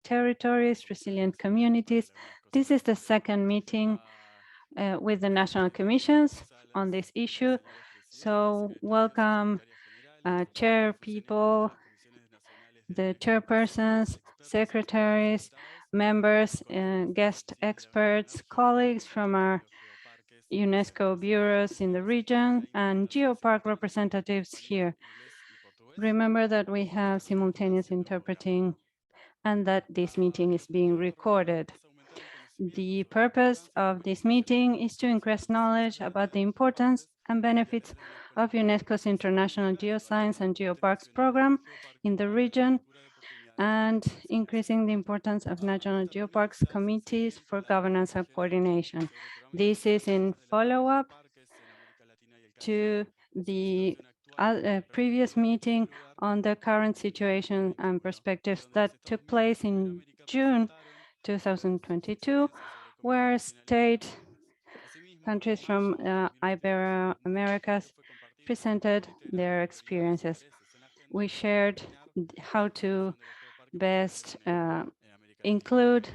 territories, resilient communities. This is the second meeting with the national commissions on this issue. So welcome chair people, the chairpersons, secretaries, members, guest experts, colleagues from our UNESCO bureaus in the region, and Geopark representatives here. Remember that we have simultaneous interpreting and that this meeting is being recorded. The purpose of this meeting is to increase knowledge about the importance and benefits of UNESCO's International Geoscience and Geoparks program in the region and increasing the importance of National Geoparks Committees for governance and coordination. This is in follow-up to the previous meeting on the current situation and perspectives that took place in June 2022, where state countries from Iberoamerica presented their experiences. We shared how to best include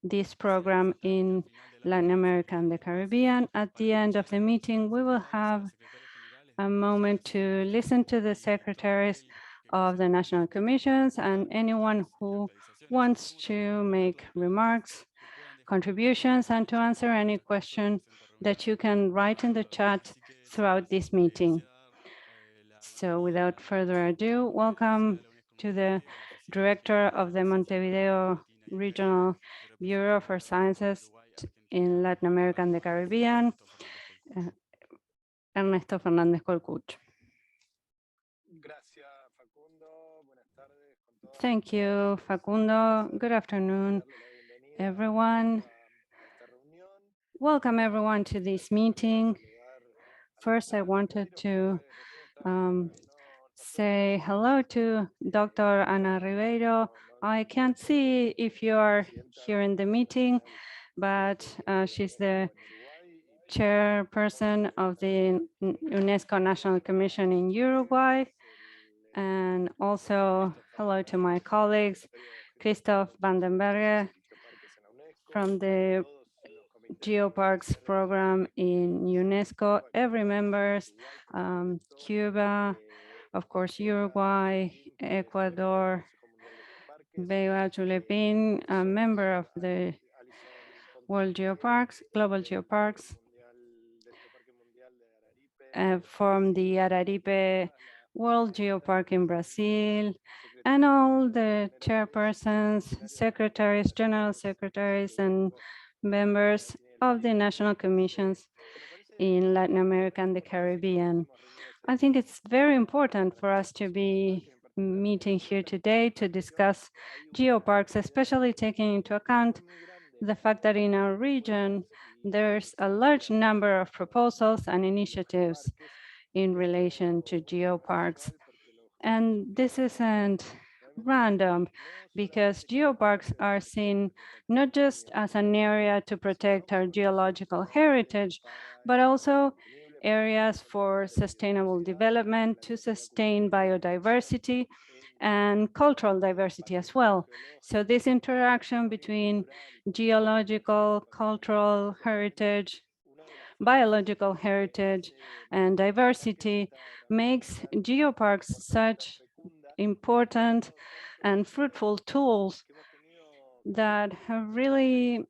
this program in Latin America and the Caribbean. At the end of the meeting, we will have a moment to listen to the secretaries of the national commissions and anyone who wants to make remarks, contributions, and to answer any question that you can write in the chat throughout this meeting. So without further ado, welcome to the director of the Montevideo Regional Bureau for Sciences in Latin America and the Caribbean, Ernesto Fernández Colcuch. Thank you, Facundo. Good afternoon, everyone. Welcome everyone to this meeting. First, I wanted to say hello to Dr. Ana Ribeiro. I can't see if you are here in the meeting, but she's the chairperson of the UNESCO National Commission in Uruguay. And also hello to my colleagues, Christoph Vandenberger from the Geoparks program in UNESCO, every members, Cuba, of course, Uruguay, Ecuador, Bea Chulepin, a member of the World Geoparks, Global Geoparks, from the Araripe World Geopark in Brazil, and all the chairpersons, secretaries, general secretaries, and members of the national commissions in Latin America and the Caribbean. I think it's very important for us to be meeting here today to discuss geoparks, especially taking into account the fact that in our region, there's a large number of proposals and initiatives in relation to geoparks. And this isn't random because geoparks are seen not just as an area to protect our geological heritage, but also areas for sustainable development to sustain biodiversity and cultural diversity as well. So this interaction between geological, cultural heritage, biological heritage, and diversity makes geoparks such important and fruitful tools that have really,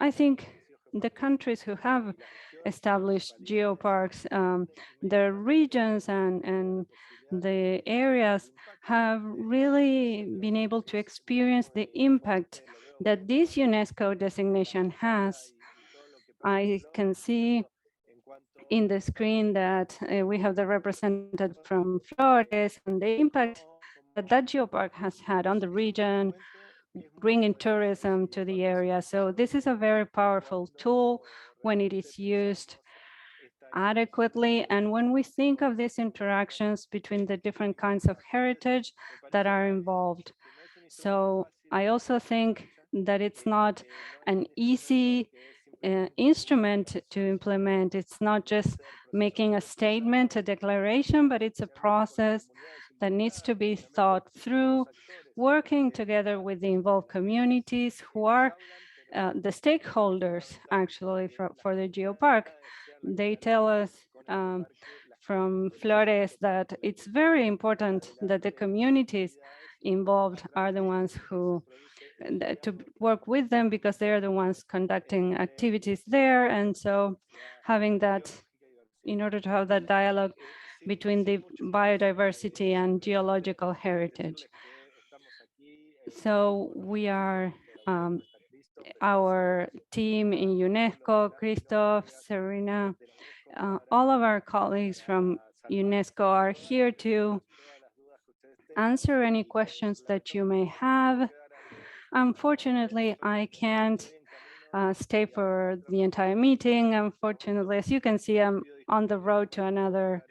I think, the countries who have established geoparks, the regions and the areas have really been able to experience the impact that this UNESCO designation has. I can see in the screen that we have the representative from Flores and the impact that that geopark has had on the region, bringing tourism to the area. So this is a very powerful tool when it is used adequately. And when we think of these interactions between the different kinds of heritage that are involved. So I also think that it's not an easy instrument to implement. It's not just making a statement, a declaration, but it's a process that needs to be thought through, working together with the involved communities who are the stakeholders actually for the geopark. They tell us from Flores that it's very important that the communities involved are the ones who to work with them because they're the ones conducting activities there. And so having that, in order to have that dialogue between the biodiversity and geological heritage. So we are our team in UNESCO, Christoph, Serena, all of our colleagues from UNESCO are here to answer any questions that you may have. Unfortunately, I can't stay for the entire meeting. Unfortunately, as you can see, I'm on the road to another,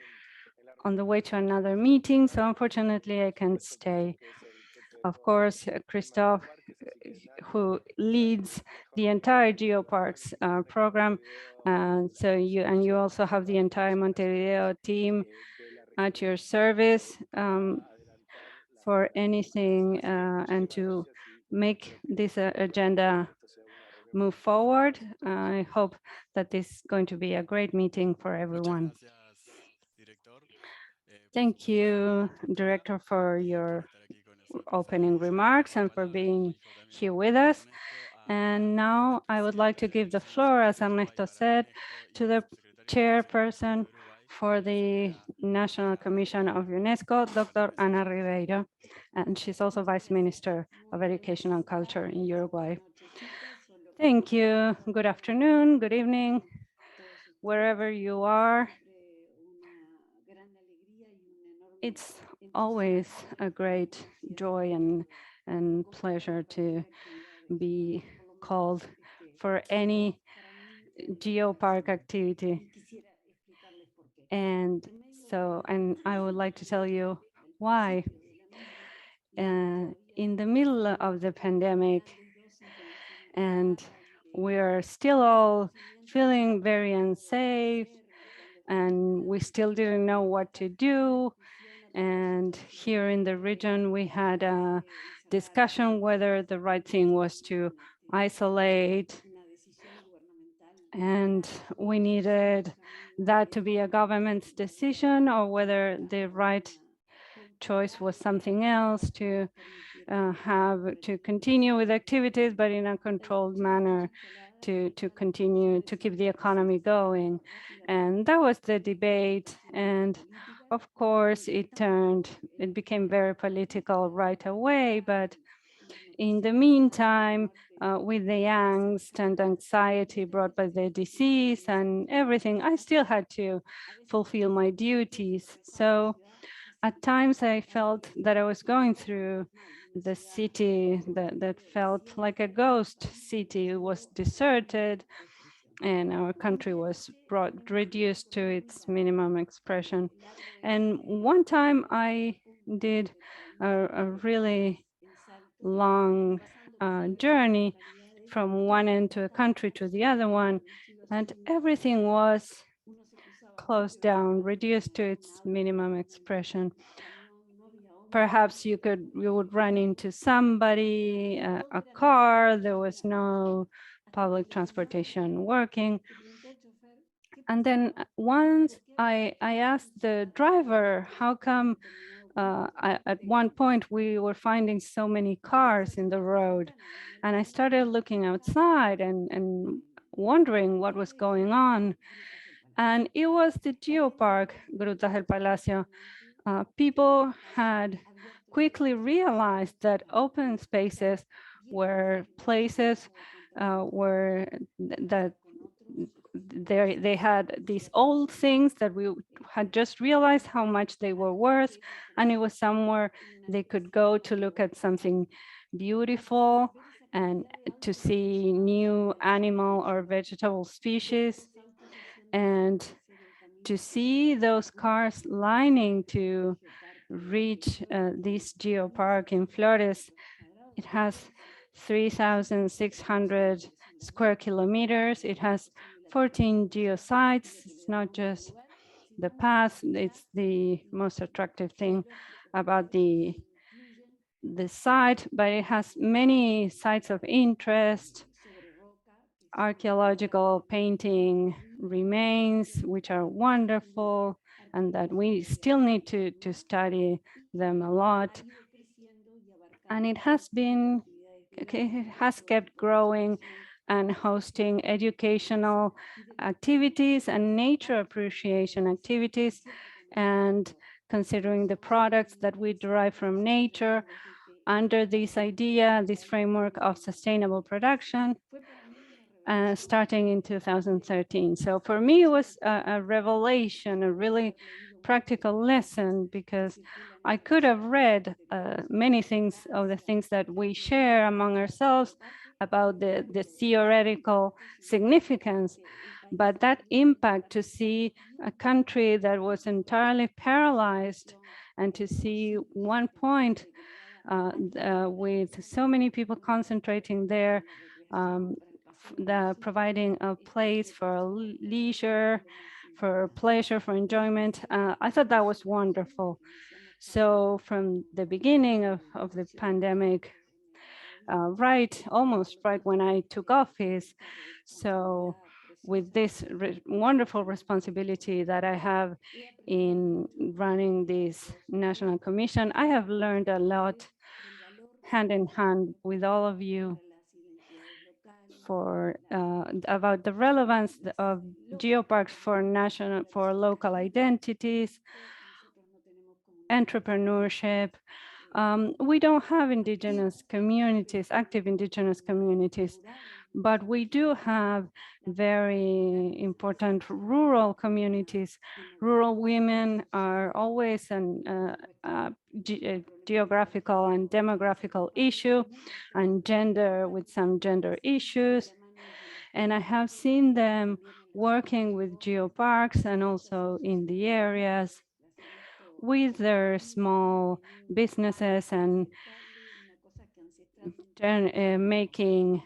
on the way to another meeting. So unfortunately, I can't stay. Of course, Christoph, who leads the entire Geoparks program. You also have the entire Montevideo team at your service for anything and to make this agenda move forward. I hope that this is going to be a great meeting for everyone. Thank you, Director, for your opening remarks and for being here with us. And now I would like to give the floor, as Ernesto said, to the chairperson for the National Commission of UNESCO, Dr. Ana Ribeiro, and she's also Vice Minister of Education and Culture in Uruguay. Thank you. Good afternoon, good evening, wherever you are. It's always a great joy and pleasure to be called for any geopark activity. And I would like to tell you why. In the middle of the pandemic, and we're still all feeling very unsafe, and we still didn't know what to do. And here in the region, we had a discussion whether the right thing was to isolate, and we needed that to be a government's decision, or whether the right choice was something else to have to continue with activities, but in a controlled manner to continue to keep the economy going. And that was the debate. And of course, it became very political right away. But in the meantime, with the angst and anxiety brought by the disease and everything, I still had to fulfill my duties. So at times I felt that I was going through the city that felt like a ghost city. It was deserted and our country was reduced to its minimum expression. And one time I did a really long journey from one end to a country to the other one, and everything was closed down, reduced to its minimum expression. Perhaps you would run into somebody, a car, there was no public transportation working. And then once I asked the driver, how come at one point we were finding so many cars in the road? And I started looking outside and wondering what was going on. And it was the geopark, Grutas del Palacio. People had quickly realized that open spaces were places where that they had these old things that we had just realized how much they were worth, and it was somewhere they could go to look at something beautiful and to see new animal or vegetable species, and to see those cars lining to reach this geopark in Flores. It has 3,600 square kilometers. It has 14 geosites. It's not just the path, it's the most attractive thing about the site, but it has many sites of interest, archaeological painting remains, which are wonderful, and that we still need to study them a lot. And it has kept growing and hosting educational activities and nature appreciation activities, and considering the products that we derive from nature under this idea, this framework of sustainable production, starting in 2013. So for me, it was a revelation, a really practical lesson, because I could have read many things of the things that we share among ourselves about the theoretical significance, but that impact, to see a country that was entirely paralyzed and to see one point with so many people concentrating there, providing a place for leisure, for pleasure, for enjoyment. I thought that was wonderful. So from the beginning of the pandemic, almost right when I took office, so with this wonderful responsibility that I have in running this national commission, I have learned a lot hand in hand with all of you for about the relevance of geoparks for local identities, entrepreneurship. We don't have indigenous communities, active indigenous communities, but we do have very important rural communities. Rural women are always a geographical and demographical issue, and gender with some gender issues. And I have seen them working with geoparks and also in the areas with their small businesses and making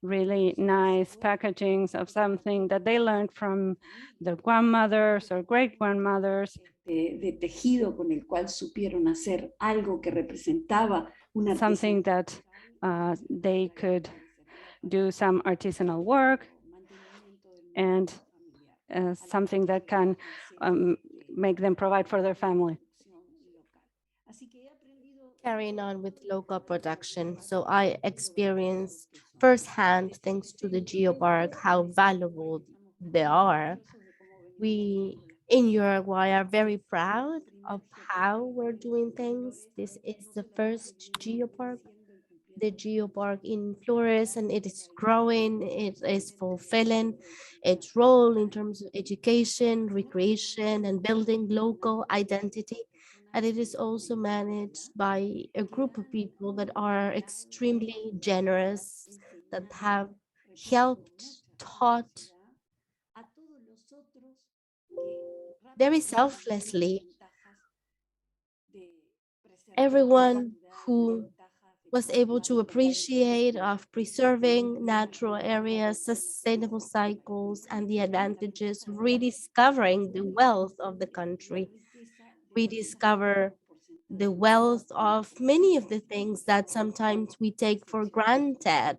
really nice packagings of something that they learned from their grandmothers or great grandmothers. De tejido con el cual supieron hacer algo que representaba una something that they could do some artisanal work, and something that can make them provide for their family. Carrying on with local production. So I experienced firsthand, thanks to the geopark, how valuable they are. We in Uruguay are very proud of how we're doing things. This is the first geopark, the geopark in Flores, and it is growing. It is fulfilling its role in terms of education, recreation, and building local identity. And it is also managed by a group of people that are extremely generous, that have helped, taught very selflessly everyone who was able to appreciate of preserving natural areas, sustainable cycles, and the advantages of rediscovering the wealth of the country. Rediscover the wealth of many of the things that sometimes we take for granted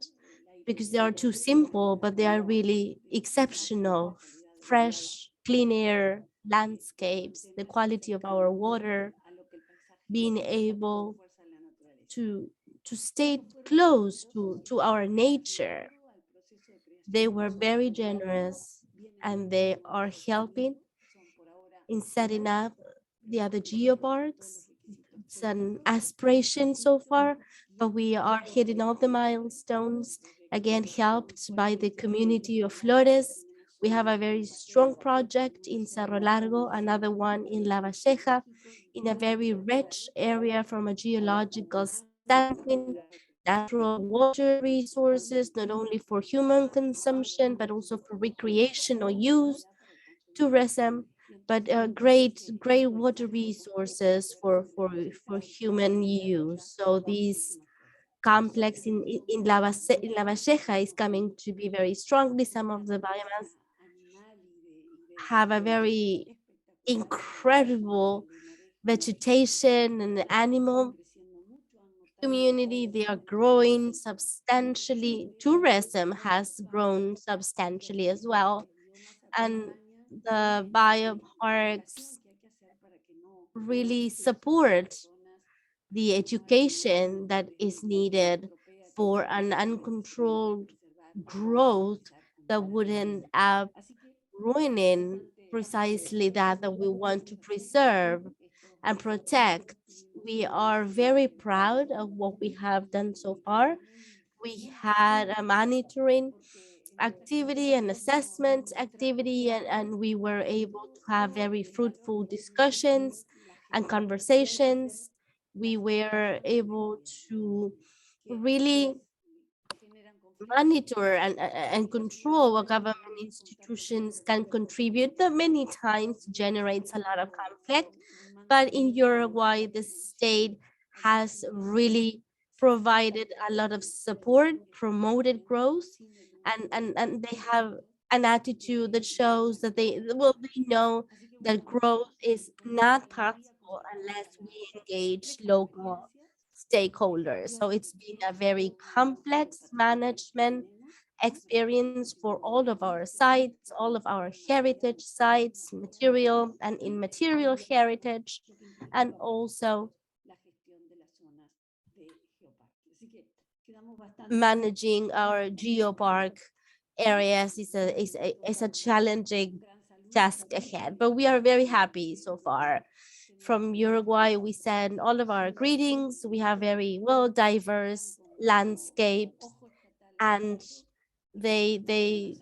because they are too simple, but they are really exceptional. Fresh, clean air, landscapes, the quality of our water, being able to stay close to our nature. They were very generous, and they are helping in setting up the other geoparks. It's an aspiration so far, but we are hitting all the milestones, again helped by the community of Flores. We have a very strong project in Cerro Largo, another one in La Valleja, in a very rich area from a geological standpoint, natural water resources, not only for human consumption, but also for recreational use, tourism, but great water resources for human use. So these complex in La Valleja is coming to be very strongly. Some of the biomass have a very incredible vegetation and the animal community. They are growing substantially. Tourism has grown substantially as well. And the bioparks really support the education that is needed for an uncontrolled growth that would end up ruining precisely that we want to preserve and protect. We are very proud of what we have done so far. We had a monitoring activity and assessment activity, and we were able to have very fruitful discussions and conversations. We were able to really monitor and control what government institutions can contribute that many times generates a lot of conflict. But in Uruguay, the state has really provided a lot of support, promoted growth, and they have an attitude that shows that they know that growth is not possible unless we engage local stakeholders. So it's been a very complex management experience for all of our sites, all of our heritage sites, material and immaterial heritage, and also managing our geopark areas is a challenging task ahead. But we are very happy so far. From Uruguay, we send all of our greetings. We have very well diverse landscapes, and they they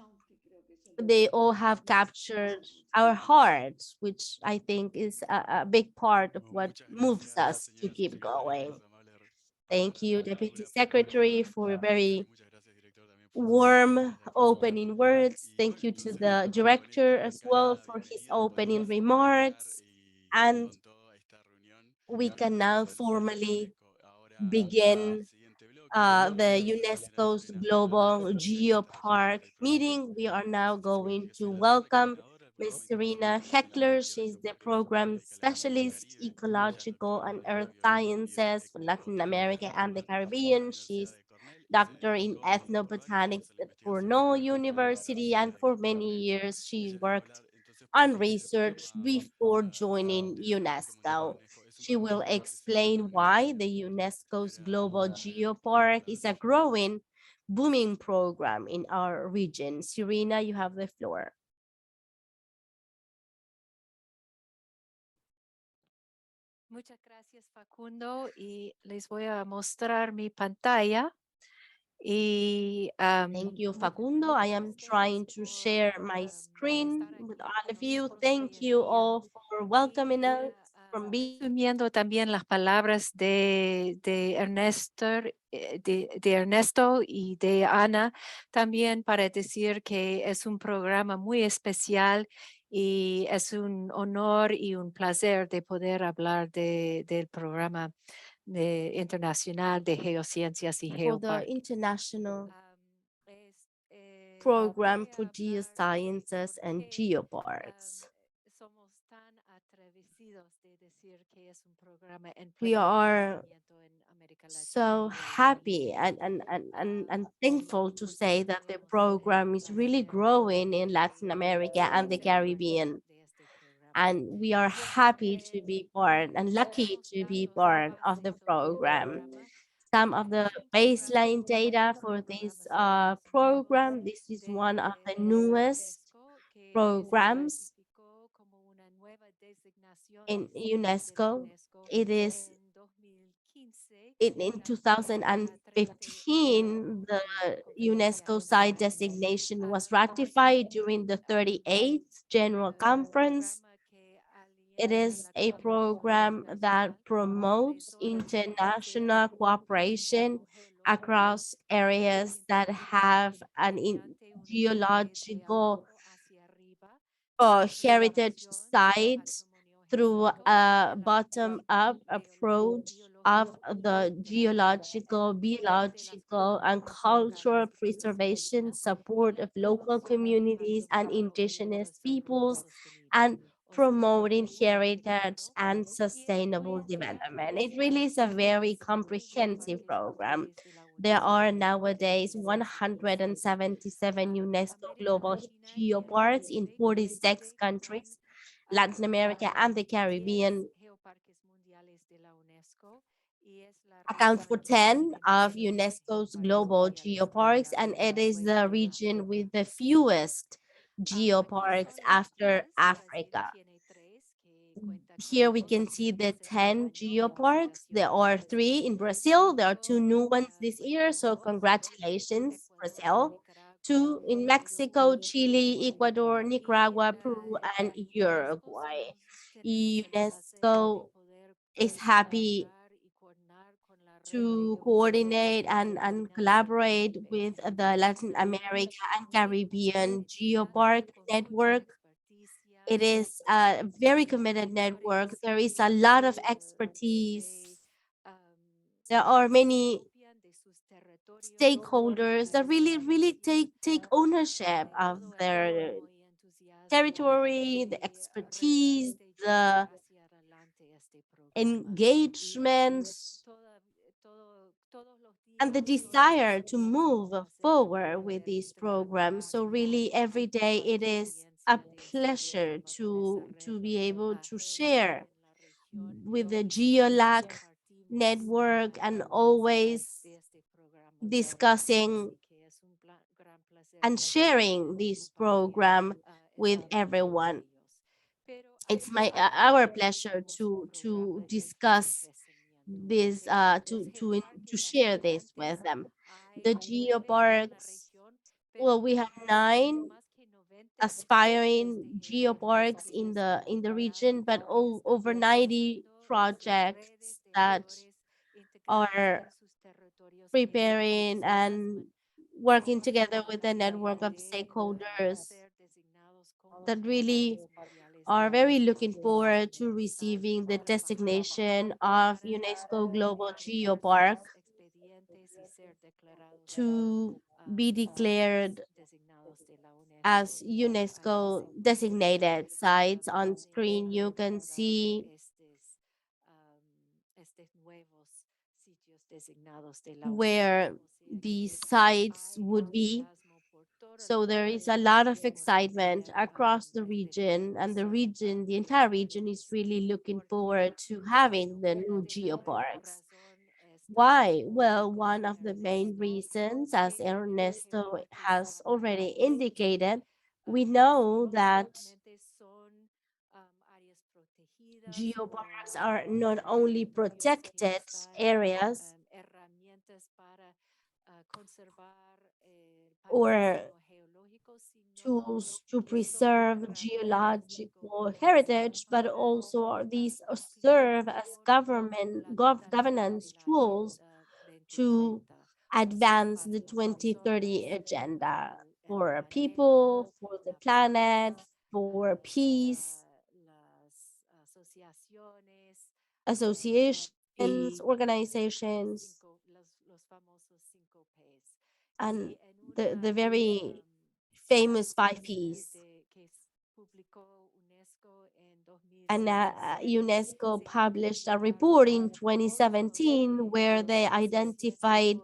they all have captured our hearts, which I think is a big part of what moves us to keep going. Thank you, Deputy Secretary, for very warm opening words. Thank you to the director as well for his opening remarks. And we can now formally begin the UNESCO's Global Geopark meeting. We are now going to welcome Ms. Serena Heckler. She's the program specialist, ecological and earth sciences for Latin America and the Caribbean. She's doctor in ethnobotanics at Cornell University, and for many years she worked on research before joining UNESCO. She will explain why the UNESCO's Global Geopark is a growing, booming program in our region. Serena, you have the floor. Muchas gracias, Facundo, y les voy a mostrar mi pantalla. Thank you, Facundo. I am trying to share my screen with all of you. Thank you all for welcoming us, from being Resumiendo también las palabras de Ernesto, de Ernesto y de Ana, también para decir que es un programa muy especial y es un honor y un placer de poder hablar del programa internacional de geociencias y for the geoparques. international program for geosciences and geoparks. Somos tan atrevidos de decir que es un programa en We pleno are crecimiento en América so Latina y el happy Caribe. and thankful to say that the program is really growing in Latin America and the Caribbean. And we are happy to be part and lucky to be part of the program. Some of the baseline data for this program, this is one of the newest programs in UNESCO. It is in 2015, the UNESCO Site designation was ratified during the 38th General Conference. It is a program that promotes international cooperation across areas that have an geological heritage site through a bottom-up approach of the geological, biological, and cultural preservation, support of local communities and indigenous peoples, and promoting heritage and sustainable development. It really is a very comprehensive program. There are nowadays 177 UNESCO Global Geoparks in 46 countries, Latin America and the Caribbean account for 10 of UNESCO's global geoparks, and it is the region with the fewest geoparks after Africa. Here we can see the 10 geoparks. There are 3 in Brazil. There are 2 new ones this year, so congratulations, Brazil. 2 in Mexico, Chile, Ecuador, Nicaragua, Peru, and Uruguay. UNESCO is happy to coordinate and collaborate with the Latin America and Caribbean Geopark Network. It is a very committed network. There is a lot of expertise. There are many stakeholders that really take ownership of their territory, the expertise, the engagement, and the desire to move forward with these programs. So really every day it is a pleasure to be able to share with the GeoLAC network and always discussing and sharing this program with everyone. It's our pleasure to discuss this to share this with them. The geoparks, well, we have 9 aspiring geoparks in the region, but over 90 projects that are preparing and working together with a network of stakeholders that really are very looking forward to receiving the designation of UNESCO Global Geopark to be declared as UNESCO designated sites. On screen, you can see where these sites would be. So there is a lot of excitement across the region, and the entire region is really looking forward to having the new geoparks. Why? Well, one of the main reasons, as Ernesto has already indicated, we know that geoparks are not only protected areas or tools to preserve geological heritage, but also these serve as governance tools to advance the 2030 agenda for people, for the planet, for peace, associations, organizations, and the very famous 5 Ps. And UNESCO published a report in 2017 where they identified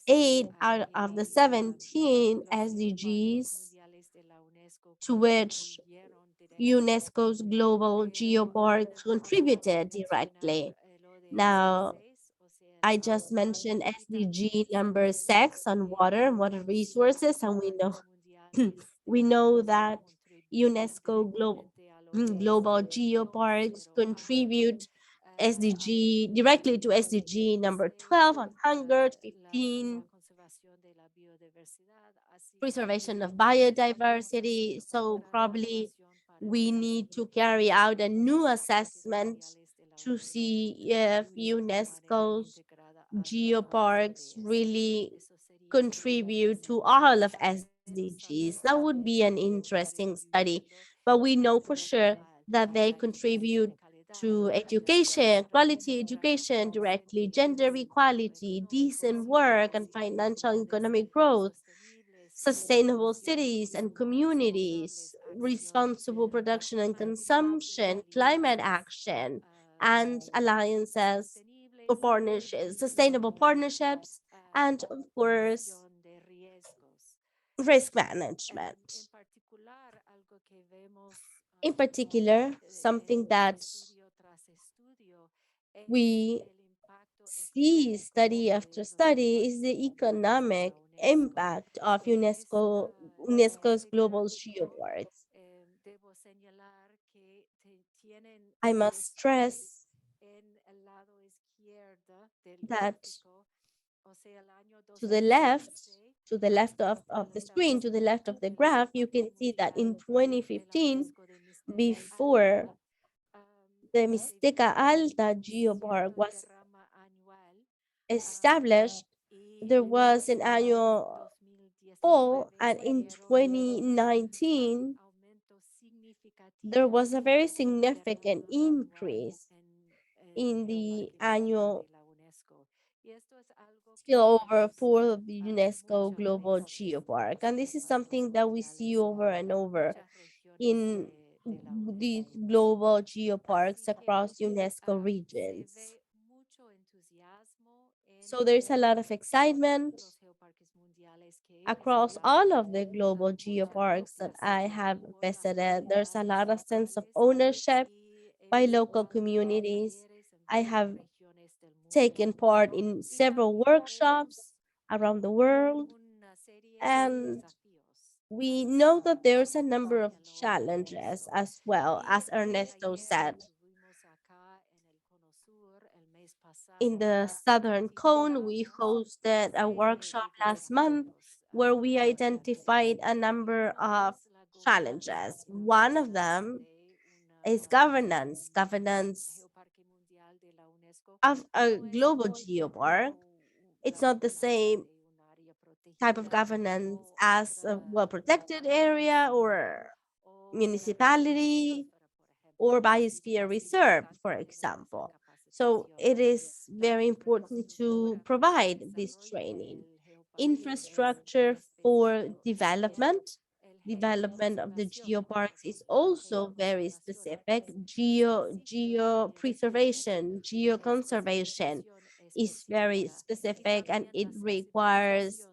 8 out of the 17 SDGs to which UNESCO's Global Geoparks contributed directly. Now, I just mentioned SDG number 6 on water and water resources, and we know that UNESCO Global Geoparks contribute SDG directly to SDG number 12 on hunger, 15 preservation of biodiversity. So probably we need to carry out a new assessment to see if UNESCO's geoparks really contribute to all of SDGs. That would be an interesting study, but we know for sure that they contribute to education, quality education directly, gender equality, decent work, and financial and economic growth, sustainable cities and communities, responsible production and consumption, climate action, and alliances or partnerships, sustainable partnerships, and of course, risk management. In particular, something that we see study after study is the economic impact of UNESCO's global geoparks. I must stress that to the left of the screen, to the left of the graph, you can see that in 2015, before the Mixteca Alta geopark was established, there was an annual fall, and in 2019, there was a very significant increase in the annual spillover for the UNESCO Global Geopark. And this is something that we see over and over in these global geoparks across UNESCO regions. So there's a lot of excitement across all of the global geoparks that I have visited. There's a lot of sense of ownership by local communities. I have taken part in several workshops around the world, and we know that there's a number of challenges as well, as Ernesto said. In the Southern Cone, we hosted a workshop last month where we identified a number of challenges. One of them is governance of a global geopark. It's not the same type of governance as a well-protected area or municipality or biosphere reserve, for example. So it is very important to provide this training. Infrastructure for development of the geoparks is also very specific. Geo preservation, geoconservation is very specific, and it requires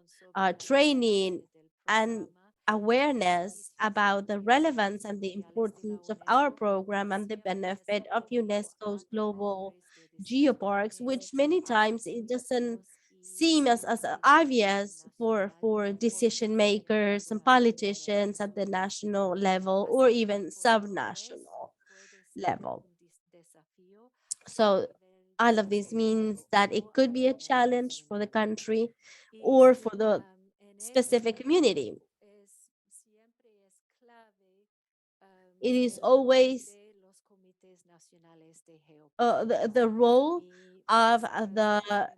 training and awareness about the relevance and the importance of our program and the benefit of UNESCO's global geoparks, which many times it doesn't seem as obvious for decision makers and politicians at the national level or even subnational level. So all of this means that it could be a challenge for the country or for the specific community. It is always the role of the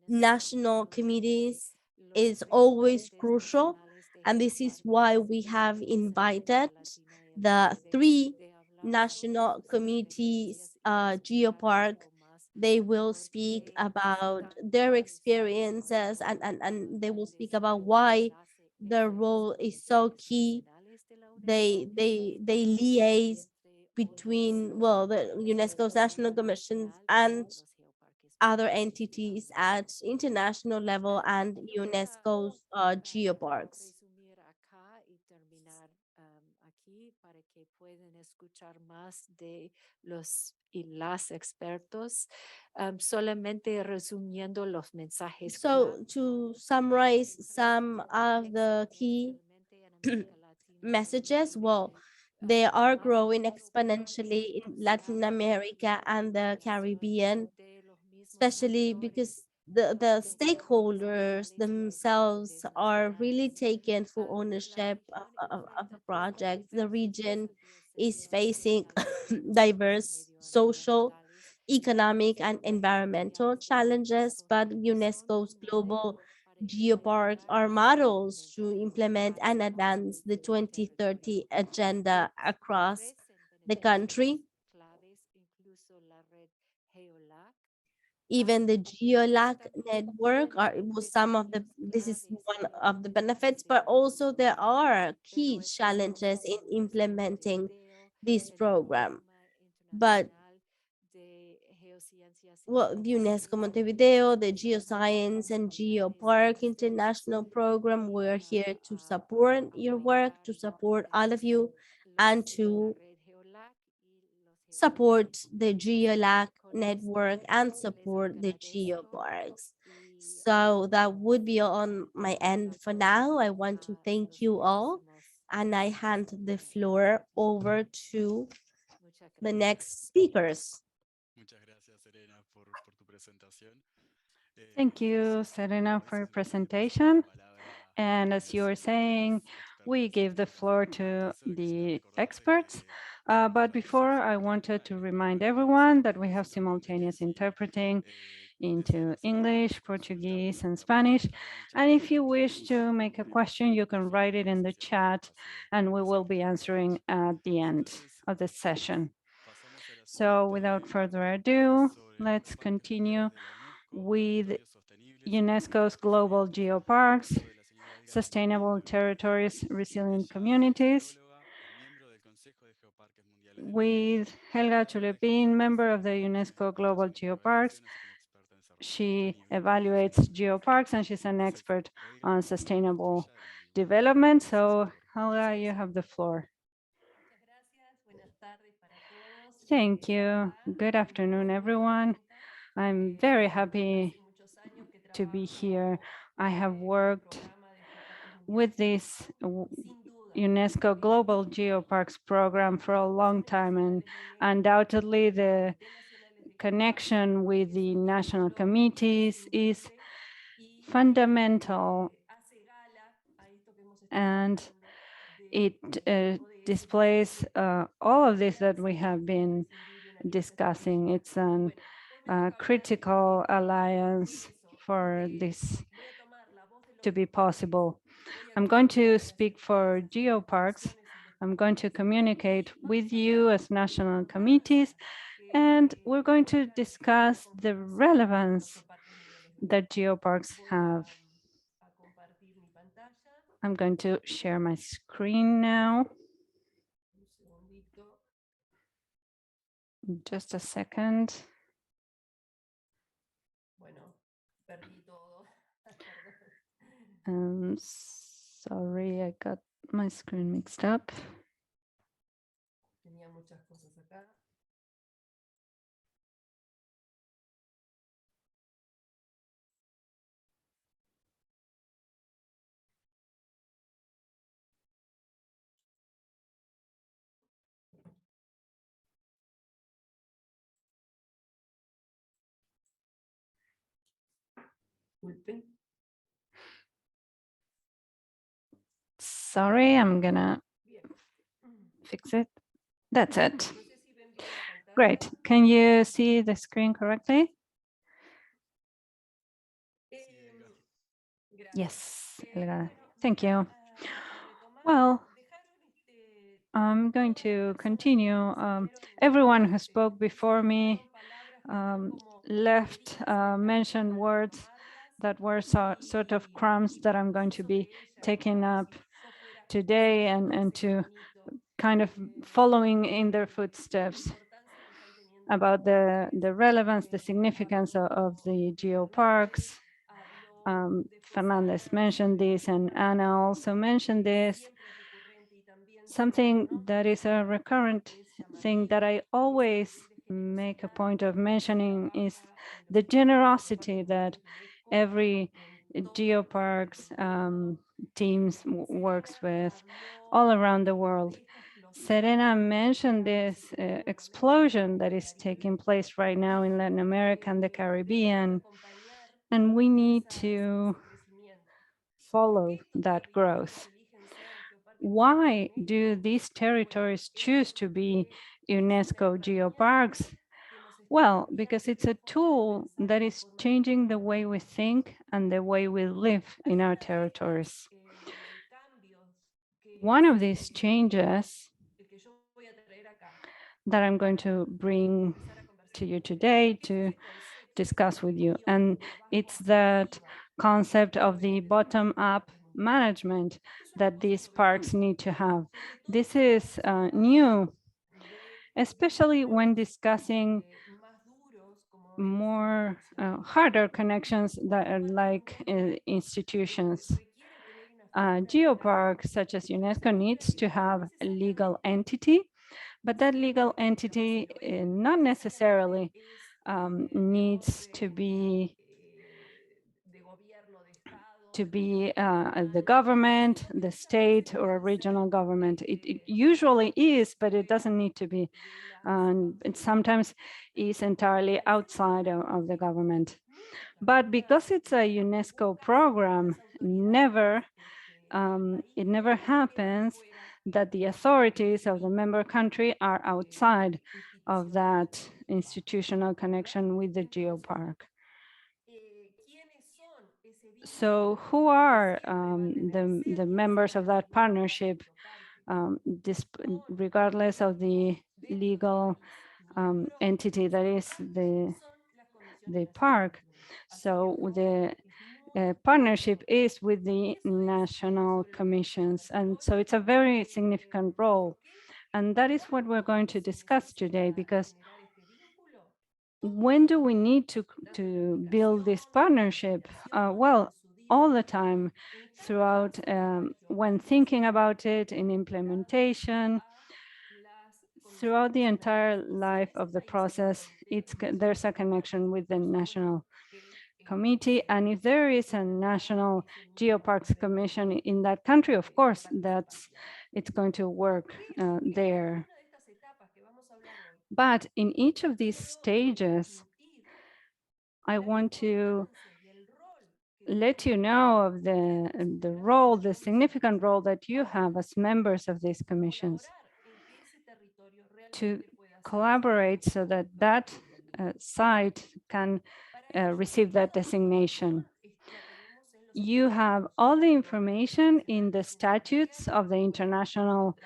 national committees is always crucial, and this is why we have invited the three national committees geopark. They will speak about their experiences, and they will speak about why their role is so key. They liaise between, well, the UNESCO's national commissions and other entities at international level and UNESCO's geoparks. So to summarize some of the key messages, well, they are growing exponentially in Latin America and the Caribbean, especially because the stakeholders themselves are really taken full ownership of the project. The region is facing diverse social, economic, and environmental challenges, but UNESCO's global geoparks are models to implement and advance the 2030 agenda across the country. Even the GeoLAC network was some of the, this is one of the benefits, but also there are key challenges in implementing this program. But well, the UNESCO Montevideo, the Geoscience and Geopark International Program, we're here to support your work, to support all of you, and to support the GeoLAC network and support the geoparks. So that would be on my end for now. I want to thank you all, and I hand the floor over to the next speakers. Thank you, Serena, for your presentation. And as you were saying, we give the floor to the experts. But before, I wanted to remind everyone that we have simultaneous interpreting into English, Portuguese, and Spanish. And if you wish to make a question, you can write it in the chat, and we will be answering at the end of the session. So without further ado, let's continue with UNESCO's Global Geoparks, Sustainable Territories, Resilient Communities, with Helga Tulepin, member of the UNESCO Global Geoparks. She evaluates geoparks and she's an expert on sustainable development. So Helga, you have the floor. Thank you. Good afternoon, everyone. I'm very happy to be here. I have worked with this UNESCO Global Geoparks program for a long time, and undoubtedly the connection with the national committees is fundamental, and it displays all of this that we have been discussing. It's a critical alliance for this to be possible. I'm going to speak for geoparks. I'm going to communicate with you as national committees, and we're going to discuss the relevance that geoparks have. I'm going to share my screen now. Just a second. Sorry, I got my screen mixed up. Sorry, I'm gonna fix it. That's it. Great. Can you see the screen correctly? Yes, Elga. Thank you. Well, I'm going to continue. Everyone who spoke before me mentioned words that were sort of crumbs that I'm going to be taking up today and to kind of following in their footsteps about the relevance, the significance of the geoparks. Fernandez mentioned this, and Anna also mentioned this. Something that is a recurrent thing that I always make a point of mentioning is the generosity that every geoparks teams works with all around the world. Serena mentioned this explosion that is taking place right now in Latin America and the Caribbean, and we need to follow that growth. Why do these territories choose to be UNESCO geoparks? Well, because it's a tool that is changing the way we think and the way we live in our territories. One of these changes that I'm going to bring to you today to discuss with you. And it's that concept of the bottom-up management that these parks need to have. This is new, especially when discussing more harder connections that are like institutions. Geopark, such as UNESCO, needs to have a legal entity, but that legal entity not necessarily needs to be the government, the state, or a regional government. It usually is, but it doesn't need to be. It sometimes is entirely outside of the government. But because it's a UNESCO program, it never happens that the authorities of the member country are outside of that institutional connection with the geopark. So who are the members of that partnership, regardless of the legal entity that is the park? So the partnership is with the national commissions. And so it's a very significant role. And that is what we're going to discuss today, because when do we need to build this partnership? Well, all the time throughout, when thinking about it in implementation, throughout the entire life of the process, there's a connection with the national committee. And if there is a National Geoparks Commission in that country, of course, it's going to work there. But in each of these stages, I want to let you know of the role, the significant role that you have as members of these commissions to collaborate so that that site can receive that designation. You have all the information in the statutes of the international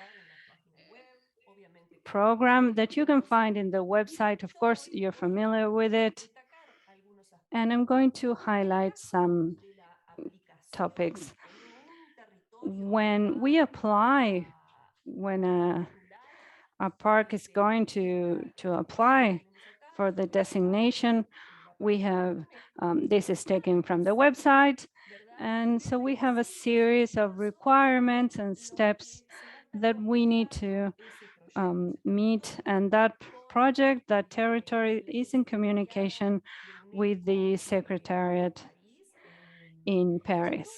program that you can find in the website. Of course, you're familiar with it. And I'm going to highlight some topics. When we apply, when a park is going to apply for the designation, we have, this is taken from the website. And so we have a series of requirements and steps that we need to meet. And that project, that territory is in communication with the Secretariat in Paris.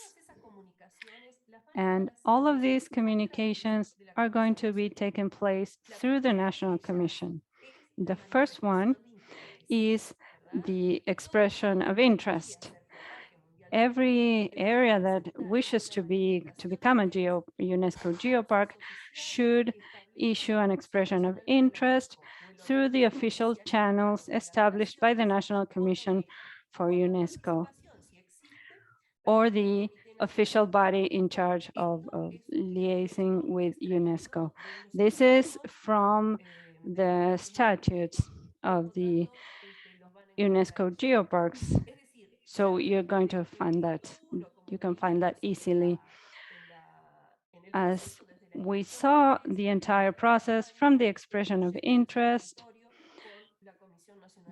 And all of these communications are going to be taking place through the National Commission. The first one is the expression of interest. Every area that wishes to become a UNESCO Geopark should issue an expression of interest through the official channels established by the National Commission for UNESCO, or the official body in charge of liaising with UNESCO. This is from the statutes of the UNESCO Geoparks. So you're going to find that, you can find that easily. As we saw the entire process from the expression of interest,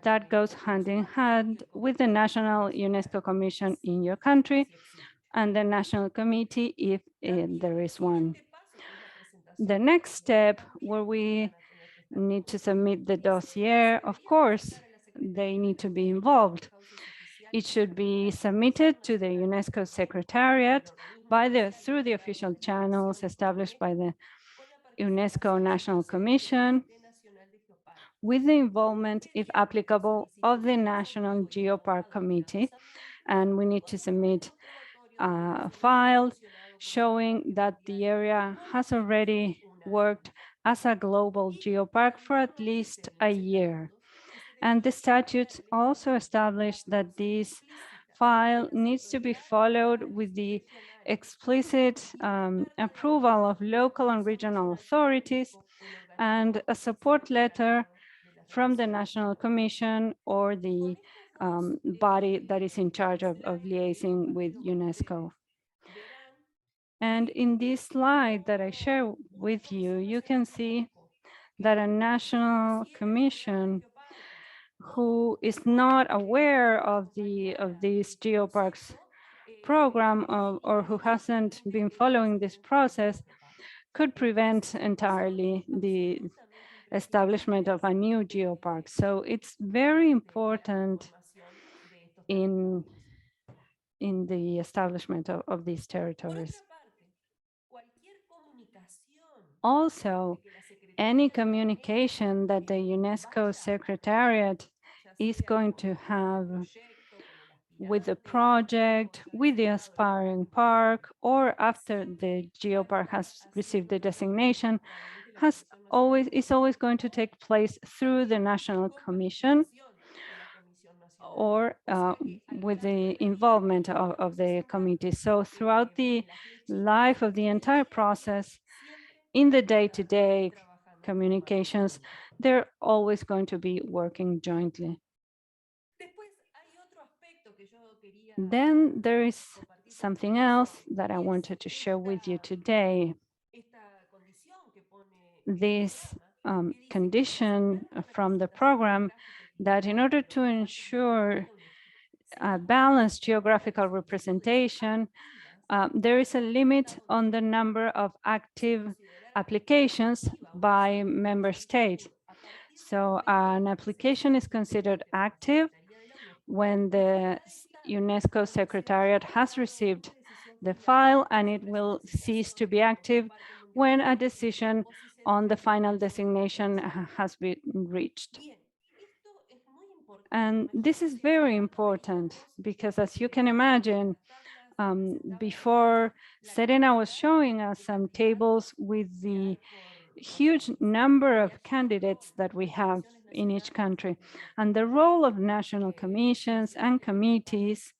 that goes hand in hand with the National UNESCO Commission in your country and the National Committee, if there is one. The next step, where we need to submit the dossier, of course, they need to be involved. It should be submitted to the UNESCO Secretariat through the official channels established by the UNESCO National Commission, with the involvement, if applicable, of the National Geopark Committee. And we need to submit a file showing that the area has already worked as a global geopark for at least a year. And the statutes also establish that this file needs to be followed with the explicit approval of local and regional authorities and a support letter from the National Commission or the body that is in charge of liaising with UNESCO. And in this slide that I share with you, you can see that a national commission who is not aware of this geoparks program or who hasn't been following this process could prevent entirely the establishment of a new geopark. So it's very important in the establishment of these territories. Also, any communication that the UNESCO Secretariat is going to have with the project, with the aspiring park, or after the geopark has received the designation, is always going to take place through the National Commission or with the involvement of the committee. So throughout the life of the entire process, in the day-to-day communications, they're always going to be working jointly. Then there is something else that I wanted to share with you today. This condition from the program that in order to ensure a balanced geographical representation, there is a limit on the number of active applications by member state. So an application is considered active when the UNESCO Secretariat has received the file, and it will cease to be active when a decision on the final designation has been reached. And this is very important because, as you can imagine, before Serena was showing us some tables with the huge number of candidates that we have in each country. And the role of national commissions and committees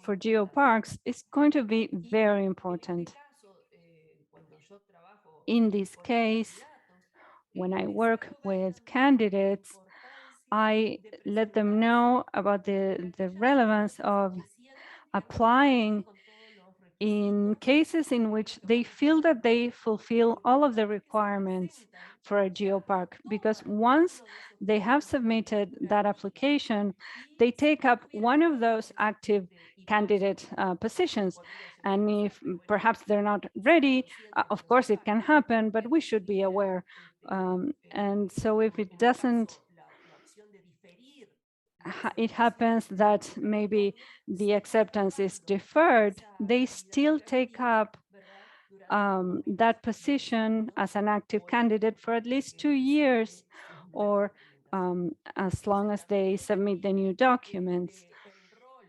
for geoparks is going to be very important. In this case, when I work with candidates, I let them know about the relevance of applying in cases in which they feel that they fulfill all of the requirements for a geopark, because once they have submitted that application, they take up one of those active candidate positions. And if perhaps they're not ready, of course it can happen, but we should be aware. And so if it doesn't, it happens that maybe the acceptance is deferred, they still take up that position as an active candidate for at least 2 years, or as long as they submit the new documents.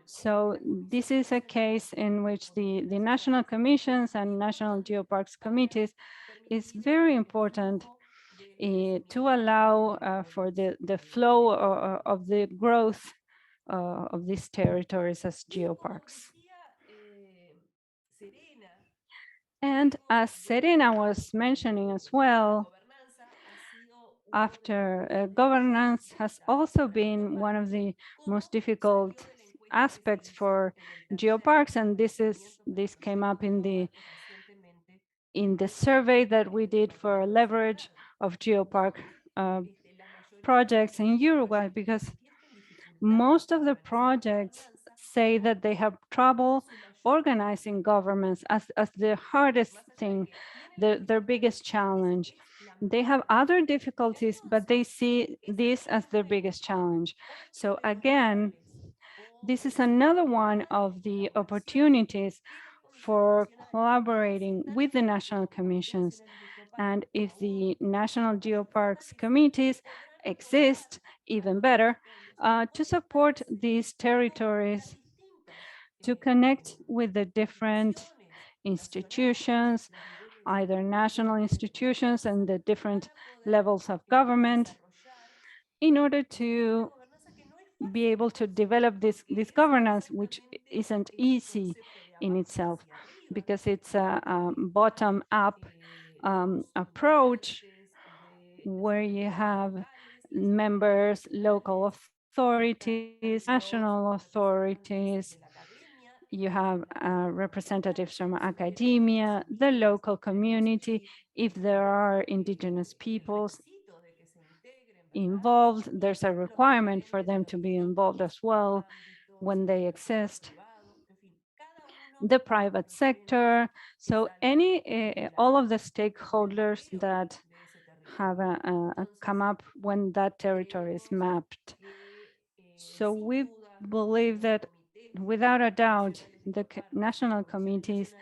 So this is a case in which the national commissions and national geoparks committees is very important to allow for the flow of the growth of these territories as geoparks. And as Serena was mentioning as well, after governance has also been one of the most difficult aspects for geoparks, and this came up in the survey that we did for leverage of geopark projects in Uruguay, because most of the projects say that they have trouble organizing governments as the hardest thing, their biggest challenge. They have other difficulties, but they see this as their biggest challenge. So again, this is another one of the opportunities for collaborating with the national commissions. And if the national geoparks committees exist, even better, to support these territories, to connect with the different institutions, either national institutions and the different levels of government, in order to be able to develop this governance, which isn't easy in itself, because it's a bottom-up approach where you have members, local authorities, national authorities. You have representatives from academia, the local community, if there are indigenous peoples involved, there's a requirement for them to be involved as well when they exist. The private sector, so all of the stakeholders that have come up when that territory is mapped. So we believe that without a doubt, the national committees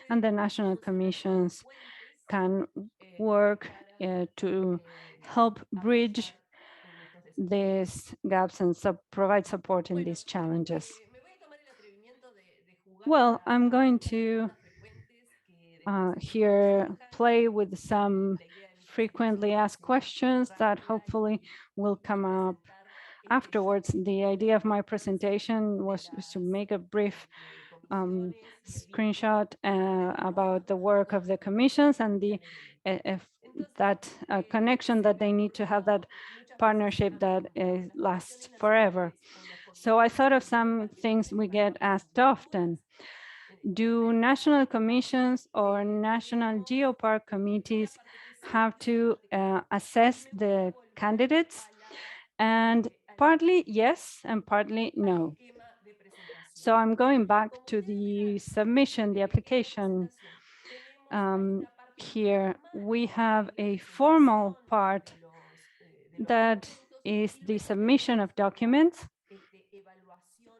and the national commissions can work to help bridge these gaps and provide support in these challenges. Well, I'm going to here play with some frequently asked questions that hopefully will come up afterwards. The idea of my presentation was to make a brief screenshot about the work of the commissions and the that connection that they need to have, that partnership that lasts forever. So I thought of some things we get asked often. Do national commissions or national geopark committees have to assess the candidates? And partly yes, and partly no. So I'm going back to the submission, the application. Here we have a formal part that is the submission of documents.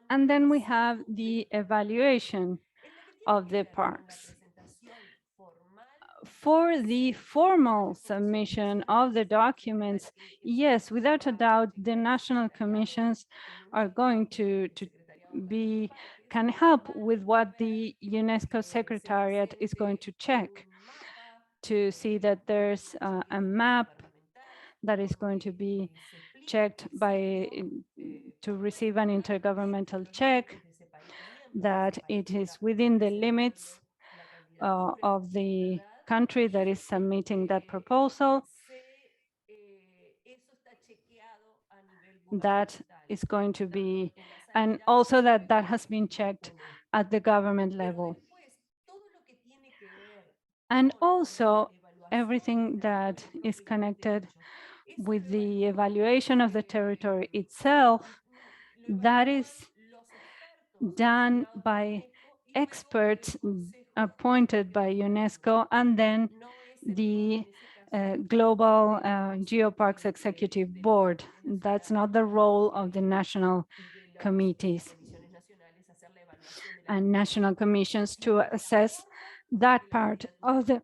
And then we have the evaluation of the parks. For the formal submission of the documents, yes, without a doubt, the national commissions are going to can help with what the UNESCO Secretariat is going to check to see that there's a map that is going to be checked to receive an intergovernmental check, that it is within the limits of the country that is submitting that proposal. That is going to be, and also that has been checked at the government level. And also everything that is connected with the evaluation of the territory itself, that is done by experts appointed by UNESCO, and then the Global Geoparks Executive Board. That's not the role of the national committees and national commissions to assess that part of the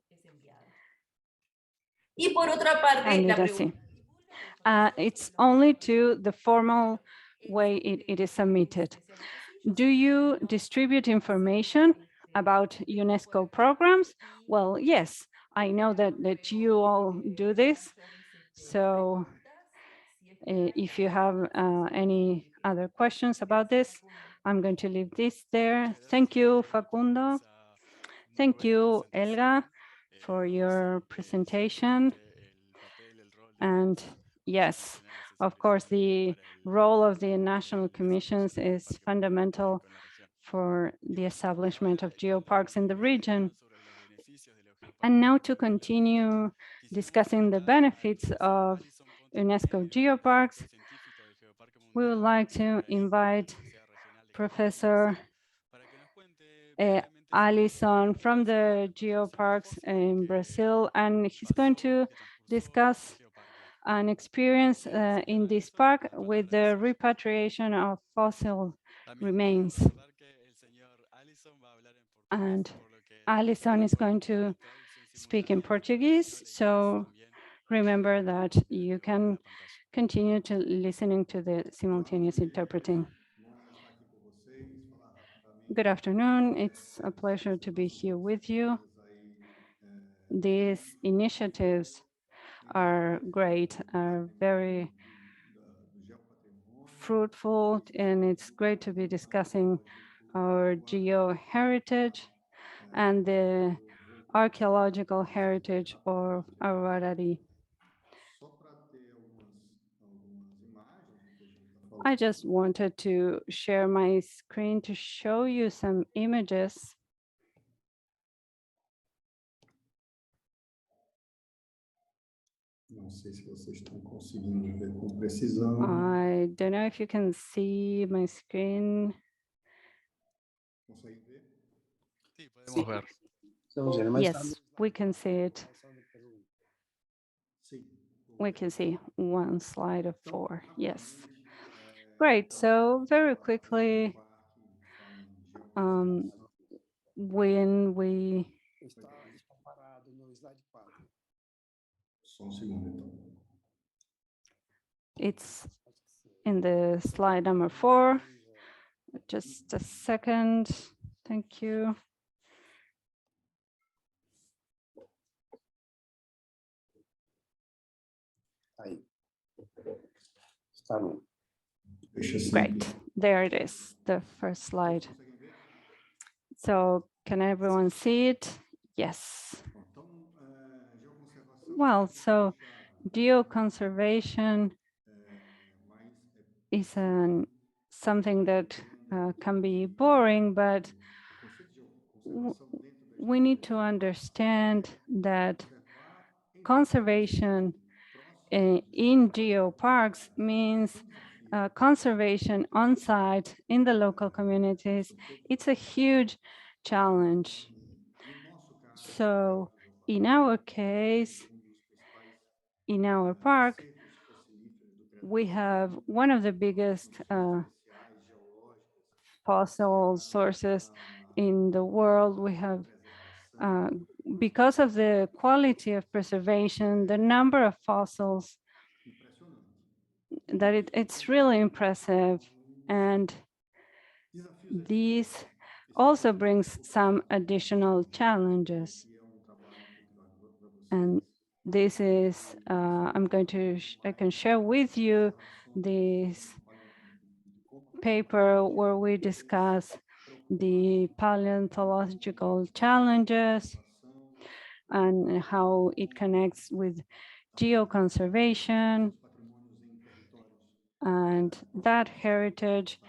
candidacy. It's only to the formal way it is submitted. Do you distribute information about UNESCO programs? Well, yes, I know that you all do this. So if you have any other questions about this, I'm going to leave this there. Thank you, Facundo. Thank you, Elga, for your presentation. And yes, of course, the role of the national commissions is fundamental for the establishment of geoparks in the region. And now to continue discussing the benefits of UNESCO geoparks, we would like to invite Professor Alison from the geoparks in Brazil, and he's going to discuss an experience in this park with the repatriation of fossil remains. And Alison is going to speak in Portuguese, so remember that you can continue to listening to the simultaneous interpreting. Good afternoon. It's a pleasure to be here with you. These initiatives are great, are very fruitful, and it's great to be discussing our geo-heritage and the archaeological heritage of Araruari. I just wanted to share my screen to show you some images. Não sei se vocês estão conseguindo ver com precisão. I don't know if you can see my screen. Conseguem ver? Sí, podemos ver. Yes, we can see it. Sim. We can see one slide of 4. Yes. Great. So very quickly, when we Só segundo, então. it's in the slide number 4. Just a second. Thank you. Aí. Está no. Deixa assim. Great. There it is, the first slide. Conseguem ver? So can everyone see it? Yes. Então, geoconservação. Well, so geoconservation Mas is something that can be boring, but o conceito de geoconservação dentro da we need to understand that conservation in geoparks means conservation on site in the local communities. It's a huge challenge. So in our case, in our park, we have one of the biggest fossil sources in the world. We have, because of the quality of preservation, the number of fossils, that it's really impressive. And this also brings some additional challenges. And this is, I can share with you this paper where we discuss the paleontological challenges and how it connects with geoconservation and that heritage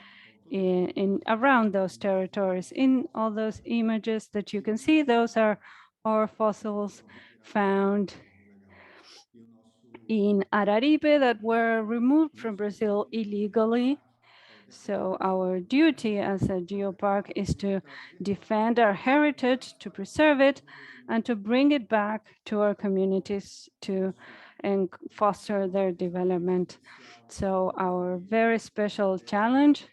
in around those territories. In all those images that you can see, those are our fossils found in Araripe that were removed from Brazil illegally. So our duty as a geopark is to defend our heritage, to preserve it, and to bring it back to our communities and foster their development. So our very special challenge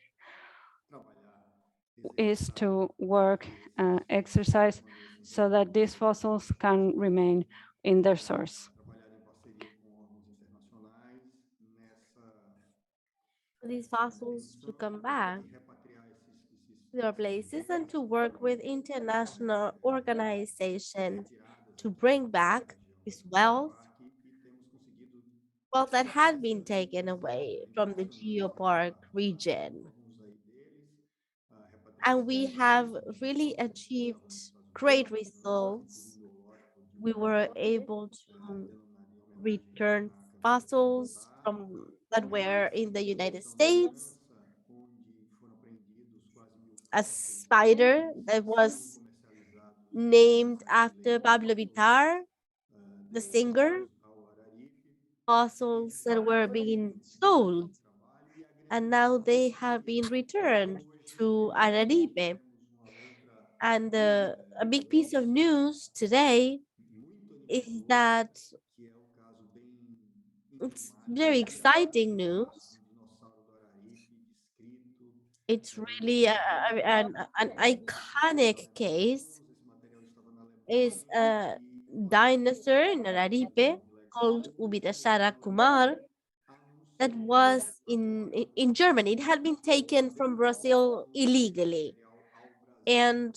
is to work, exercise, so that these fossils can remain in their source. For these fossils to come back to their places and to work with international organizations to bring back this wealth that had been taken away from the geopark region. And we have really achieved great results. We were able to return fossils that were in the United States, a spider that was named after Pablo Vittar, the singer, fossils that were being sold, and now they have been returned to Araripe. And a big piece of news today is that it's very exciting news. It's really an iconic case. Is a dinosaur in Araripe called Ubitashara Kumar that was in Germany. It had been taken from Brazil illegally. And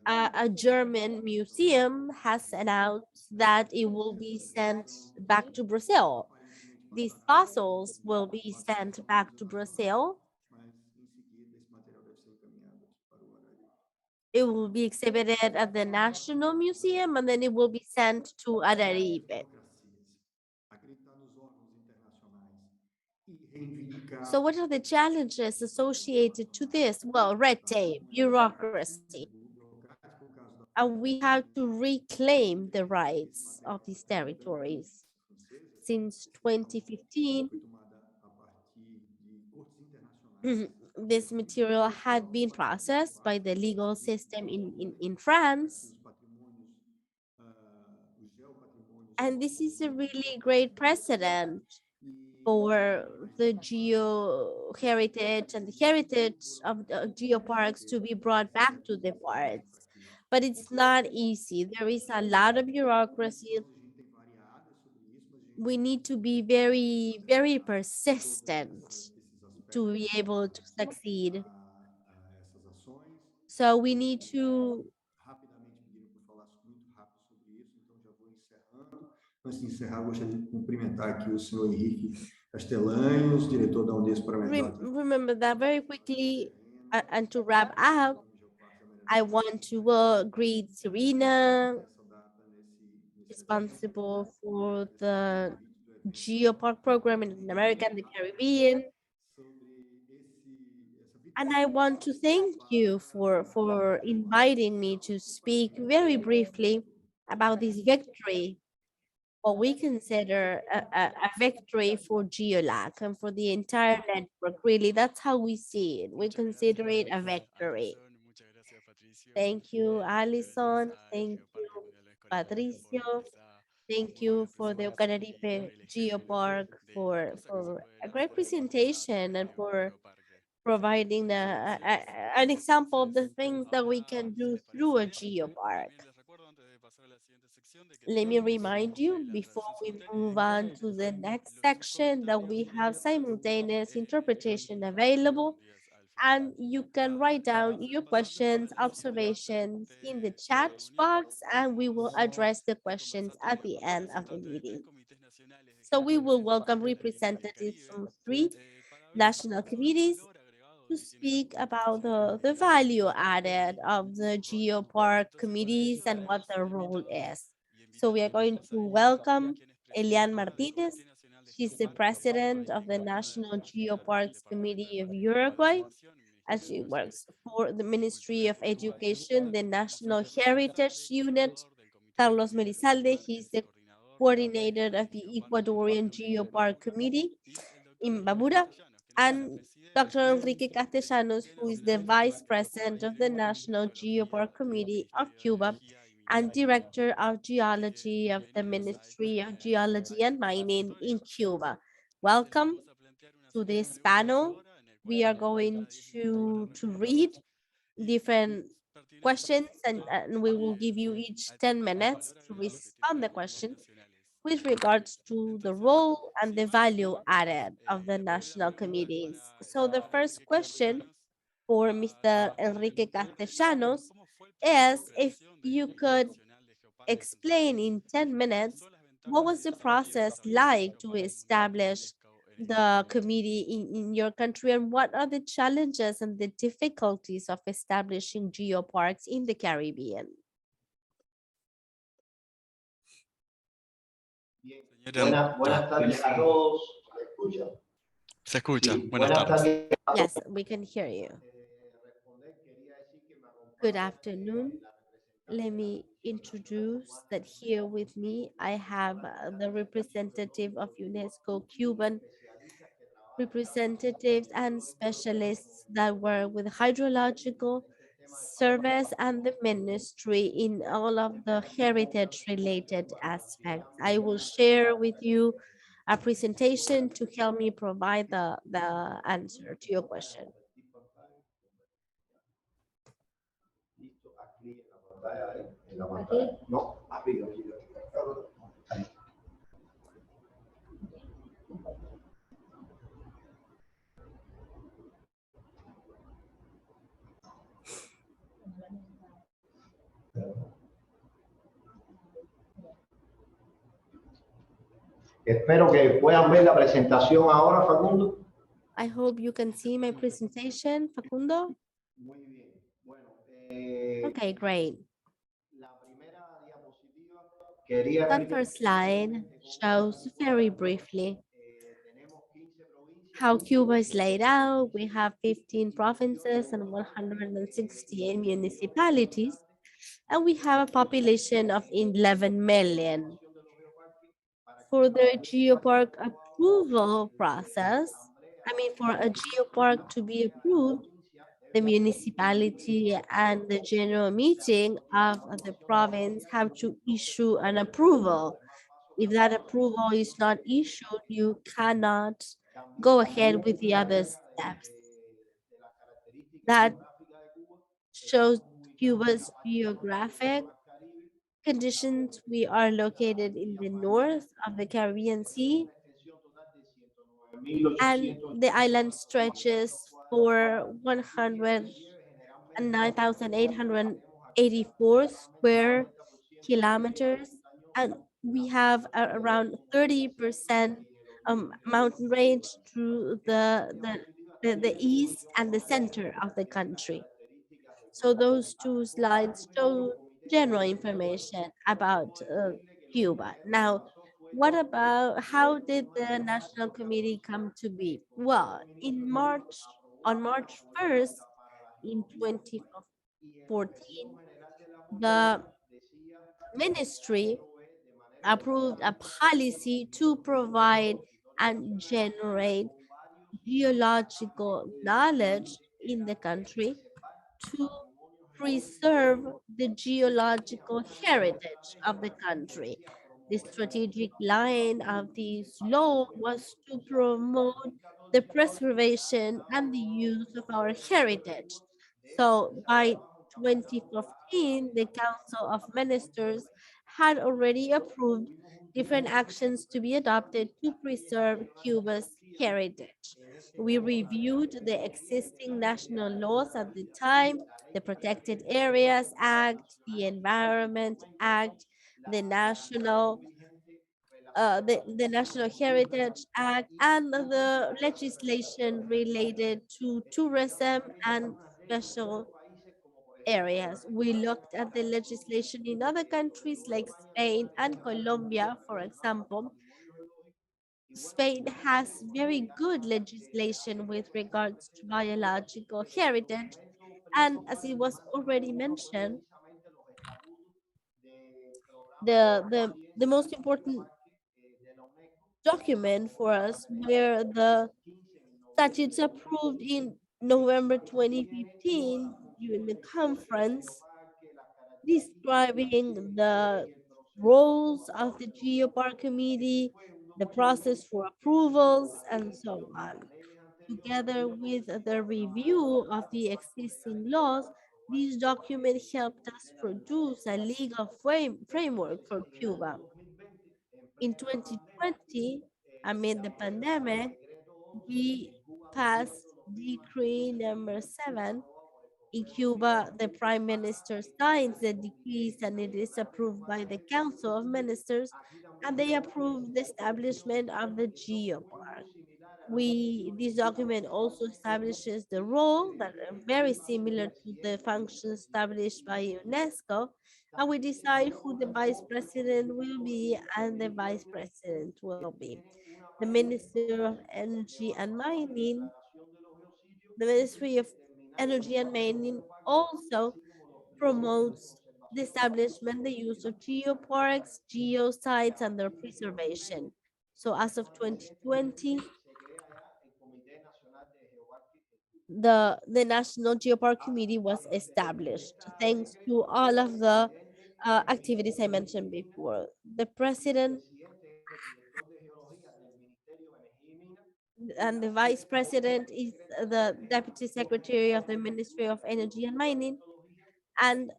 a German museum has announced that it will be sent back to Brazil. These fossils will be sent back to Brazil. It will be exhibited at the National Museum, and then it will be sent to Araripe. So what are the challenges associated to this? Well, red tape, bureaucracy, and we have to reclaim the rights of these territories. Since 2015, this material had been processed by the legal system in France. And this is a really great precedent for the geo heritage and the heritage of the geoparks to be brought back to the parks. But it's not easy. There is a lot of bureaucracy. We need to be very, very persistent to be able to succeed. So we need to rapidamente pediram para eu falasse muito rápido sobre isso, então já vou encerrando. Antes de encerrar, gostaria de cumprimentar aqui o senhor Henrique Castelanhos, diretor da Unesco para a América Latina. remember that very quickly. And to wrap up, I want to greet Serena, responsible for the Geopark program in America and the Caribbean. And I want to thank you for inviting me to speak very briefly about this victory, what we consider a victory for GeoLAC and for the entire network. Really, that's how we see it. We consider it a victory. Thank you, Alison. Thank you, Patricio. Thank you for the Ucanaripe Geopark for a great presentation and for providing an example of the things that we can do through a geopark. Let me remind you before we move on to the next section that we have simultaneous interpretation available, and you can write down your questions, observations in the chat box, and we will address the questions at the end of the meeting. So we will welcome representatives from 3 national committees to speak about the value added of the Geopark committees and what their role is. So we are going to welcome Eliane Martinez. She's the president of the National Geoparks Committee of Uruguay, and she works for the Ministry of Education, the National Heritage Unit. Carlos Merizalde, he's the coordinator of the Ecuadorian Geopark Committee in Babura, and Dr. Enrique Castellanos, who is the Vice President of the National Geopark Committee of Cuba and Director of Geology of the Ministry of Geology and Mining in Cuba. Welcome to this panel. We are going to read different questions, and we will give you each 10 minutes to respond the questions with regards to the role and the value added of the national committees. So the first question for Mr. Enrique Castellanos is if you could explain in 10 minutes what was the process like to establish the committee in your country, and what are the challenges and the difficulties of establishing geoparks in the Caribbean? Buenas tardes a todos. Se escucha. Sí, Buenas tardes. Yes, we can hear you. Good afternoon. Let me introduce that here with me, I have the representative of UNESCO Cuban representatives and specialists that work with hydrological service and the ministry in all of the heritage related aspects. I will share with you a presentation to help me provide the answer to your question. No, arriba. Espero que puedan ver la presentación ahora, Facundo. I hope you can see my presentation, Facundo. Muy bien. Bueno, Okay, great. la primera diapositiva quería That first slide shows very briefly tenemos 15 provincias how Cuba is laid out. We have 15 provinces and 168 municipalities, and we have a population of 11 million. For the geopark approval process, for a geopark to be approved, the municipality and the general meeting of the province have to issue an approval. If that approval is not issued, you cannot go ahead with the other steps. That shows Cuba's geographic conditions. We are located in the north of the Caribbean Sea, and the island stretches for 109,884 square kilometers, and we have around 30% mountain range through the east and the center of the country. So those two slides show general information about Cuba. Now, what about how did the National Committee come to be? Well, on March 1st, in 2014, the ministry approved a policy to provide and generate geological knowledge in the country to preserve the geological heritage of the country. The strategic line of this law was to promote the preservation and the use of our heritage. So by 2015, the Council of Ministers had already approved different actions to be adopted to preserve Cuba's heritage. We reviewed the existing national laws at the time, the Protected Areas Act, the Environment Act, the National Heritage Act, and the legislation related to tourism and special areas. We looked at the legislation in other countries like Spain and Colombia, for example. Spain has very good legislation with regards to biological heritage, and as it was already mentioned, the most important document for us were the statutes approved in November 2015 during the conference describing the roles of the Geopark Committee, the process for approvals, and so on. Together with the review of the existing laws, this document helped us produce a legal framework for Cuba. In 2020, amid the pandemic, we passed Decree number 7. In Cuba, the Prime Minister signs the decrees and it is approved by the Council of Ministers, and they approve the establishment of the Geopark. This document also establishes the role that are very similar to the functions established by UNESCO, and we decide who the vice president will be and the vice president will be. The Minister of Energy and Mining, the Ministry of Energy and Mining also promotes the establishment, the use of geoparks, geosites, and their preservation. So as of 2020, the National Geopark Committee was established thanks to all of the activities I mentioned before. The president and the vice president is the deputy secretary of the Ministry of Energy and Mining. And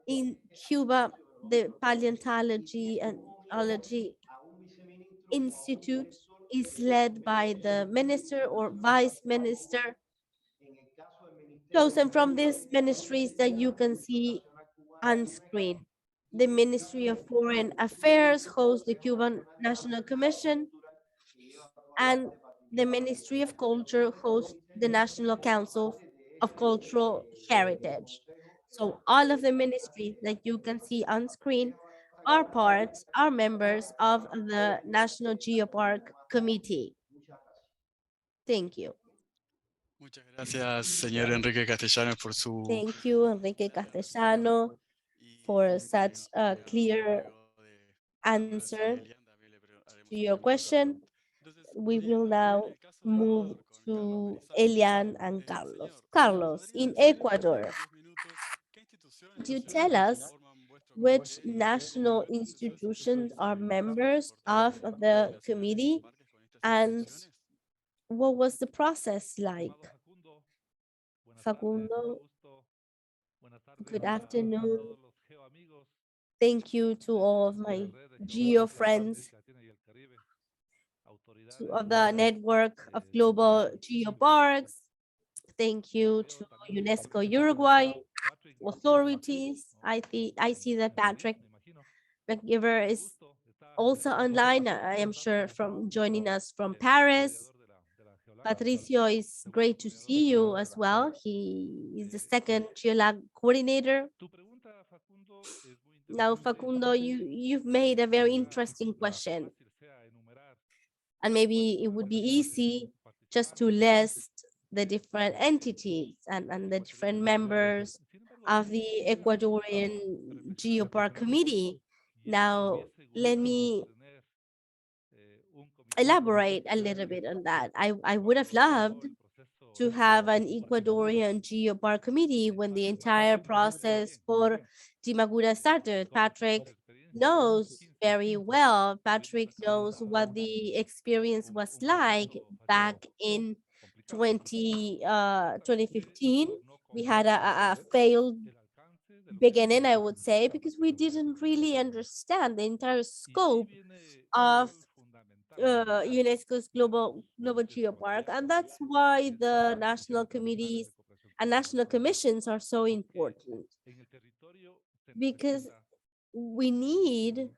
in Cuba, the Paleontology and Geology Institute is led by the minister or vice minister chosen from these ministries that you can see on screen. The Ministry of Foreign Affairs hosts the Cuban National Commission, and the Ministry of Culture hosts the National Council of Cultural Heritage. So all of the ministries that you can see on screen are members of the National Geopark Committee. Thank you. Muchas gracias, señor Enrique Castellano, por su Thank you, Enrique Castellano, for such a clear answer to your question. We will now move to Elian and Carlos. Carlos, in Ecuador, could you tell us which national institutions are members of the committee and what was the process like? Facundo, good afternoon. Thank you to all of my geo friends of the network of global geoparks. Thank you to UNESCO Uruguay authorities. I see that Patrick McGiver is also online, I am sure, from joining us from Paris. Patricio, is great to see you as well. He is the second GeoLAC coordinator. Now, Facundo, you've made a very interesting question. And maybe it would be easy just to list the different entities and the different members of the Ecuadorian Geopark Committee. Now, let me elaborate a little bit on that. I would have loved to have an Ecuadorian Geopark Committee when the entire process for Dimagura started. Patrick knows very well. Patrick knows what the experience was like back in 2015. We had a failed beginning, I would say, because we didn't really understand the entire scope of UNESCO's global geopark, and that's why the national committees and national commissions are so important, because we need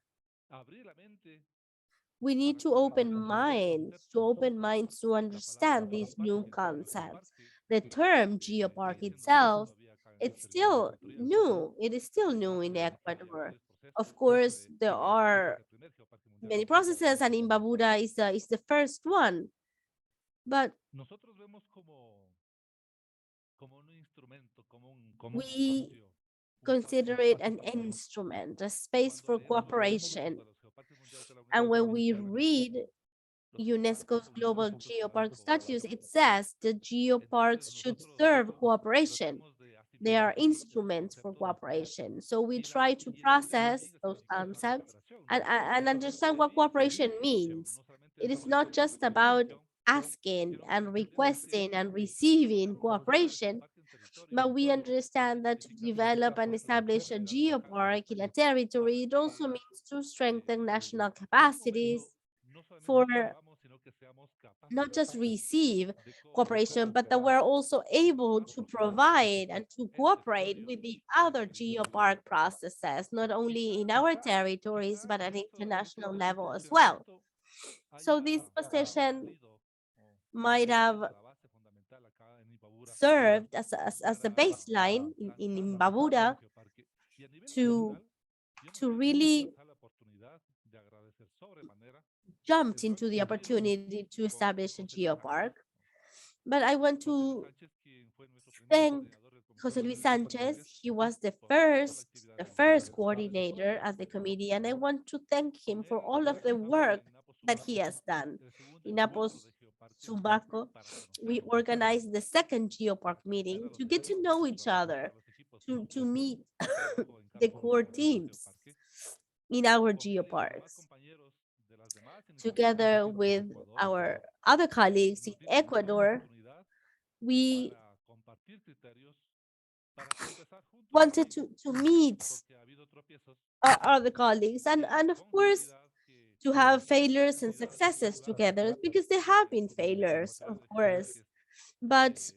to open minds to understand these new concepts. The term geopark itself, it's still new. It is still new in Ecuador. Of course, there are many processes, and Imbabura is the first one. But we consider it an instrument, a space for cooperation. And when we read UNESCO's Global Geopark Statutes, it says the geoparks should serve cooperation. They are instruments for cooperation. So we try to process those concepts and understand what cooperation means. It is not just about asking and requesting and receiving cooperation, but we understand that to develop and establish a geopark in a territory, it also means to strengthen national capacities for not just receive cooperation, but that we're also able to provide and to cooperate with the other geopark processes, not only in our territories, but at international level as well. So this position might have served as the baseline in Imbabura to really jumped into the opportunity to establish a geopark. But I want to thank Jose Luis Sanchez. He was the first coordinator at the committee, and I want to thank him for all of the work that he has done. In Apos Zumbaco, we organized the second geopark meeting to get to know each other, to meet the core teams in our geoparks. Together with our other colleagues in Ecuador, we wanted to meet our other colleagues and of course to have failures and successes together, because there have been failures, of course, but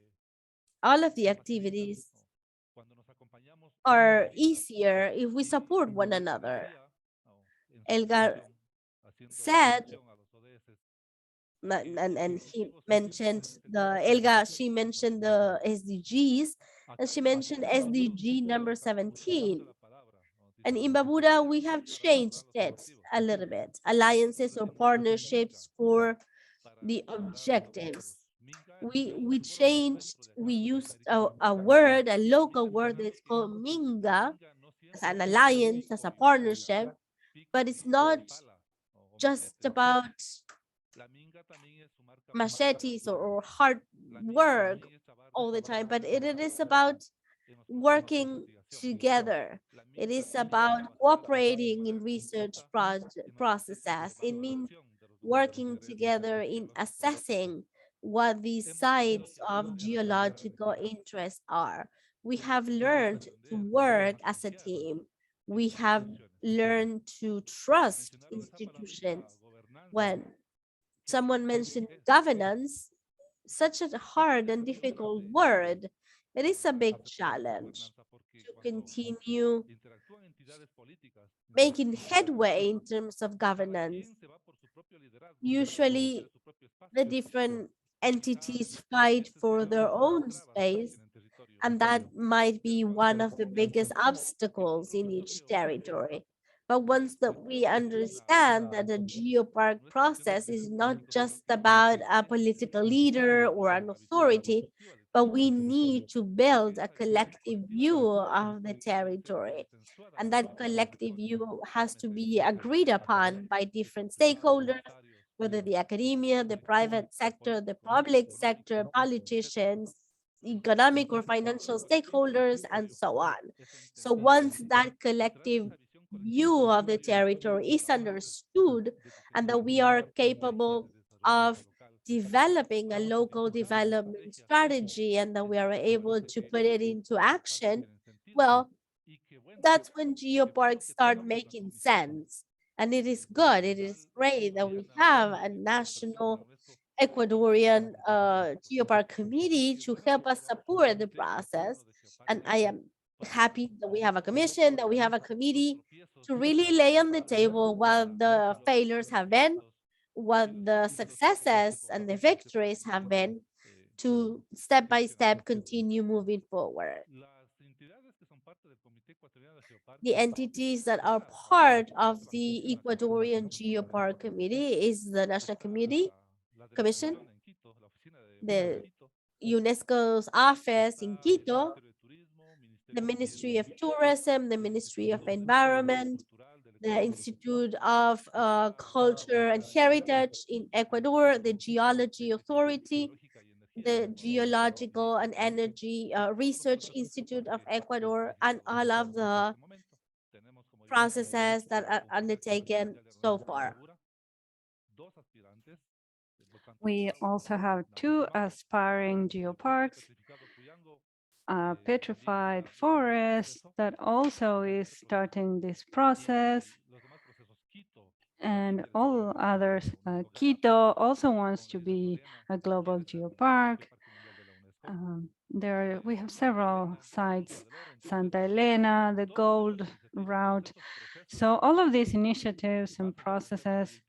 all of the activities are easier if we support one another. Elgar said, and he mentioned she mentioned the SDGs, and she mentioned SDG number 17. And in Babura, we have changed it a little bit. Alliances or partnerships for the objectives. we used a word, a local word that's called Minga, as an alliance, as a partnership, but it's not just about machetes or hard work all the time, but it is about working together. It is about cooperating in research processes. It means working together in assessing what these sites of geological interest are. We have learned to work as a team. We have learned to trust institutions. When someone mentioned governance, such a hard and difficult word, it is a big challenge to continue making headway in terms of governance. Usually, the different entities fight for their own space, and that might be one of the biggest obstacles in each territory. But once that we understand that the geopark process is not just about a political leader or an authority, but we need to build a collective view of the territory. And that collective view has to be agreed upon by different stakeholders, whether the academia, the private sector, the public sector, politicians, economic or financial stakeholders, and so on. So once that collective view of the territory is understood and that we are capable of developing a local development strategy and that we are able to put it into action, well, that's when geoparks start making sense. And it is good, it is great that we have a national Ecuadorian Geopark Committee to help us support the process. And I am happy that we have a commission, that we have a committee to really lay on the table what the failures have been, what the successes and the victories have been, to step by step continue moving forward. The entities that are part of the Ecuadorian Geopark Committee is the National Commission, the UNESCO's office in Quito, the Ministry of Tourism, the Ministry of Environment, the Institute of Culture and Heritage in Ecuador, the Geology Authority, the Geological and Energy Research Institute of Ecuador, and all of the processes that are undertaken so far. We also have two aspiring geoparks, a petrified forest that also is starting this process, and all others. Quito also wants to be a global geopark. We have several sites, Santa Elena, the Gold Route. So all of these initiatives and processes,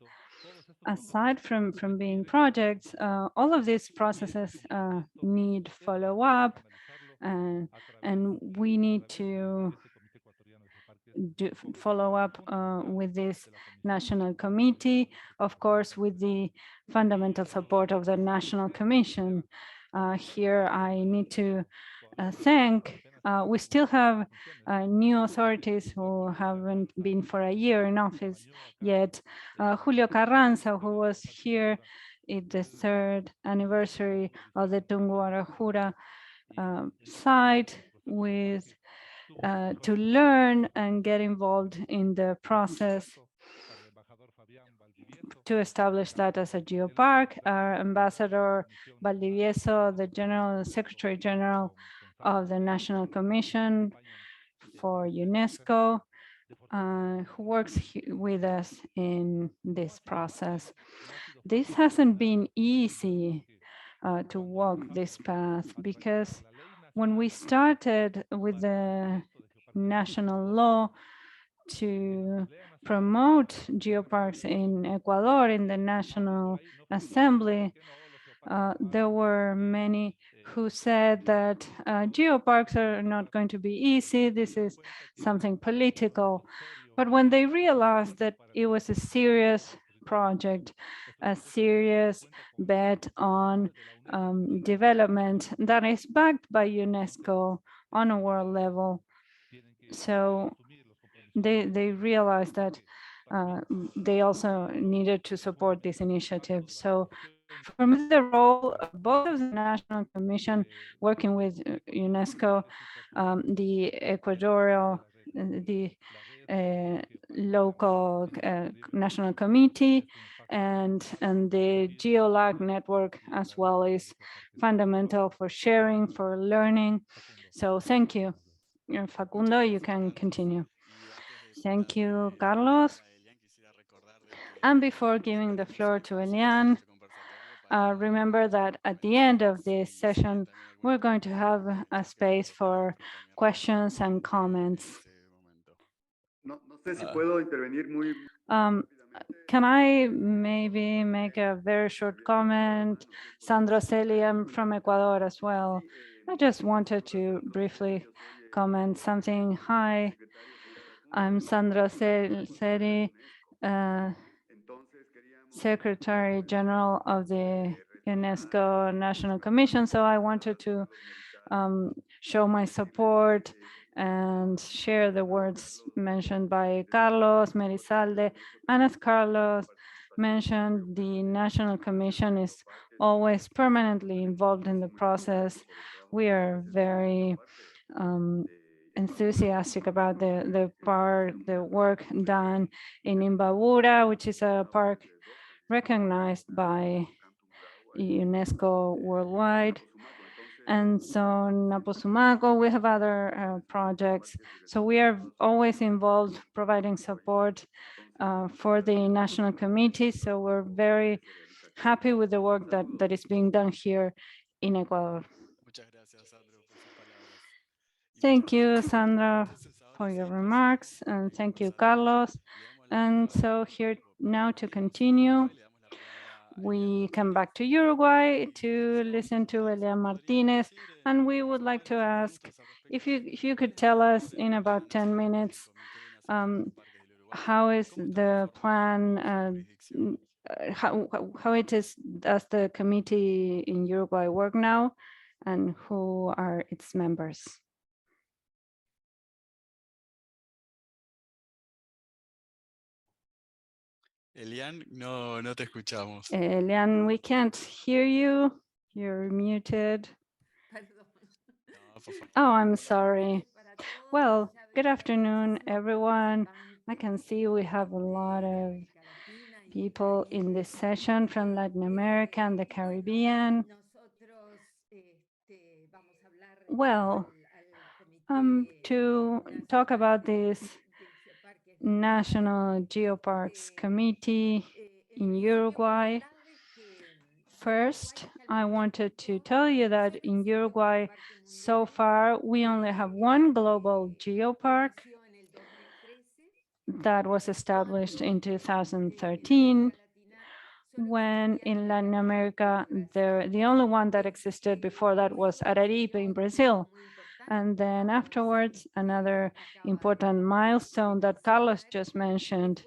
aside from being projects, all of these processes need follow-up, and we need to follow up with this national committee, of course, with the fundamental support of the National Commission. Here I need to thank, we still have new authorities who haven't been for a year in office yet. Julio Carranza, who was here at the 3rd anniversary of the Tunguarajura site with to learn and get involved in the process to establish that as a geopark. Our Ambassador Valdivieso, the General Secretary General of the National Commission for UNESCO, who works with us in this process. This hasn't been easy to walk this path, because when we started with the national law to promote geoparks in Ecuador in the National Assembly, there were many who said that geoparks are not going to be easy, this is something political. But when they realized that it was a serious project, a serious bet on development that is backed by UNESCO on a world level. So they realized that they also needed to support this initiative. So for me, the role both of the National Commission working with UNESCO, the Equatorial, the local national committee, and the GeoLAC network as well is fundamental for sharing, for learning. So thank you. Facundo, you can continue. Thank you, Carlos. And before giving the floor to Elian, remember that at the end of this session, we're going to have a space for questions and comments. Can I maybe make a very short comment? Sandra Celi, I'm from Ecuador as well. I just wanted to briefly comment something. Hi, I'm Sandra Celi, Secretary General of the UNESCO National Commission. So I wanted to show my support and share the words mentioned by Carlos, Merizalde, and as Carlos mentioned, the National Commission is always permanently involved in the process. We are very enthusiastic about the work done in Imbabura, which is a park recognized by UNESCO worldwide. And so Naposumaco, we have other projects. So we are always involved providing support for the national committee. So we're very happy with the work that is being done here in Ecuador. Thank you, Sandra, for your remarks, and thank you, Carlos. And so here now to continue, we come back to Uruguay to listen to Elian Martinez, and we would like to ask if you could tell us in about 10 minutes how is the plan, how it is, does the committee in Uruguay work now, and who are its members? Elian, no te escuchamos. Elian, we can't hear you. You're muted. Oh, I'm sorry. Well, good afternoon, everyone. I can see we have a lot of people in this session from Latin America and the Caribbean. Well, to talk about this National Geoparks Committee in Uruguay, first, I wanted to tell you that in Uruguay, so far, we only have one global geopark that was established in 2013, when in Latin America, the only one that existed before that was Araripe in Brazil. And then afterwards, another important milestone that Carlos just mentioned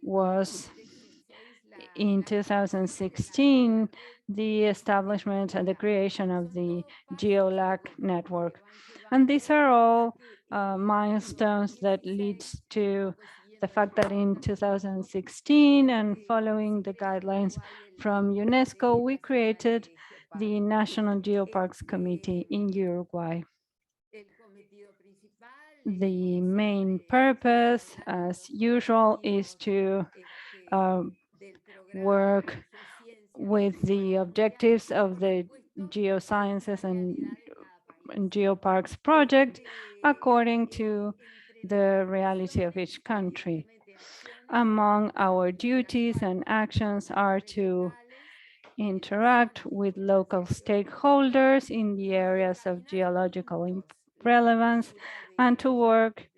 was in 2016, the establishment and the creation of the GeoLAC Network. And these are all milestones that leads to the fact that in 2016 and following the guidelines from UNESCO, we created the National Geoparks Committee in Uruguay. The main purpose, as usual, is to work with the objectives of the Geosciences and Geoparks project according to the reality of each country. Among our duties and actions are to interact with local stakeholders in the areas of geological relevance and to work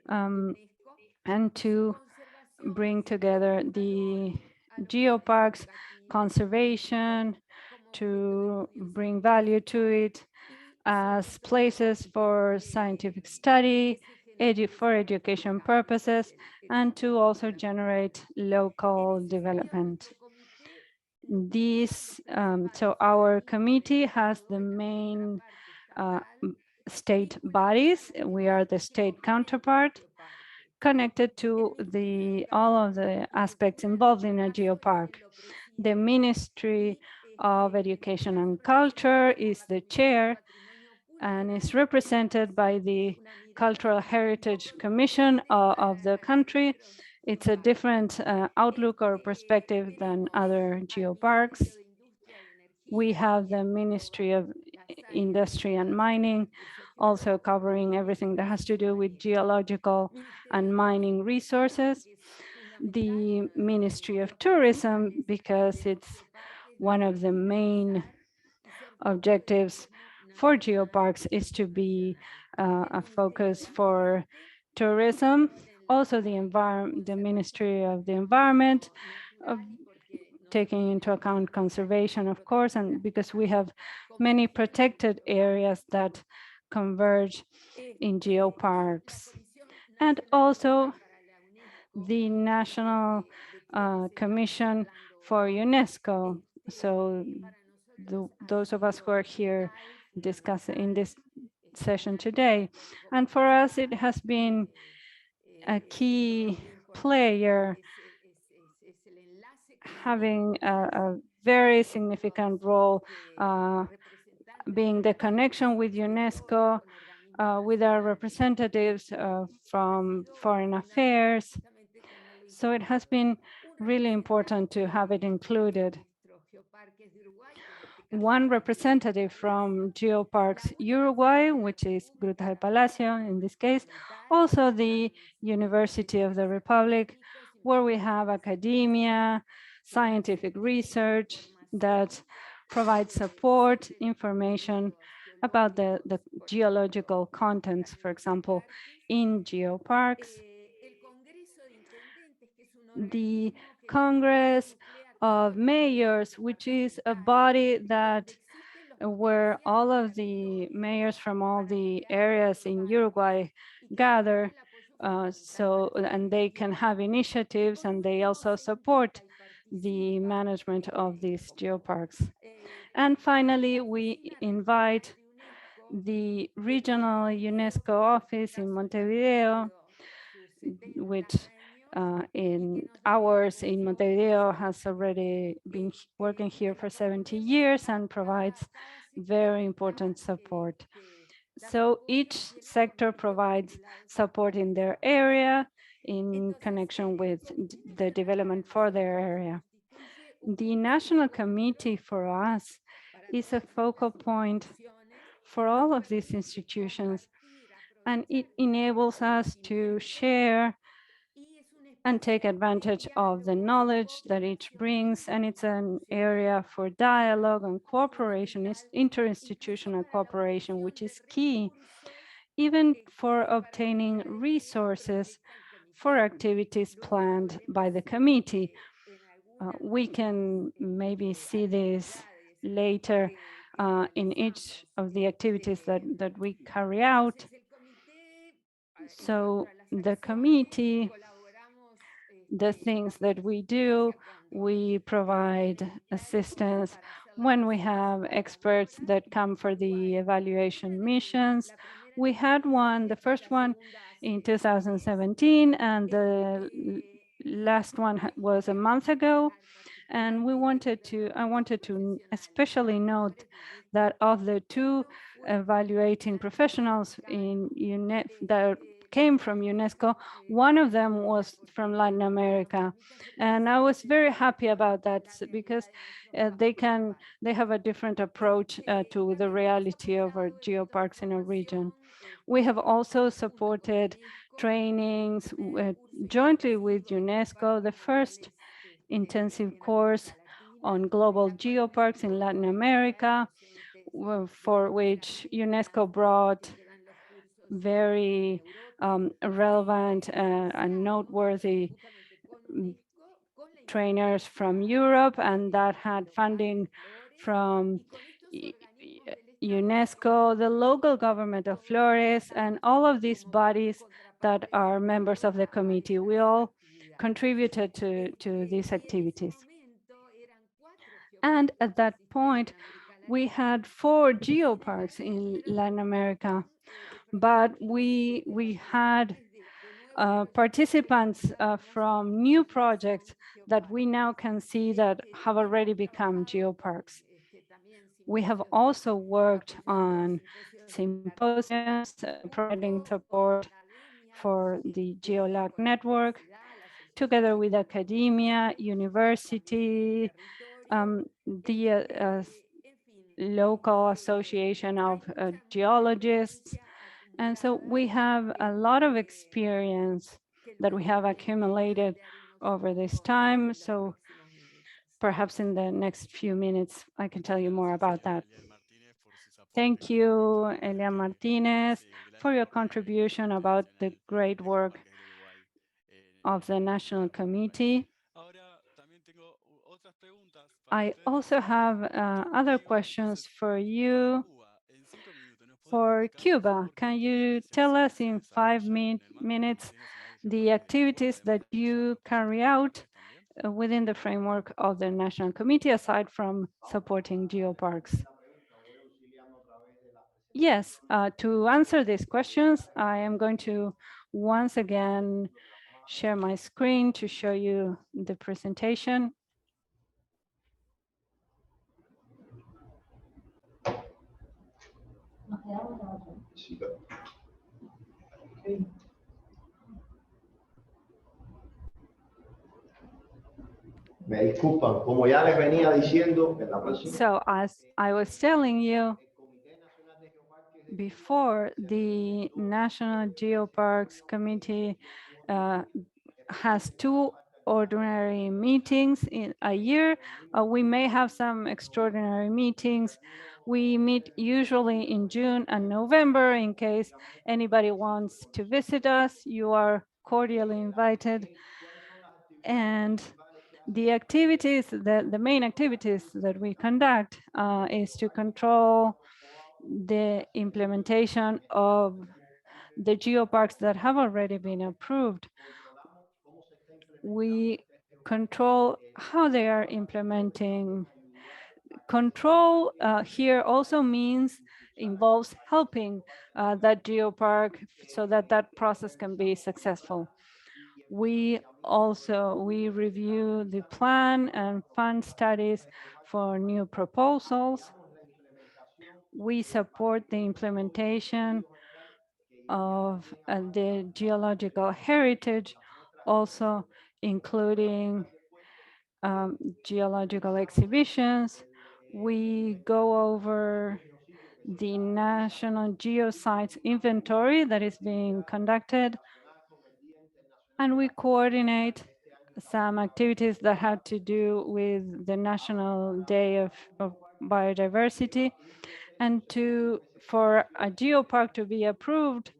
and to bring together the geoparks conservation, to bring value to it as places for scientific study for education purposes and to also generate local development. So our committee has the main state bodies. We are the state counterpart connected to all of the aspects involved in a geopark. The Ministry of Education and Culture is the chair and is represented by the Cultural Heritage Commission of the country. It's a different outlook or perspective than other geoparks. We have the Ministry of Industry and Mining, also covering everything that has to do with geological and mining resources. The Ministry of Tourism, because it's one of the main objectives for geoparks is to be a focus for tourism. Also the Ministry of the Environment, taking into account conservation, of course, and because we have many protected areas that converge in geoparks. And also the National Commission for UNESCO. So those of us who are here discussing in this session today. And for us, it has been a key player having a very significant role, being the connection with UNESCO, with our representatives from foreign affairs. So it has been really important to have it included. One representative from Geoparks Uruguay, which is Gruta del Palacio in this case, also the University of the Republic, where we have academia, scientific research that provides support, information about the geological contents, for example, in geoparks. The Congress of Mayors, which is a body that where all of the mayors from all the areas in Uruguay gather, and they can have initiatives and they also support the management of these geoparks. And finally, we invite the regional UNESCO office in Montevideo, which in ours in Montevideo has already been working here for 70 years and provides very important support. So each sector provides support in their area in connection with the development for their area. The National Committee for us is a focal point for all of these institutions, and it enables us to share and take advantage of the knowledge that each brings. And it's an area for dialogue and cooperation, it's interinstitutional cooperation, which is key, even for obtaining resources for activities planned by the committee. We can maybe see this later in each of the activities that we carry out. So the committee, the things that we do, we provide assistance when we have experts that come for the evaluation missions. We had one, the first one in 2017, and the last one was a month ago. And I wanted to especially note that of the two evaluating professionals that came from UNESCO, one of them was from Latin America. And I was very happy about that because they have a different approach to the reality of our geoparks in our region. We have also supported trainings jointly with UNESCO, the first intensive course on global geoparks in Latin America, for which UNESCO brought very relevant and noteworthy trainers from Europe, and that had funding from UNESCO, the local government of Flores, and all of these bodies that are members of the committee. We all contributed to these activities. And at that point, we had 4 geoparks in Latin America, but we had participants from new projects that we now can see that have already become geoparks. We have also worked on symposiums, providing support for the GeoLAC network, together with academia, university, the local association of geologists. And so we have a lot of experience that we have accumulated over this time. So perhaps in the next few minutes, I can tell you more about that. Thank you, Elia Martinez, for your contribution about the great work of the National Committee. I also have other questions for you. For Cuba, can you tell us in 5 minutes the activities that you carry out within the framework of the National Committee, aside from supporting geoparks? Yes, to answer these questions, I am going to once again share my screen to show you the presentation. Me disculpan, como ya les venía diciendo, en la próxima. So as I was telling you before, the National Geoparks Committee has 2 ordinary meetings in a year. We may have some extraordinary meetings. We meet usually in June and November. In case anybody wants to visit us, you are cordially invited. And the activities, the main activities that we conduct is to control the implementation of the geoparks that have already been approved. We control how they are implementing. Control here also involves helping that geopark so that that process can be successful. We review the plan and fund studies for new proposals. We support the implementation of the geological heritage, also including geological exhibitions. We go over the National Geoscience inventory that is being conducted, and we coordinate some activities that had to do with the National Day of Biodiversity. And for a geopark to be approved,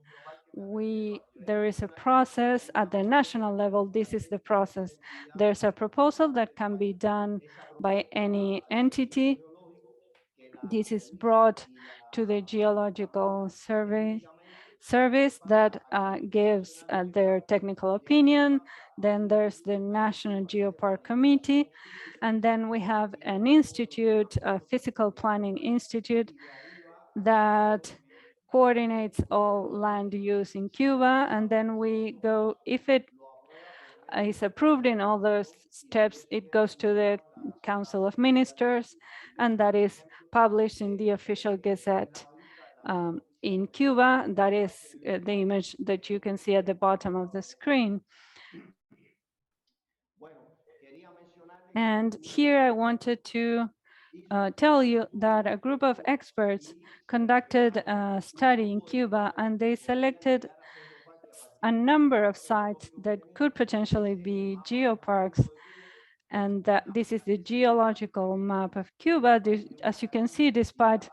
there is a process at the national level. This is the process. There's a proposal that can be done by any entity. This is brought to the Geological Service that gives their technical opinion. Then there's the National Geopark Committee. And then we have an institute, a physical planning institute, that coordinates all land use in Cuba. And then we go, if it is approved in all those steps, it goes to the Council of Ministers, and that is published in the official Gazette in Cuba. That is the image that you can see at the bottom of the screen. And here I wanted to tell you that a group of experts conducted a study in Cuba, and they selected a number of sites that could potentially be geoparks. And this is the Geological Map of Cuba. As you can see, despite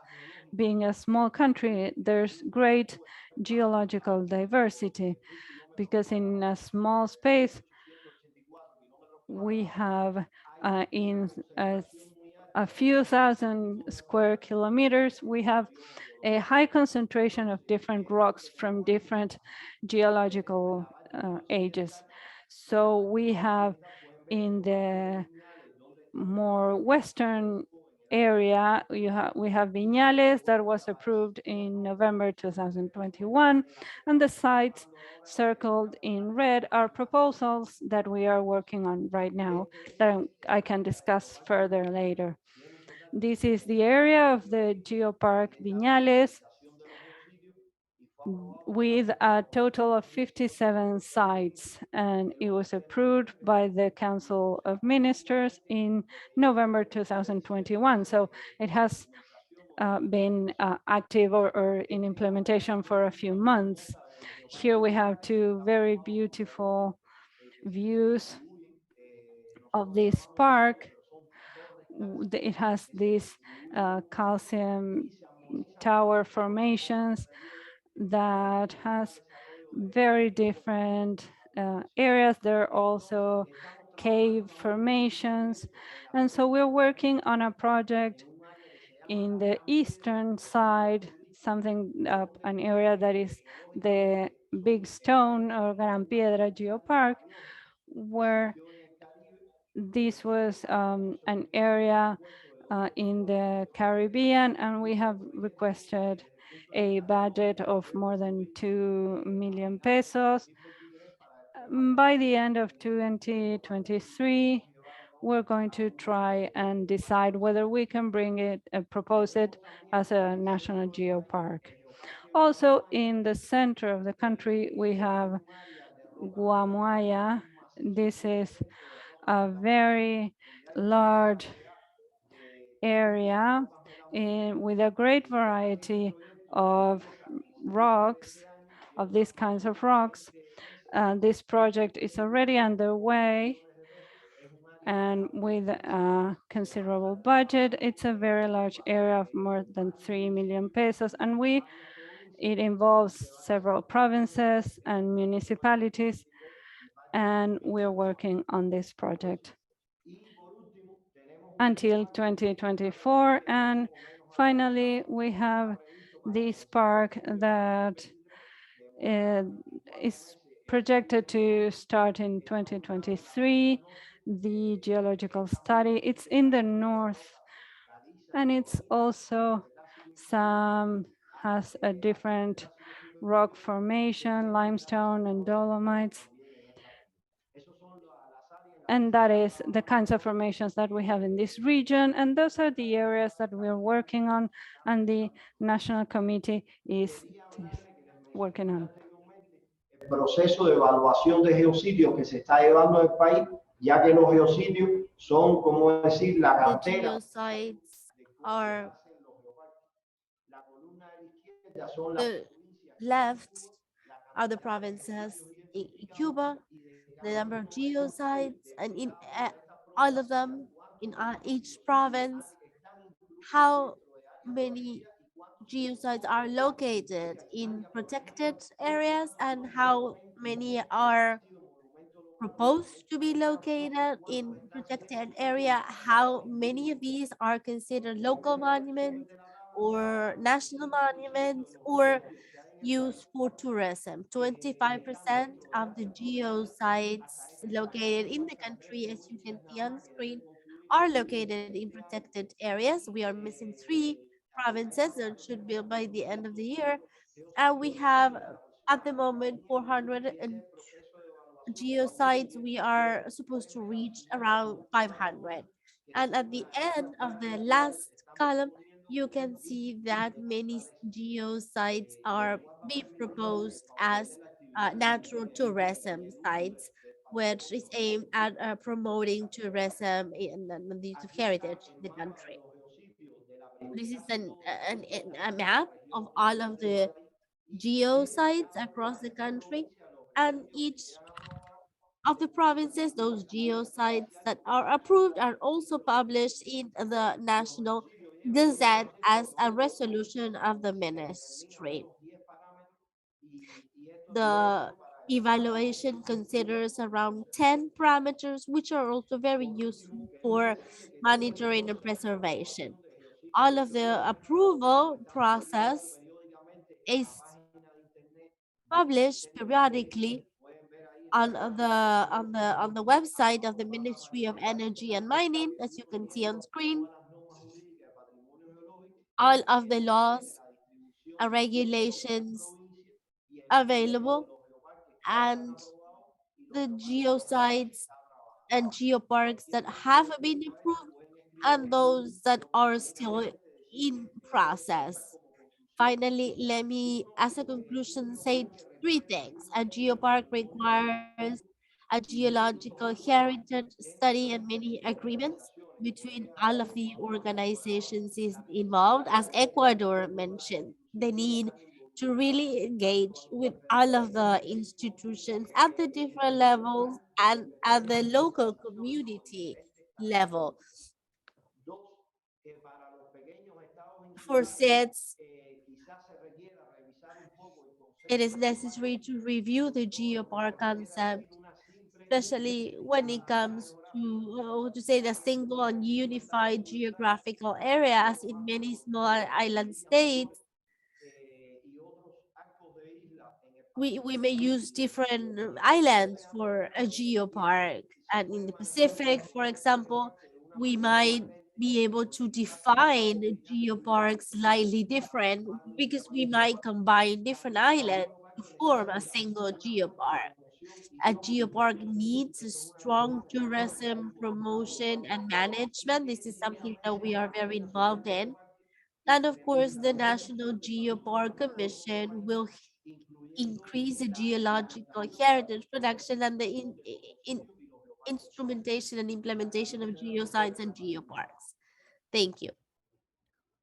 being a small country, there's great geological diversity, because in a small space, we have in a few thousand square kilometers. We have a high concentration of different rocks from different geological ages. So we have in the more western area, we have Vinales that was approved in November 2021, and the sites circled in red are proposals that we are working on right now that I can discuss further later. This is the area of the Geopark Vinales with a total of 57 sites, and it was approved by the Council of Ministers in November 2021. So it has been active or in implementation for a few months. Here we have two very beautiful views of this park. It has these calcium tower formations that has very different areas. There are also cave formations. And so we're working on a project in the eastern side, something, an area that is the Big Stone or Gran Piedra Geopark, where this was an area in the Caribbean, and we have requested a budget of more than 2 million pesos. By the end of 2023, we're going to try and decide whether we can bring it, propose it as a national geopark. Also, in the center of the country, we have Guamuaya. This is a very large area with a great variety of rocks, of these kinds of rocks. This project is already underway, and with a considerable budget. It's a very large area of more than 3 million pesos, and it involves several provinces and municipalities, and we're working on this project until 2024. And finally, we have this park that is projected to start in 2023, the geological study. It's in the north, and it's also has a different rock formation, limestone and dolomites. And that is the kinds of formations that we have in this region. And those are the areas that we're working on and the National Committee is working on. El proceso de evaluación de geositios que se está llevando en el país, ya que los geositios son, como decir, la The cantera. geosites are the left are the provinces in Cuba, the number of geosites, and in all of them, in each province, how many geosites are located in protected areas and how many are proposed to be located in protected area, how many of these are considered local monuments or national monuments or used for tourism. 25% of the geosites located in the country, as you can see on screen, are located in protected areas. We are missing 3 provinces that should be by the end of the year. And we have at the moment 400 geosites. We are supposed to reach around 500. And at the end of the last column, you can see that many geosites are being proposed as natural tourism sites, which is aimed at promoting tourism and the use of heritage in the country. This is a map of all of the geosites across the country, and each of the provinces, those geosites that are approved are also published in the National Gazette as a resolution of the ministry. The evaluation considers around 10 parameters, which are also very useful for monitoring and preservation. All of the approval process is published periodically on the website of the Ministry of Energy and Mining, as you can see on screen. All of the laws and regulations available, and the geosites and geoparks that have been approved and those that are still in process. Finally, let me, as a conclusion, say three things. A geopark requires a geological heritage study and many agreements between all of the organizations is involved. As Ecuador mentioned, the need to really engage with all of the institutions at the different levels and at the local community level. For SETs, it is necessary to review the geopark concept, especially when it comes to say the single and unified geographical areas in many small island states. We may use different islands for a geopark, and in the Pacific, for example, we might be able to define geoparks slightly different because we might combine different islands to form a single geopark. A geopark needs a strong tourism promotion and management. This is something that we are very involved in. And of course, the National Geopark Commission will increase the geological heritage production and the instrumentation and implementation of geoscience and geoparks. Thank you.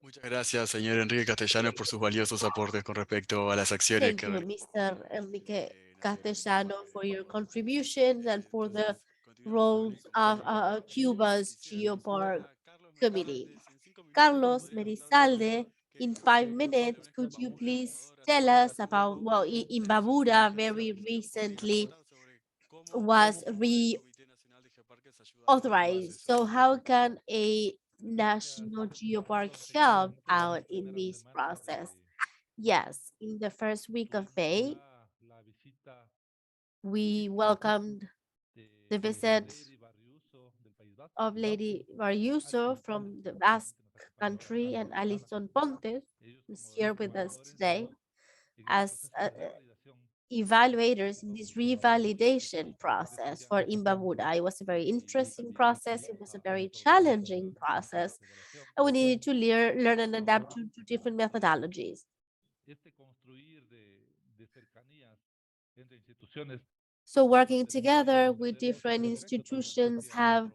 Muchas gracias, señor Enrique Castellanos, por sus valiosos aportes con respecto a las acciones Thank que you, Mr. Enrique Castellano, for your contributions and for the roles of Cuba's Geopark Committee. Carlos Merizalde, in 5 minutes, could you please tell us about, well, Imbabura very recently was reauthorized. So how can a national geopark help out in this process? Yes, in the first week of May, we welcomed the visit of Lady Barriuso from the Basque country, and Alison Pontes is here with us today as evaluators in this revalidation process for Imbabura. It was a very interesting process. It was a very challenging process, and we needed to learn and adapt to different methodologies. So working together with different institutions have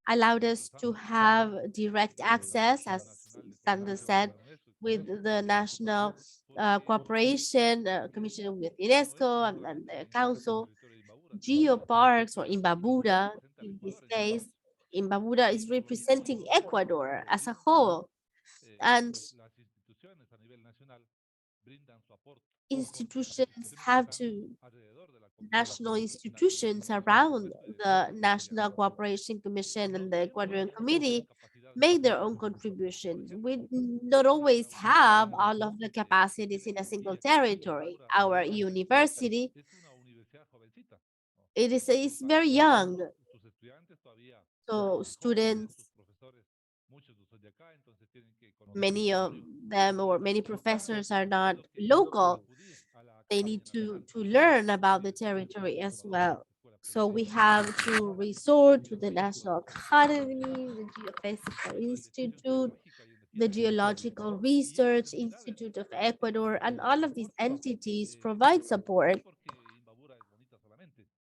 allowed us to have direct access, as Sandra said, with the National Cooperation Commission with UNESCO and the Council. Geoparks, or Imbabura in this case, Imbabura is representing Ecuador as a whole, and institutions have to, national institutions around the National Cooperation Commission and the Ecuadorian Committee make their own contributions. We not always have all of the capacities in a single territory. Our university, is very young, so students, many of them or many professors are not local. They need to learn about the territory as well. So we have to resort to the National Academy, the Geophysical Institute, the Geological Research Institute of Ecuador, and all of these entities provide support,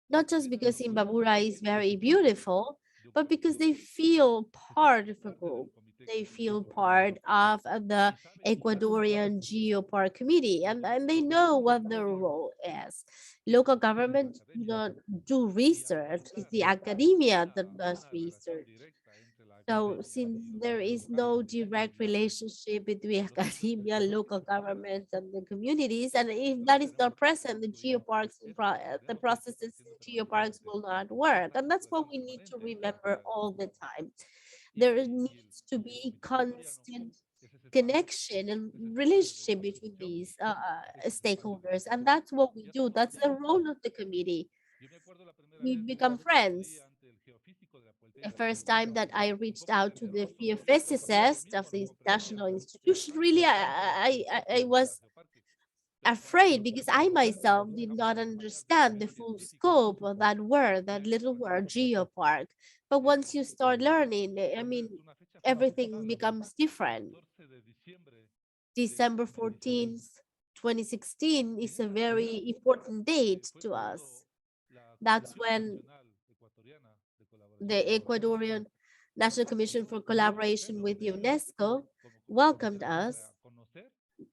not just because Imbabura is very beautiful, but because they feel part of a group. They feel part of the Ecuadorian Geopark Committee, and they know what their role is. Local governments do not do research, it's the academia that does research. So since there is no direct relationship between academia, local governments, and the communities, and if that is not present, the geoparks, the processes in geoparks will not work. And that's what we need to remember all the time. There needs to be constant connection and relationship between these stakeholders. And that's what we do. That's the role of the committee. We become friends. The first time that I reached out to the geophysicist of this national institution, really, I was afraid because I myself did not understand the full scope of that word, that little word, geopark. But once you start learning, I mean, everything becomes different. December 14th, 2016 is a very important date to us. That's when the Ecuadorian National Commission for Collaboration with UNESCO welcomed us,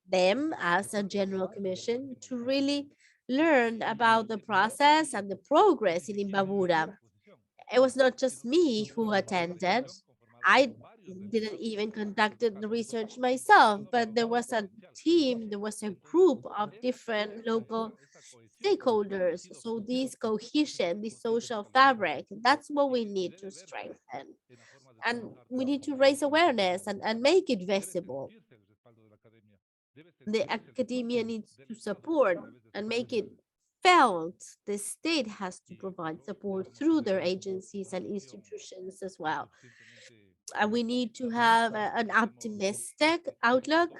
them as a general commission, to really learn about the process and the progress in Imbabura. It was not just me who attended. I didn't even conducted the research myself, but there was a team, there was a group of different local stakeholders. So this cohesion, this social fabric, that's what we need to strengthen. And we need to raise awareness and make it visible. The academia needs to support and make it felt. The state has to provide support through their agencies and institutions as well. And we need to have an optimistic outlook.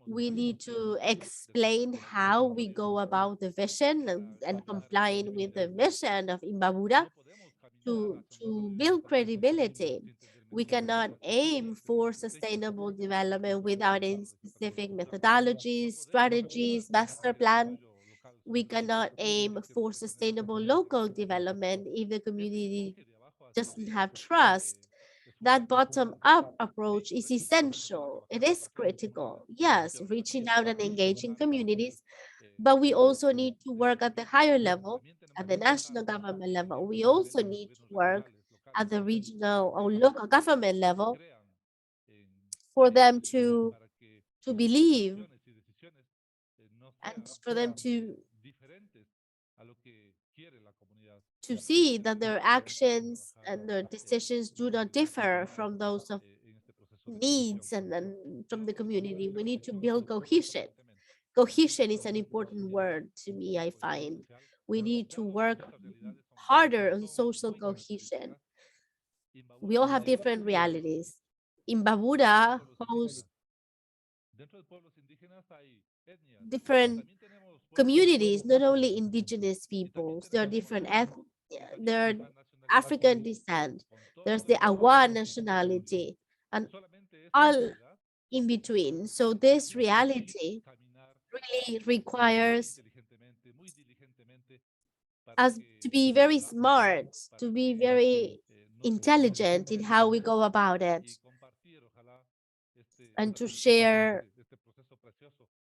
We need to explain how we go about the vision and complying with the mission of Imbabura to build credibility. We cannot aim for sustainable development without any specific methodologies, strategies, master plan. We cannot aim for sustainable local development if the community doesn't have trust. That bottom-up approach is essential. It is critical. Yes, reaching out and engaging communities, but we also need to work at the higher level, at the national government level. We also need to work at the regional or local government level for them to believe and for them to see that their actions and their decisions do not differ from those of needs and from the community. We need to build cohesion. Cohesion is an important word to me, I find. We need to work harder on social cohesion. We all have different realities. Imbabura hosts different communities, not only indigenous peoples. There are different there are African descent. There's the Awa nationality, and all in between. So this reality really requires us to be very smart, to be very intelligent in how we go about it, and to share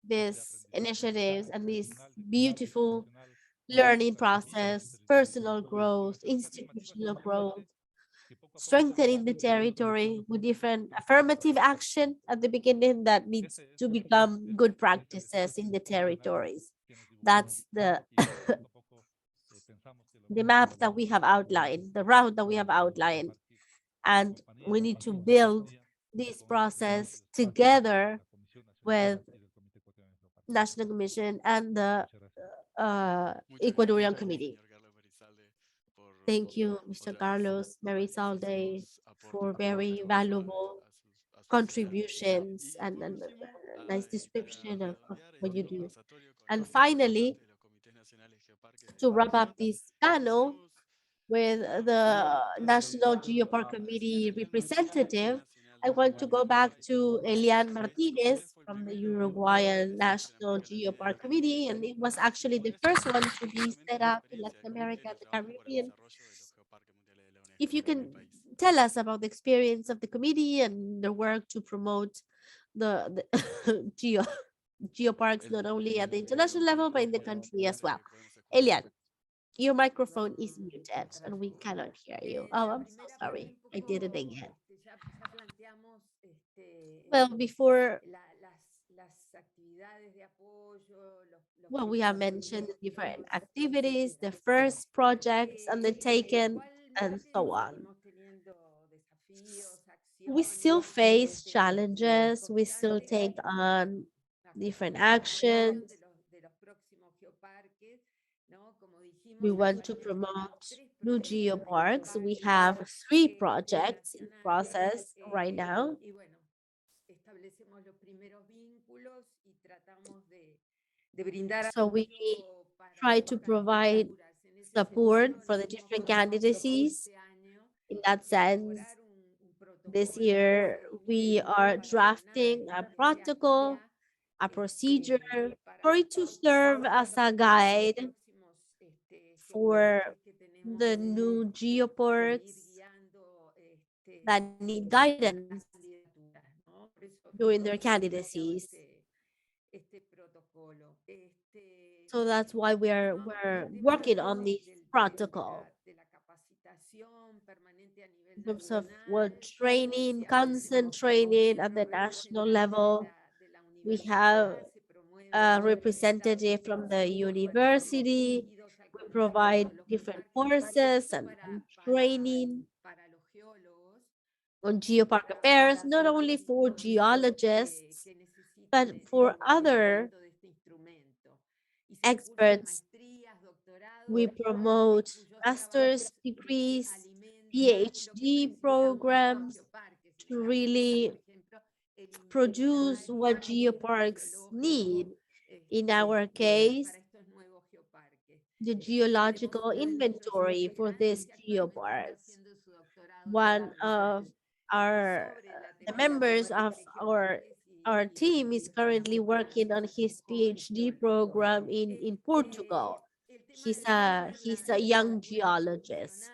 these initiatives and this beautiful learning process, personal growth, institutional growth, strengthening the territory with different affirmative action at the beginning that needs to become good practices in the territories. That's the the map that we have outlined, the route that we have outlined. And we need to build this process together with National Commission and the Ecuadorian Committee. Thank you, Mr. Carlos Marizalde, for very valuable contributions and nice description of what you do. And finally, to wrap up this panel with the National Geopark Committee representative, I want to go back to Elian Martinez from the Uruguayan National Geopark Committee, and it was actually the first one to be set up in Latin America and the Caribbean. If you can tell us about the experience of the committee and the work to promote the geoparks, not only at the international level, but in the country as well. Elian, your microphone is muted and we cannot hear you. Oh, I'm so sorry. I did it again. Well, before, well, we have mentioned the different activities, the first projects undertaken, and so on. We still face challenges, we still take on different actions. We want to promote new geoparks. We have 3 projects in process right now. So we try to provide support for the different candidacies. In that sense, this year we are drafting a protocol, a procedure for it to serve as a guide for the new geoparks that need guidance during their candidacies. So that's why we're working on this protocol. In terms of training, constant training at the national level, we have a representative from the university. We provide different courses and training on geopark affairs, not only for geologists, but for other experts. We promote master's degrees, PhD programs to really produce what geoparks need. In our case, the geological inventory for these geoparks. One of the members of our team is currently working on his PhD program in Portugal. He's a young geologist.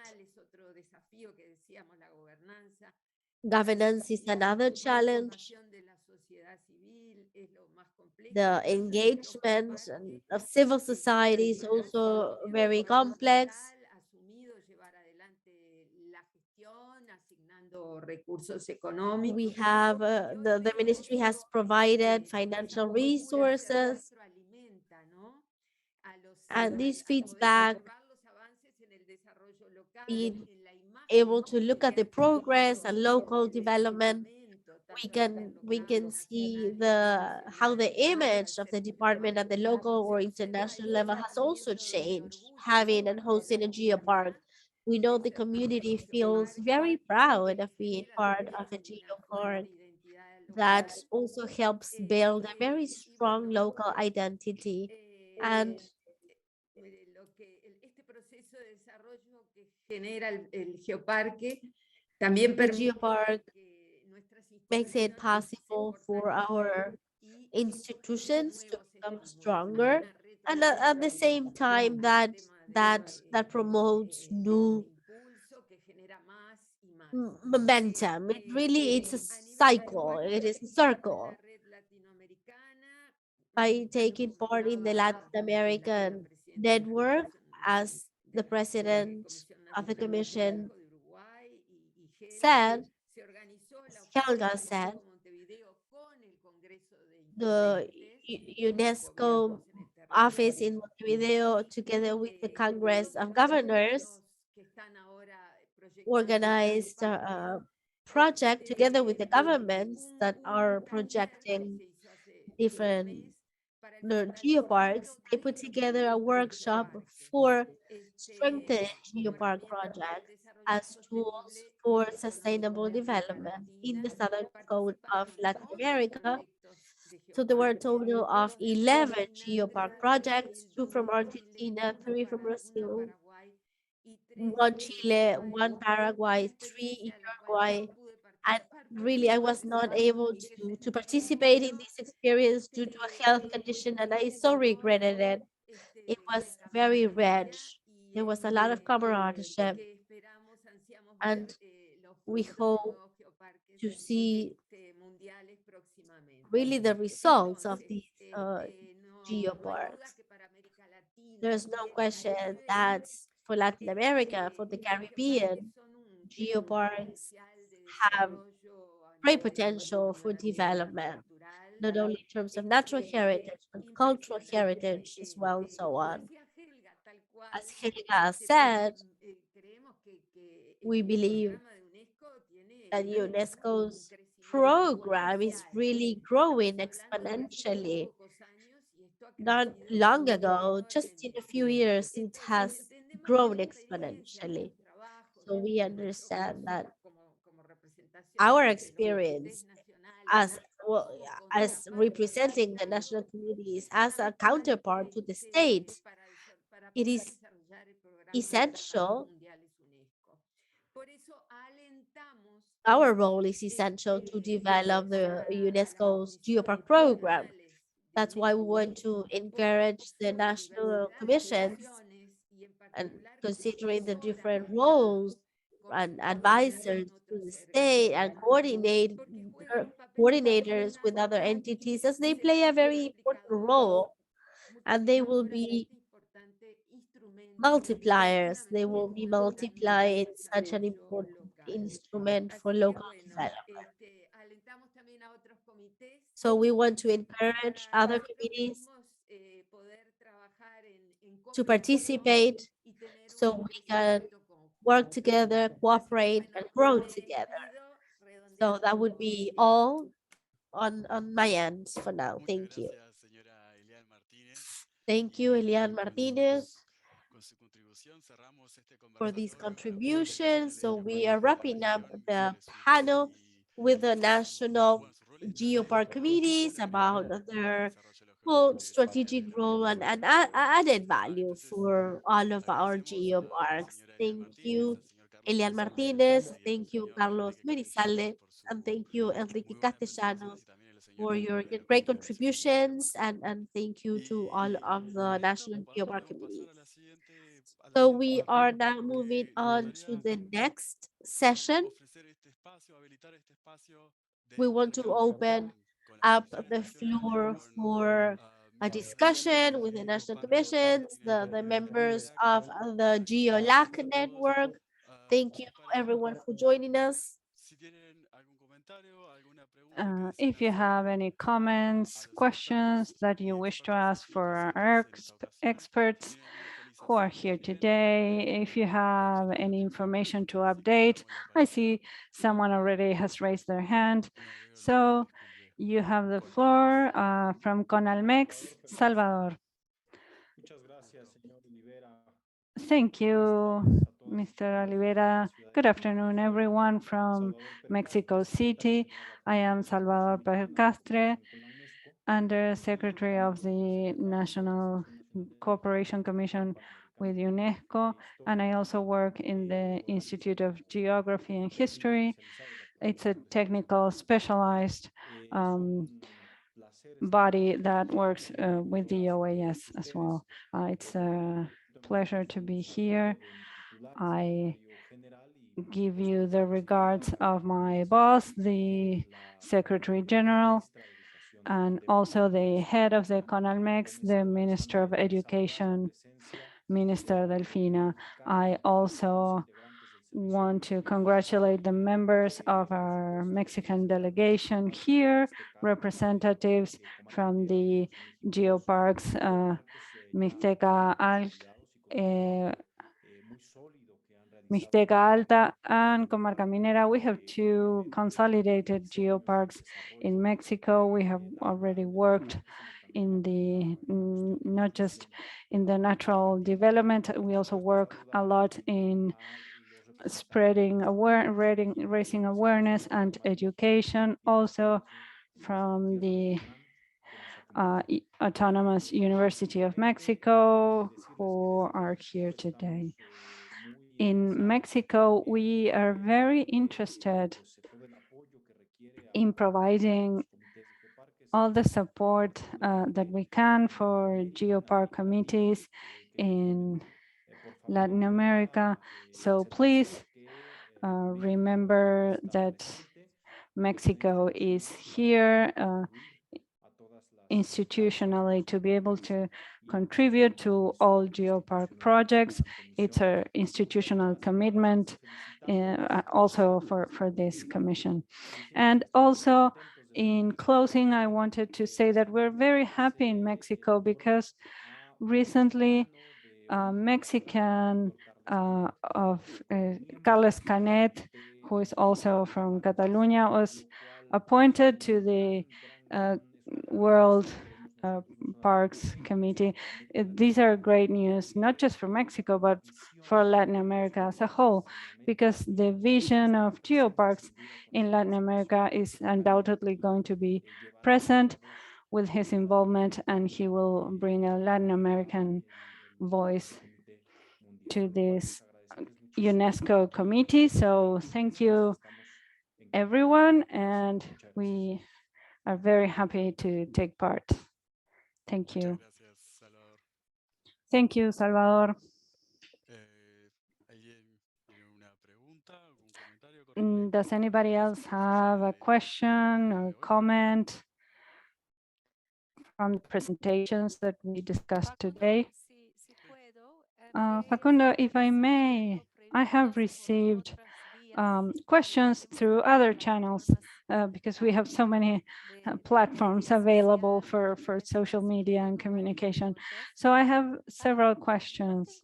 Governance is another challenge. The engagement of civil society is also very complex. We have the ministry has provided financial resources, and this feeds back, being able to look at the progress and local development. We can see how the image of the department at the local or international level has also changed. Having and hosting a geopark, we know the community feels very proud of being part of a geopark. That also helps build a very strong local identity. And the geopark makes it possible for our institutions to become stronger, and at the same time that promotes new momentum. It's a cycle, it is a circle. By taking part in the Latin American network, as the president of the commission said, Helga said, the UNESCO office in Montevideo, together with the Congress of Governors, organized a project together with the governments that are projecting different geoparks. They put together a workshop for strengthening geopark projects as tools for sustainable development in the southern coast of Latin America. So there were a total of 11 geopark projects, 2 from Argentina, 3 from Brazil, 1 Chile, 1 Paraguay, 3 Uruguay. And really, I was not able to participate in this experience due to a health condition, and I so regretted it. It was very rich. There was a lot of camaraderie, and we hope to see really the results of these geoparks. There's no question that for Latin America, for the Caribbean, geoparks have great potential for development, not only in terms of natural heritage, but cultural heritage as well, and so on. As Helga said, we believe that UNESCO's program is really growing exponentially. Not long ago, just in a few years, it has grown exponentially. So we understand that our experience as well, as representing the national communities as a counterpart to the state, it is essential. Our role is essential to develop the UNESCO's Geopark program. That's why we want to encourage the national commissions, and considering the different roles and advisors to the state and coordinators with other entities, as they play a very important role, and they will be multipliers. They will be multiplied such an important instrument for local development. So we want to encourage other committees to participate so we can work together, cooperate, and grow together. So that would be all on my end for now. Thank you. Thank you, Elian Martinez, for these contributions. So we are wrapping up the panel with the National Geopark Committees about their strategic role and added value for all of our geoparks. Thank you, Elian Martinez. Thank you, Carlos Merizalde. And thank you, Enrique Castellanos, for your great contributions. And thank you to all of the National Geopark Committees. So we are now moving on to the next session. We want to open up the floor for a discussion with the national commissions, the members of the GeoLAC Network. Thank you everyone for joining us. If you have any comments, questions that you wish to ask for our experts who are here today, if you have any information to update, I see someone already has raised their hand. So you have the floor from CONALMEX, Salvador. Thank you, Mr. Oliveira. Good afternoon, everyone from Mexico City. I am Salvador Percastre, Under Secretary of the National Cooperation Commission with UNESCO, and I also work in the Institute of Geography and History. It's a technical specialized body that works with the OAS as well. It's a pleasure to be here. I give you the regards of my boss, the Secretary General, and also the head of the CONALMEX, the Minister of Education, Minister Delfina. I also want to congratulate the members of our Mexican delegation here, representatives from the Geoparks Mixteca Alta and Comarca Minera. We have two consolidated geoparks in Mexico. We have already worked in the, not just in the natural development, we also work a lot in spreading raising awareness and education, also from the Autonomous University of Mexico, who are here today. In Mexico, we are very interested in providing all the support that we can for geopark committees in Latin America. So please remember that Mexico is here institutionally to be able to contribute to all geopark projects. It's an institutional commitment also for this commission. And also, in closing, I wanted to say that we're very happy in Mexico because recently Mexican of Carles Canet, who is also from Catalonia, was appointed to the World Parks Committee. These are great news, not just for Mexico, but for Latin America as a whole, because the vision of geoparks in Latin America is undoubtedly going to be present with his involvement, and he will bring a Latin American voice to this UNESCO committee. So thank you, everyone, and we are very happy to take part. Thank you. Thank you, Salvador. Does anybody else have a question or comment from the presentations that we discussed today? Facundo, if I may, I have received questions through other channels because we have so many platforms available for social media and communication. So I have several questions.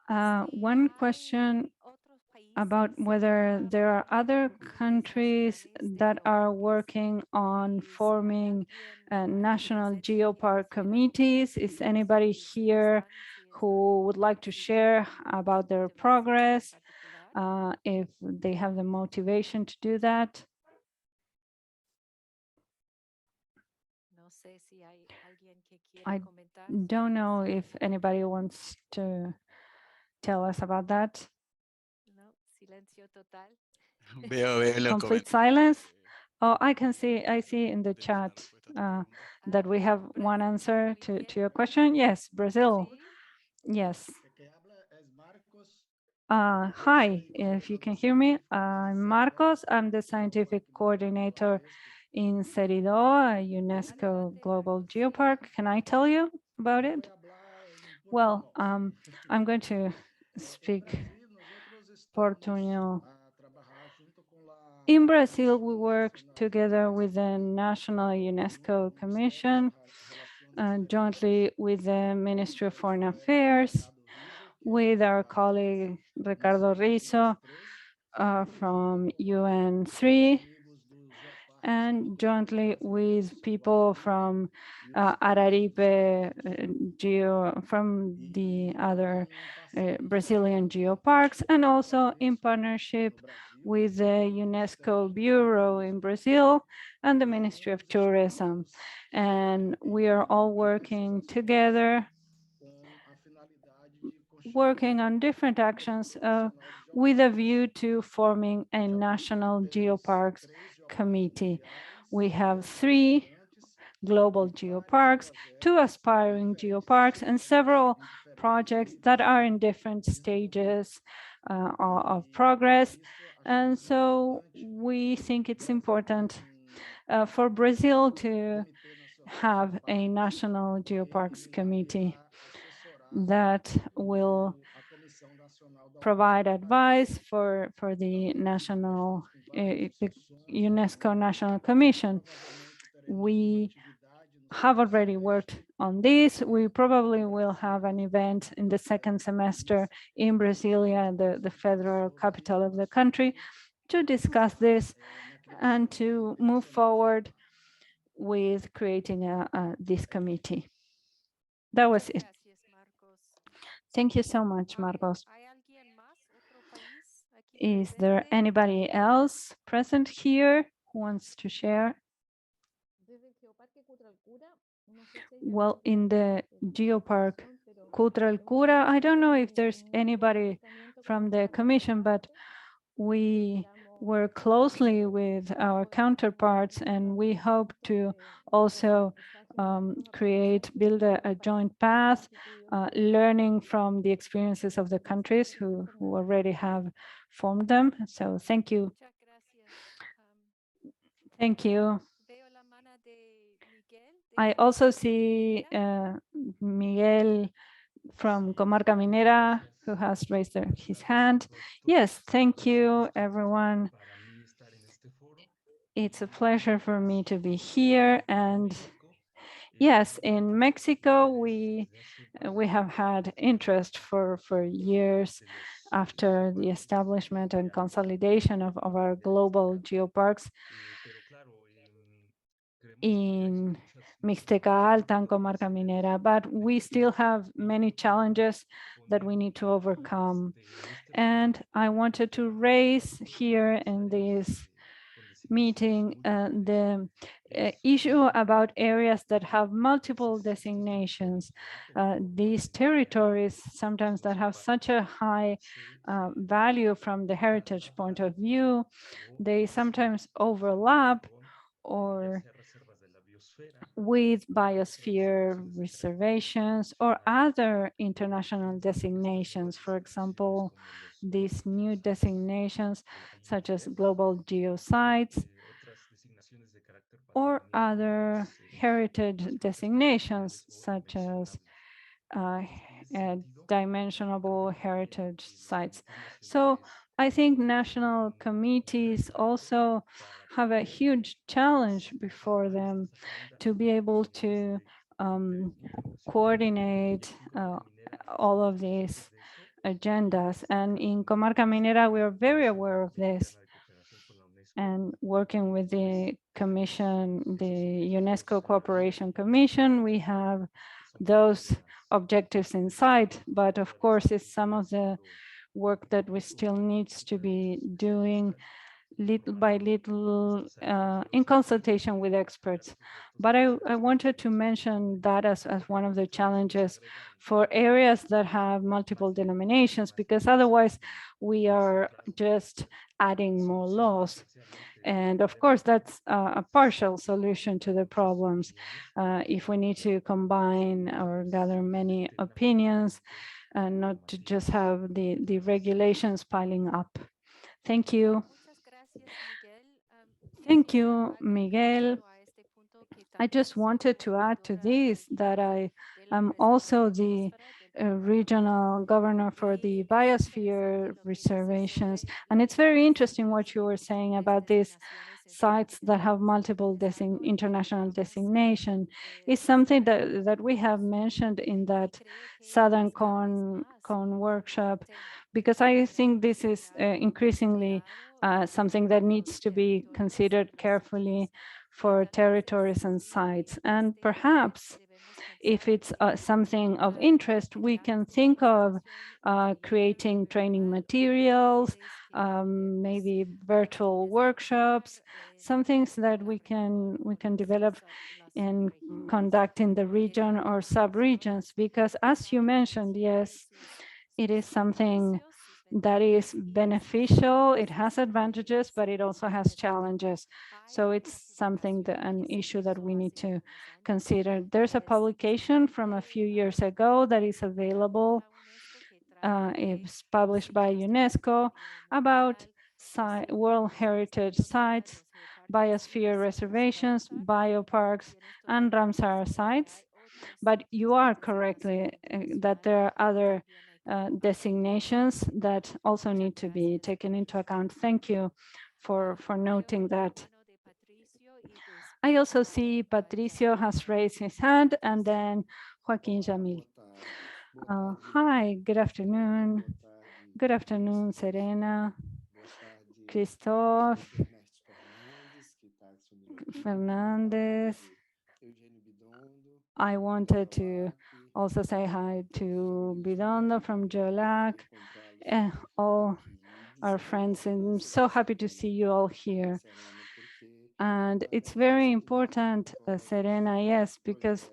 One question about whether there are other countries that are working on forming national geopark committees. Is anybody here who would like to share about their progress, if they have the motivation to do that? I don't know if anybody wants to tell us about that. Complete silence. Oh, I see in the chat that we have one answer to your question. Yes, Brazil. Yes. Hi, if you can hear me, I'm Marcos. I'm the scientific coordinator in Seridó, UNESCO Global Geopark. Can I tell you about it? Well, I'm going to speak Portuñol. In Brazil, we work together with the National UNESCO Commission, jointly with the Ministry of Foreign Affairs, with our colleague Ricardo Rizo from UN3, and jointly with people from Araripe from the other Brazilian geoparks, and also in partnership with the UNESCO Bureau in Brazil and the Ministry of Tourism. And we are all working together, working on different actions with a view to forming a national geoparks committee. We have 3 global geoparks, 2 aspiring geoparks, and several projects that are in different stages of progress. And so we think it's important for Brazil to have a national geoparks committee that will provide advice for the national the UNESCO National Commission. We have already worked on this. We probably will have an event in the 2nd semester in Brasilia, the federal capital of the country, to discuss this and to move forward with creating this committee. That was it. Thank you so much, Marcos. Is there anybody else present here who wants to share? Well, in the Geopark Cutralcura, I don't know if there's anybody from the commission, but we work closely with our counterparts, and we hope to also build a joint path, learning from the experiences of the countries who already have formed them. So thank you. Thank you. I also see Miguel from Comarca Minera, who has raised his hand. Yes, thank you, everyone. It's a pleasure for me to be here. And yes, in Mexico, we have had interest for years after the establishment and consolidation of our global geoparks in Mixteca Alta and Comarca Minera, but we still have many challenges that we need to overcome. And I wanted to raise here in this meeting the issue about areas that have multiple designations. These territories sometimes that have such a high value from the heritage point of view, they sometimes overlap or with biosphere reservations or other international designations. For example, these new designations such as global geosites or other heritage designations such as dimensionable heritage sites. So I think national committees also have a huge challenge before them to be able to coordinate all of these agendas. And in Comarca Minera, we are very aware of this. And working with the Commission, the UNESCO Cooperation Commission, we have those objectives in sight, but of course it's some of the work that we still needs to be doing little by little in consultation with experts. But I wanted to mention that as one of the challenges for areas that have multiple denominations, because otherwise we are just adding more laws. And of course, that's a partial solution to the problems. If we need to combine or gather many opinions and not to just have the regulations piling up. Thank you. Thank you, Miguel. I just wanted to add to this that I am also the regional governor for the Biosphere reservations. And it's very interesting what you were saying about these sites that have multiple international designation. Is something that we have mentioned in that Southern Cone workshop, because I think this is increasingly something that needs to be considered carefully for territories and sites. And perhaps if it's something of interest, we can think of creating training materials, maybe virtual workshops, some things that we can develop and conduct in the region or sub-regions, because as you mentioned, yes, it is something that is beneficial. It has advantages, but it also has challenges. So it's something an issue that we need to consider. There's a publication from a few years ago that is available. It's published by UNESCO about World Heritage Sites, Biosphere Reservations, Bioparks, and Ramsar sites. But you are correctly that there are other designations that also need to be taken into account. Thank you for noting that. I also see Patricio has raised his hand, and then Joaquin Jamil. Hi, good afternoon. Good afternoon, Serena, Christophe, Fernandez. I wanted to also say hi to Bidondo from GeoLAC, and all our friends. And I'm so happy to see you all here. And it's very important, Serena, yes, because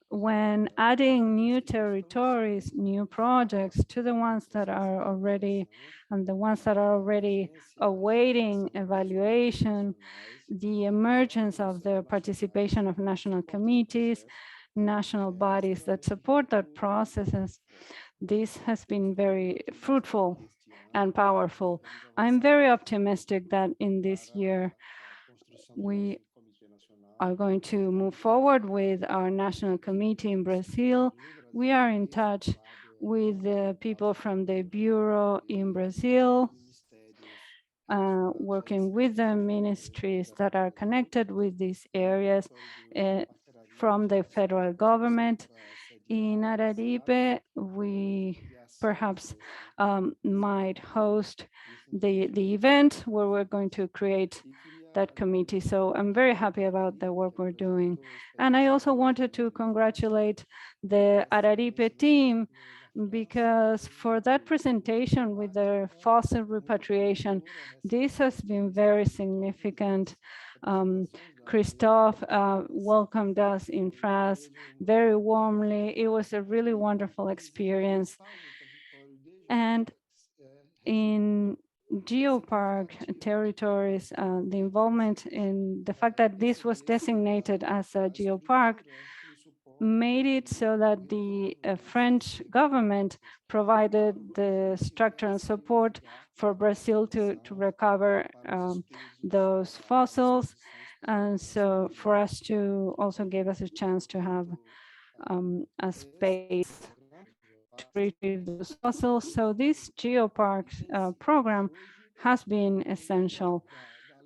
when adding new territories, new projects to the ones that are already, and the ones that are already awaiting evaluation, the emergence of the participation of national committees, national bodies that support that processes, this has been very fruitful and powerful. I'm very optimistic that in this year, we are going to move forward with our national committee in Brazil. We are in touch with the people from the Bureau in Brazil, working with the ministries that are connected with these areas from the federal government. In Araripe, we perhaps might host the event where we're going to create that committee. So I'm very happy about the work we're doing. And I also wanted to congratulate the Araripe team, because for that presentation with the fossil repatriation, this has been very significant. Christophe welcomed us in France very warmly. It was a really wonderful experience. And in geopark territories, the involvement in the fact that this was designated as a geopark made it so that the French government provided the structure and support for Brazil to recover those fossils. And so for us to also give us a chance to have a space to retrieve those fossils. So this geopark program has been essential.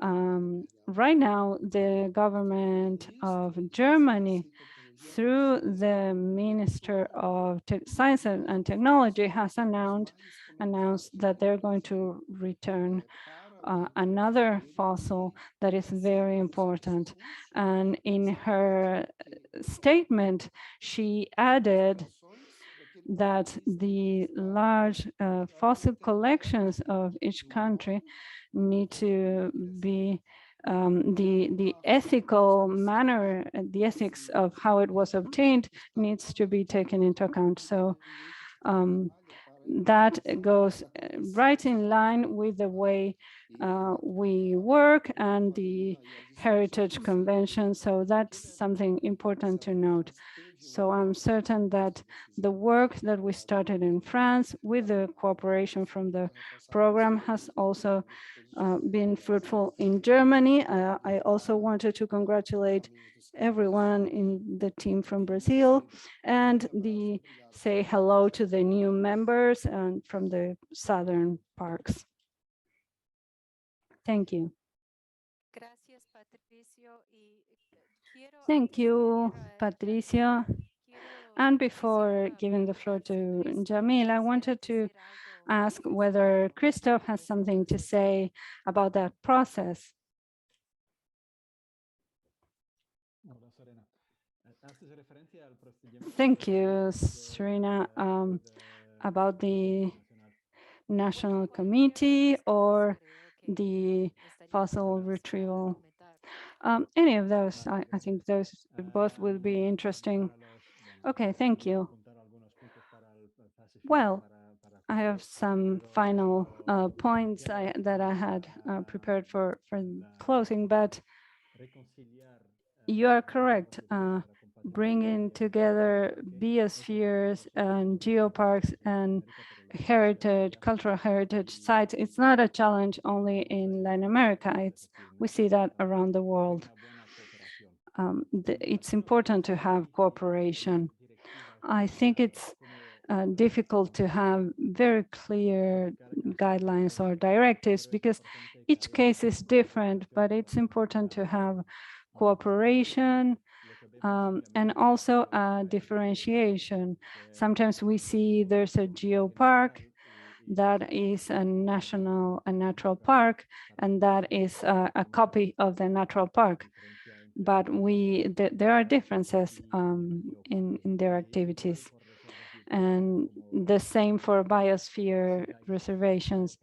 Right now, the government of Germany, through the Minister of Science and Technology, has announced that they're going to return another fossil that is very important. And in her statement, she added that the large fossil collections of each country need to be the ethical manner, the ethics of how it was obtained needs to be taken into account. So that goes right in line with the way we work and the Heritage Convention. So that's something important to note. So I'm certain that the work that we started in France with the cooperation from the program has also been fruitful in Germany. I also wanted to congratulate everyone in the team from Brazil and say hello to the new members and from the southern parks. Thank you. Thank you, Patricio. And before giving the floor to Jamil, I wanted to ask whether Christophe has something to say about that process. Thank you, Serena, about the National Committee or the fossil retrieval. Any of those, I think those both will be interesting. Okay, thank you. Well, I have some final points that I had prepared for closing, but you are correct. Bringing together biospheres and geoparks and cultural heritage sites, it's not a challenge only in Latin America. We see that around the world. It's important to have cooperation. I think it's difficult to have very clear guidelines or directives because each case is different, but it's important to have cooperation and also differentiation. Sometimes we see there's a geopark that is a natural park, and that is a copy of the natural park. But there are differences in their activities. And the same for biosphere reservations.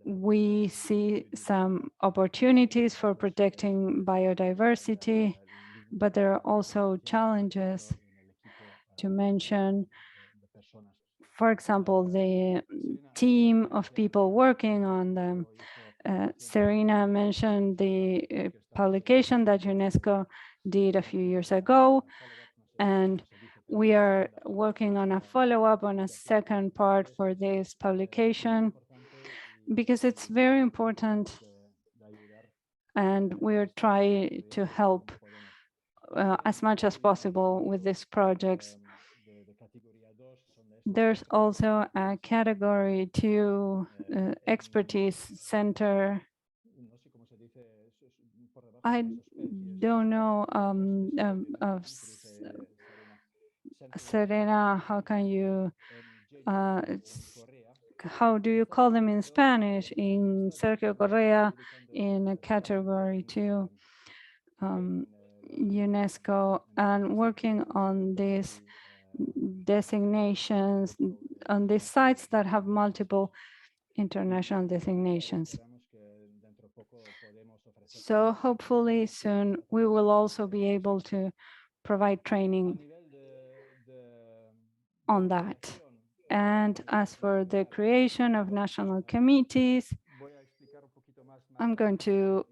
We see some opportunities for protecting biodiversity, but there are also challenges to mention. For example, the team of people working on them. Serena mentioned the publication that UNESCO did a few years ago, and we are working on a follow-up on a second part for this publication, because it's very important and we're trying to help as much as possible with these projects. There's also a Category 2 expertise center. I don't know of Serena, how can you, how do you call them in Spanish? In Sergio Correa, in a Category 2 UNESCO, and working on these designations, on these sites that have multiple international designations. So hopefully soon we will also be able to provide training on that. And as for the creation of national committees, I'm going to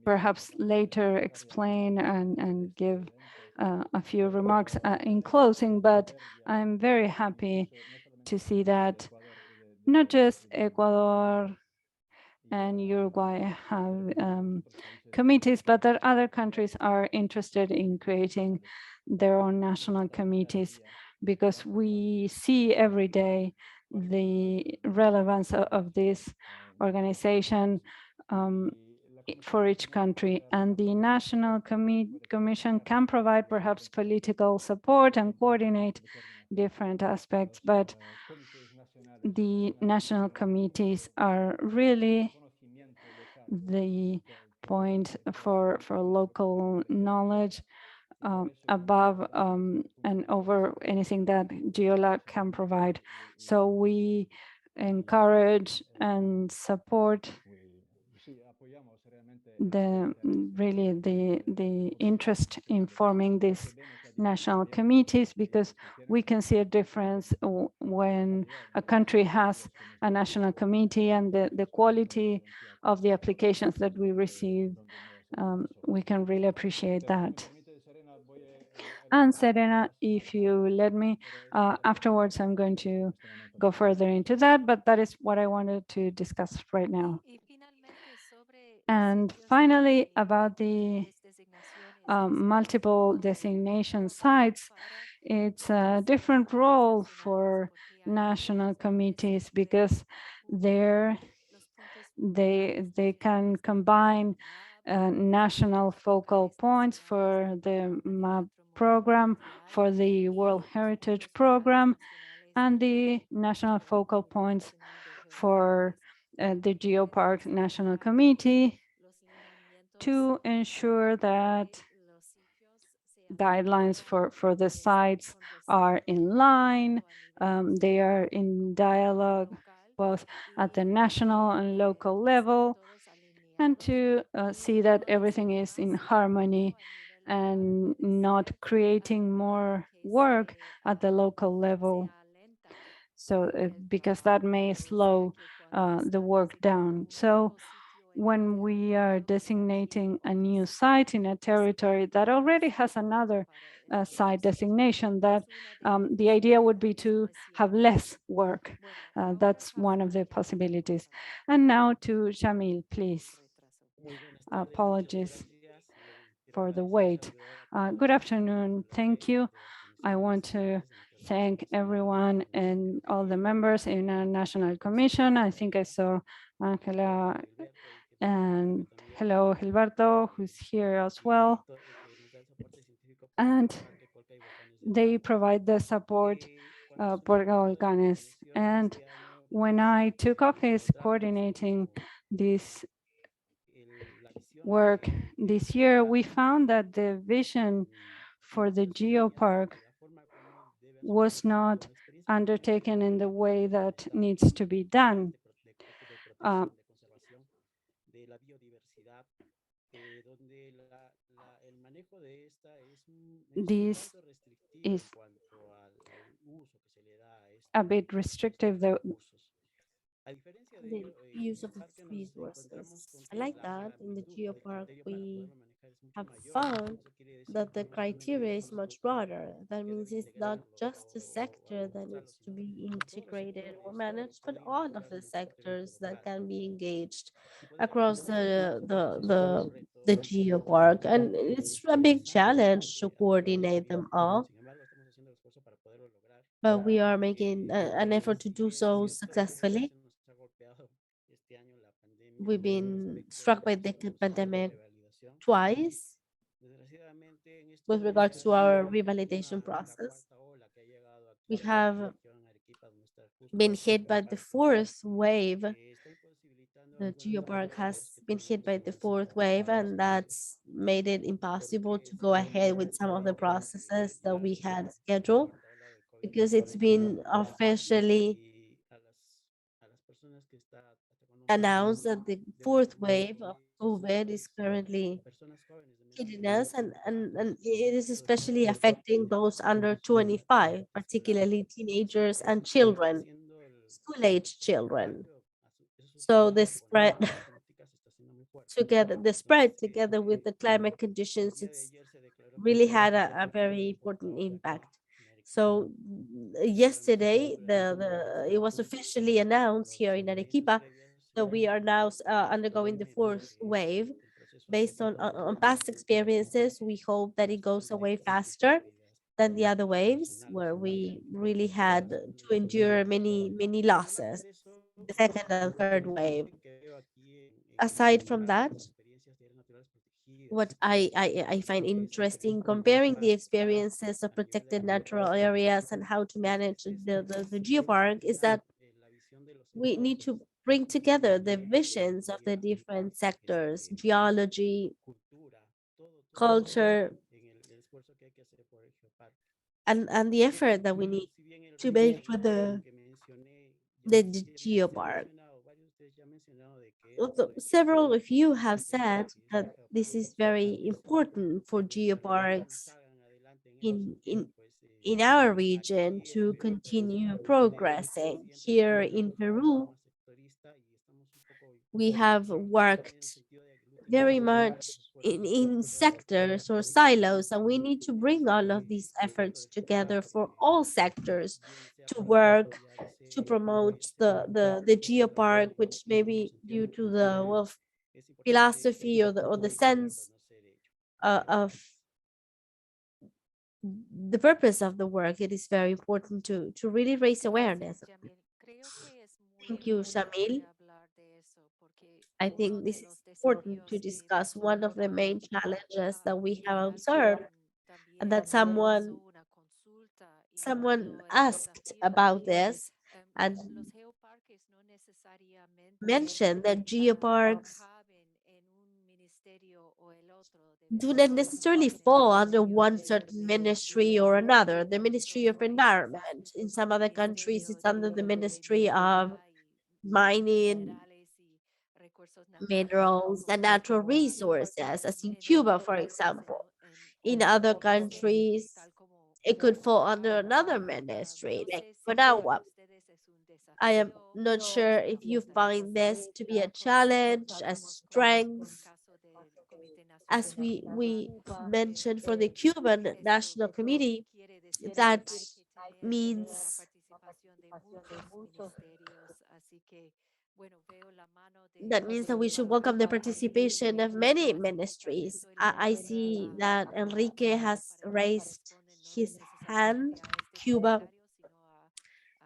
perhaps later explain and give a few remarks in closing, but I'm very happy to see that not just Ecuador and Uruguay have committees, but that other countries are interested in creating their own national committees, because we see every day the relevance of this organization for each country, and the National Commission can provide perhaps political support and coordinate different aspects, but the national committees are really the point for local knowledge above and over anything that GeoLAC can provide. So we encourage and support the interest in forming these national committees, because we can see a difference when a country has a national committee and the quality of the applications that we receive. We can really appreciate that. And Serena, if you let me, afterwards I'm going to go further into that, but that is what I wanted to discuss right now. And finally, about the multiple designation sites, it's a different role for national committees, because they can combine national focal points for the MAP program, for the World Heritage Program, and the national focal points for the Geopark National Committee, to ensure that guidelines for the sites are in line, they are in dialogue both at the national and local level, and to see that everything is in harmony and not creating more work at the local level. So because that may slow the work down. So when we are designating a new site in a territory that already has another site designation, that the idea would be to have less work. That's one of the possibilities. And now to Jamil, please. Apologies for the wait. Good afternoon. Thank you. I want to thank everyone and all the members in our National Commission. I think I saw Angela and hello, Gilberto, who's here as well. And they provide the support por Volcanes. And when I took office coordinating this work this year, we found that the vision for the geopark was not undertaken in the way that needs to be done. This is a bit restrictive, though. The use of its resources. I like that in the geopark we have found that the criteria is much broader. That means it's not just a sector that needs to be integrated or managed, but all of the sectors that can be engaged across the geopark. And it's a big challenge to coordinate them all, but we are making an effort to do so successfully. We've been struck by the pandemic twice with regards to our revalidation process. We have been hit by the fourth wave. The geopark has been hit by the fourth wave, and that's made it impossible to go ahead with some of the processes that we had scheduled because it's been officially announced that the fourth wave of COVID is currently hitting us, and it is especially affecting those under 25, particularly teenagers and children, school-age children. So the spread together with the climate conditions, it's really had a very important impact. So yesterday, it was officially announced here in Arequipa that we are now undergoing the fourth wave. Based on past experiences, we hope that it goes away faster than the other waves, where we really had to endure many losses, the second and third wave. Aside from that, what I find interesting comparing the experiences of protected natural areas and how to manage the geopark is that we need to bring together the visions of the different sectors, geology, culture, and the effort that we need to make for the geopark. Although several of you have said that this is very important for geoparks in our region to continue progressing. Here in Peru, we have worked very much in sectors or silos, and we need to bring all of these efforts together for all sectors to work to promote the geopark, which maybe due to the philosophy or the sense of the purpose of the work, it is very important to really raise awareness. Thank you, Shamil. I think this is important to discuss one of the main challenges that we have observed and that someone asked about this and mentioned that geoparks do not necessarily fall under one certain ministry or another. The Ministry of Environment. In some other countries, it's under the Ministry of Mining, Minerals, and Natural Resources, as in Cuba, for example. In other countries, it could fall under another ministry, like Managua. I am not sure if you find this to be a challenge, a strength, as we mentioned for the Cuban National Committee, that means that we should welcome the participation of many ministries. I see that Enrique has raised his hand. Cuba,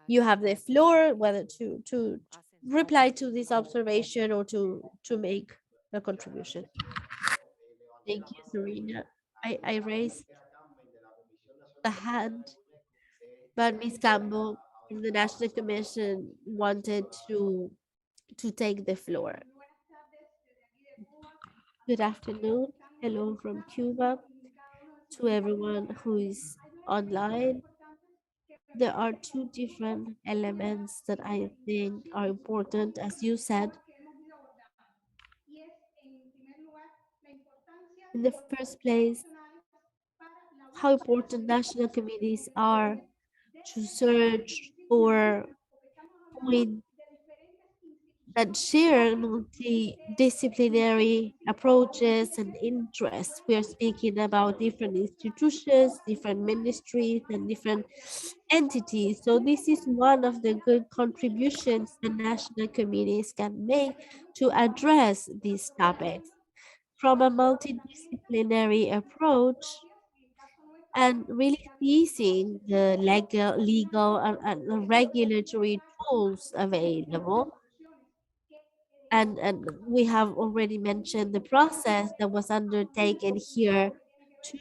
you have the floor, whether to reply to this observation or to make a contribution. Thank you, Serena. I raised the hand, but Ms. Campbell from the National Commission wanted to take the floor. Good afternoon. Hello from Cuba to everyone who is online. There are two different elements that I think are important, as you said. In the first place, how important national committees are to search or point that share multidisciplinary approaches and interests. We are speaking about different institutions, different ministries, and different entities. So this is one of the good contributions the national committees can make to address these topics. From a multidisciplinary approach, and really seizing the legal and regulatory tools available. And we have already mentioned the process that was undertaken here to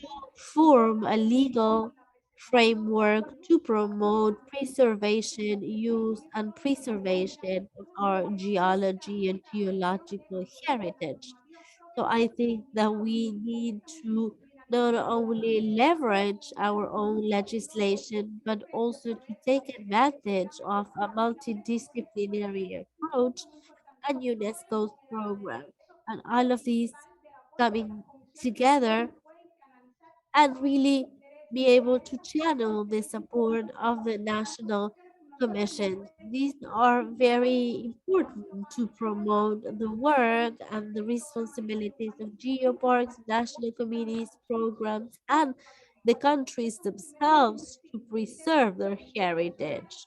form a legal framework to promote preservation, use, and preservation of our geology and geological heritage. So I think that we need to not only leverage our own legislation, but also to take advantage of a multidisciplinary approach and UNESCO's program. And all of these coming together and really be able to channel the support of the national commissions. These are very important to promote the work and the responsibilities of geoparks, national committees, programs, and the countries themselves to preserve their heritage.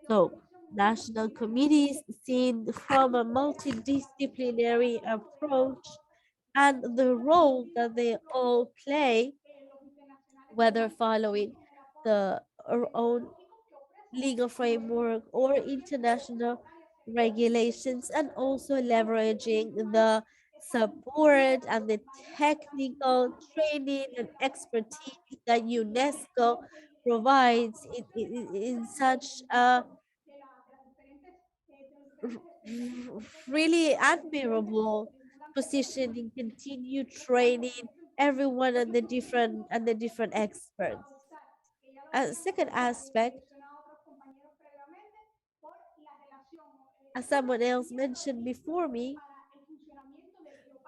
So, national committees seen from a multidisciplinary approach and the role that they all play, whether following our own legal framework or international regulations, and also leveraging the support and the technical training and expertise that UNESCO provides in such a really admirable position in continue training everyone and the different experts. A second aspect, as someone else mentioned before me,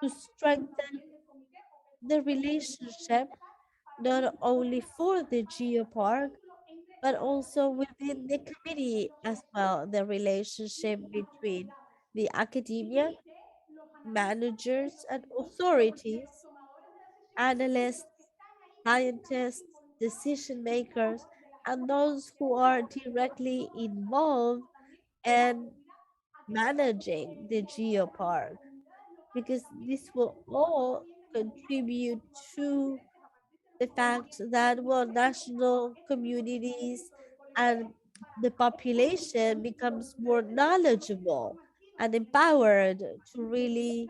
to strengthen the relationship not only for the geopark but also within the committee as well, the relationship between the academia, managers and authorities, analysts, scientists, decision makers, and those who are directly involved in managing the geopark, because this will all contribute to the fact that, well, national communities and the population becomes more knowledgeable and empowered to really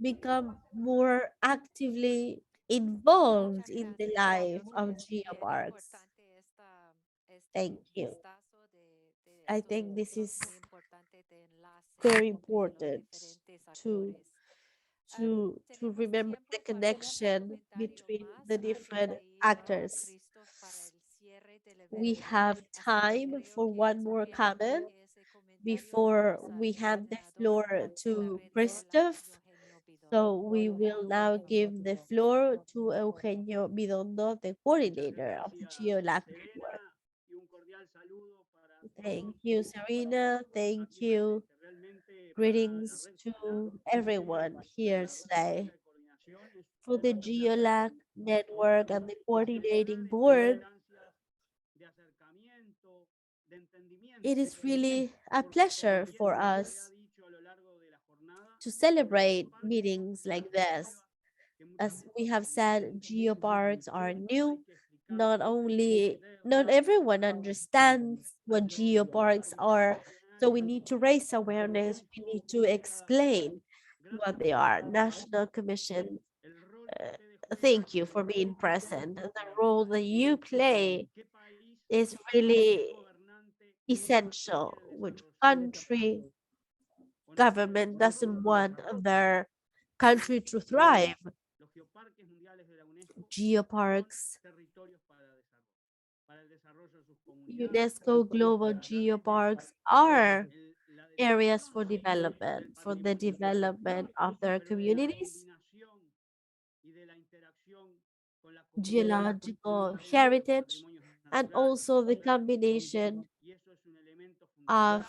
become more actively involved Muchas in the gracias. life Sería of muy geoparks. importante Thank este you. vistazo de I estos think this puntos is muy importantes de enlace very entre los important diferentes to actores. Tenemos remember the tiempo para un connection comentario between más the antes different de ir con actors. Christoph para el cierre del We evento. have Así que time creo for que one more sería mejor comment que ese comentario before vamos we al hand the coordinador floor de la to red GeoLAC, Christoph. Eugenio So Bidondo. we will now give the floor to Eugenio Bidondo, the coordinator of the GeoLAC Network. Thank you, Serena. Thank you. Greetings to everyone here today. For the GeoLAC Network and the coordinating board, it is really a pleasure for us to celebrate meetings like this. As we have said, geoparks are new. Not everyone understands what geoparks are, so we need to raise awareness. We need to explain what they are. National Commission, thank you for being present. The role that you play is really essential. Which country government doesn't want their country to thrive? Geoparks, UNESCO Global Geoparks are areas for the development of their communities, geological heritage, and also the combination of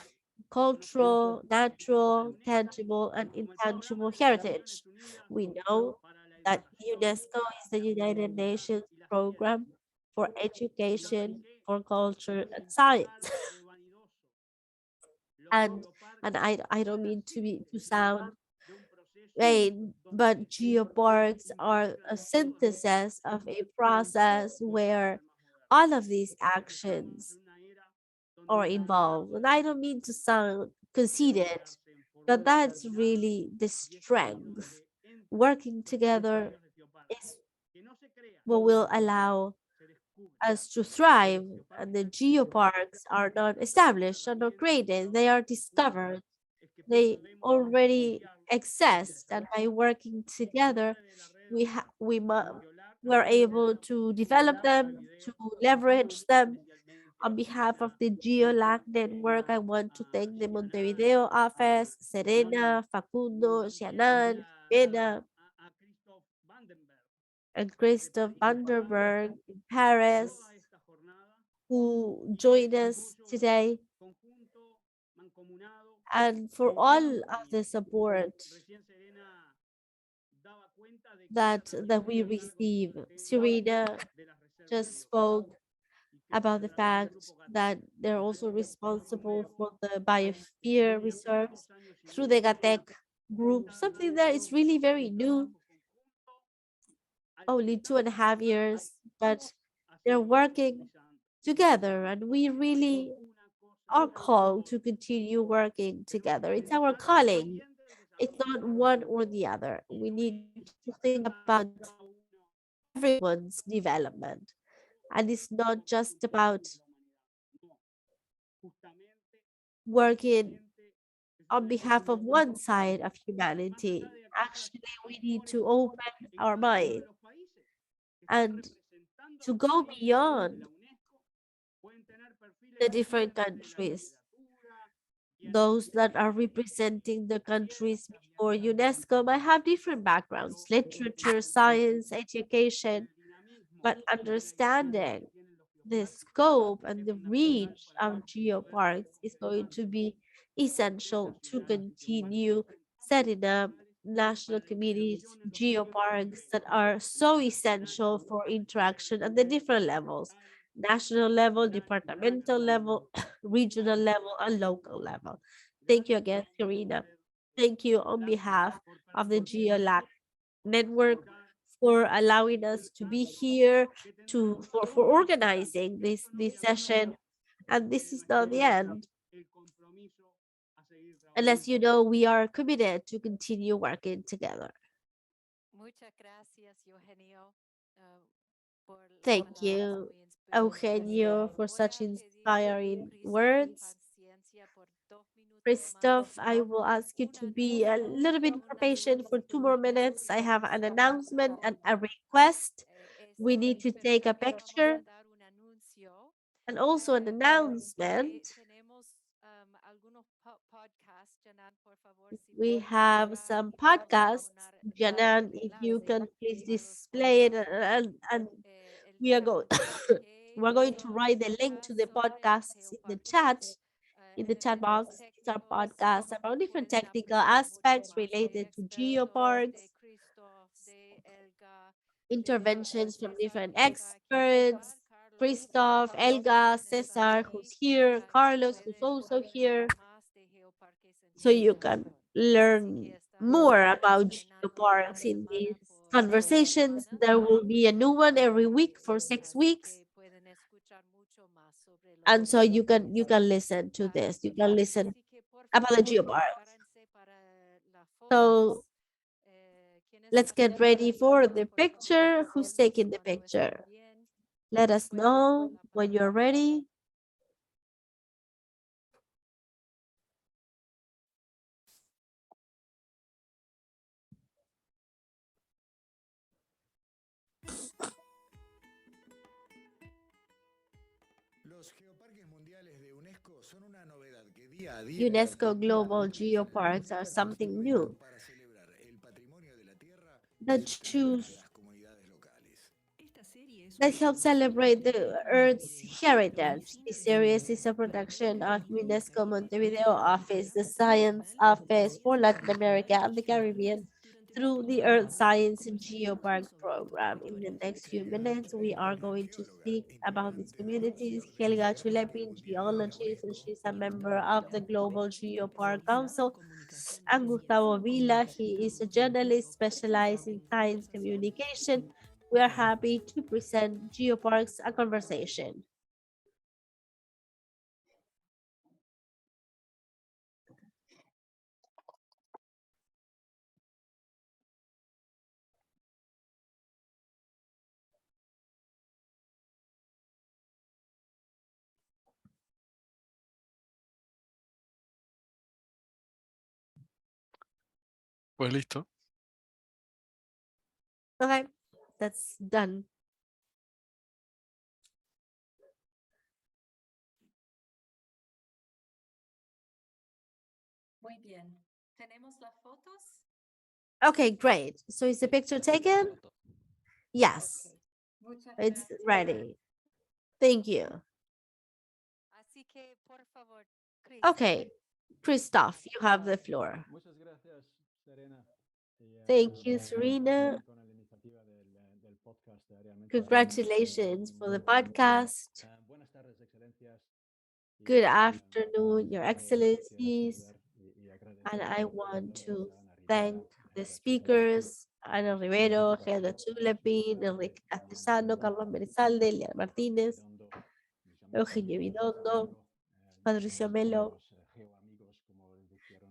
cultural, natural, tangible, and intangible heritage. We know that UNESCO is the United Nations program for education, for culture, and science. and I don't mean to sound vain, but geoparks are a synthesis of a process where all of these actions are involved. And I don't mean to sound conceited, but that's really the strength. Working together is what will allow us to thrive. And the geoparks are not established, are not created, they are discovered. They already exist, and by working together, we're able to develop them, to leverage them. On behalf of the GeoLAC Network, I want to thank the Montevideo office, Serena, Facundo, Shannon, Jimena, and Christoph Vanderberg in Paris, who joined us today, and for all of the support that we receive. Serena just spoke about the fact that they're also responsible for the Biosphere reserves through the GATEC group, something that is really very new, only 2.5 years, but they're working together, and we really are called to continue working together. It's our calling. It's not one or the other. We need to think about everyone's development. And it's not just about working on behalf of one side of humanity. Actually, we need to open our mind and to go beyond the different countries, those that are representing the countries before UNESCO might have different backgrounds, literature, science, education, but understanding the scope and the reach of geoparks is going to be essential to continue setting up national committees, geoparks that are so essential for interaction at the different levels, national level, departmental level, regional level, and local level. Thank you again, Karina. Thank you on behalf of the GeoLAC Network for allowing us to be here, for organizing this session. And this is not the end. And as you know, we are committed to continue working together. Muchas gracias, Eugenio. Por las Thank palabras you, muy inspiradoras. Eugenio, for Voy a such pedir inspiring prisa y words. paciencia por 2 minutos más, Christoph, por I favor. will ask you to Un be a anuncio, little bit un more patient for 2 anuncio. more minutes. I have an Esta announcement and a plataforma request. es We need to take a permite, vamos a picture dar un anuncio. and also an announcement. Tenemos algunos podcasts, Janan, por favor, si We puedes have mostrar, some vamos a podcasts. poner Janan, el if you enlace can please a los display it, podcasts. and El we are día going que we're going to son write the link to podcasts the sobre podcasts in the chat elementos box. These are técnicos. podcasts about different Pueden technical aprender mucho aspects más de related to expertos, de geoparks, Christoph, de Elga, de interventions from César, different que está aquí cerca, experts. Carlos, Christoph, Elga, quienes están Cesar, aquí. who's here, Aquí Carlos, who's pueden also conocer here, más de geoparques en so you Chile. can Así que learn estamos more about estrenando geoparks cada in these semana por conversations. semana. There will be a new one every week for 6 Así weeks. que pueden escuchar mucho más sobre los And so you can geoparques. listen to this. You can listen Así que por about the favor geoparks. prepárense para las So fotos. Quienes let's están get ready tomando for fotos, the por favor picture. Who's avísennos taking the cuando picture? estén bien. Let us Después les doy know la when you're palabra. ready. Los geoparques mundiales de UNESCO son una novedad que día a día UNESCO Global Geoparks are something new para celebrar el patrimonio de la tierra that choose las comunidades locales. that helps celebrate the Earth's heritage. This series is a production of UNESCO Montevideo Office, the Science Office for Latin America and the Caribbean, through the Earth Science and Geoparks program. In the next few minutes, we are going to speak about these communities. Helga Chulepin, geologist, and she's a member of the Global Geopark Council. And Gustavo Villa, he is a journalist specialized in science communication. We are happy to present Geoparks a conversation. Pues listo. Okay, that's done. Muy bien. ¿Tenemos las fotos? Okay, great. So is the picture taken? Yes, Muchas it's gracias. ready. Thank you. Así que, por favor, Chris. Okay, Christoph, you have the floor. Thank you, Serena. Congratulations for the podcast. Good afternoon, Your Excellencies. And I want to thank the speakers, Ana Rivero, Helga Chulepin, Enrique Castellano, Carlos Merizalde, Liana Martínez, Eugenio Bidondo, Patricio Melo,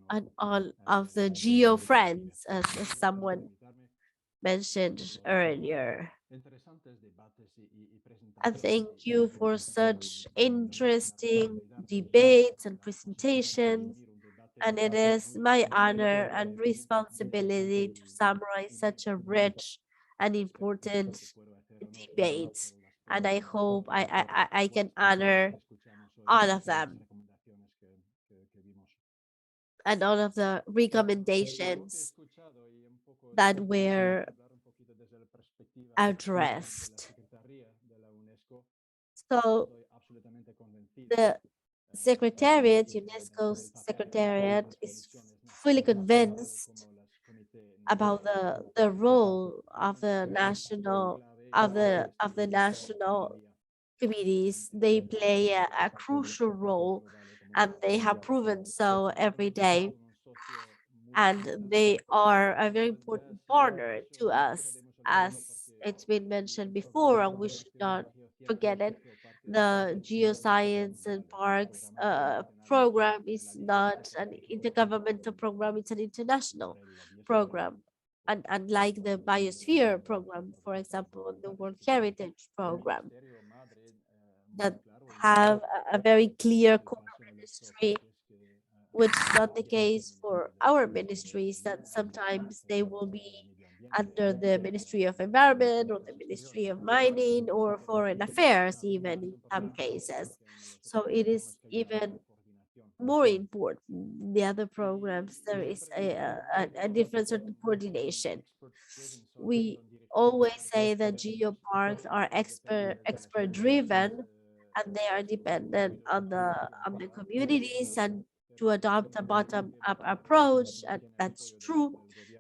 and all of the Geo friends, as someone mentioned earlier. And thank you for such interesting debates and presentations. And it is my honor and responsibility to summarize such a rich and important debate. And I hope I can honor all of them and all of the recommendations that were addressed. So the Secretariat, UNESCO's Secretariat, is fully convinced about the role of the national committees. They play a crucial role, and they have proven so every day. And they are a very important partner to us, as it's been mentioned before, and we should not forget it. The Geoscience and Parks program is not an intergovernmental program, it's an international program. And unlike the Biosphere program, for example, the World Heritage program, that have a very clear core ministry, which is not the case for our ministries, that sometimes they will be under the Ministry of Environment or the Ministry of Mining or Foreign Affairs, even in some cases. So it is even more important. The other programs, there is a difference in coordination. We always say that geoparks are expert driven, and they are dependent on the communities and to adopt a bottom-up approach, and that's true.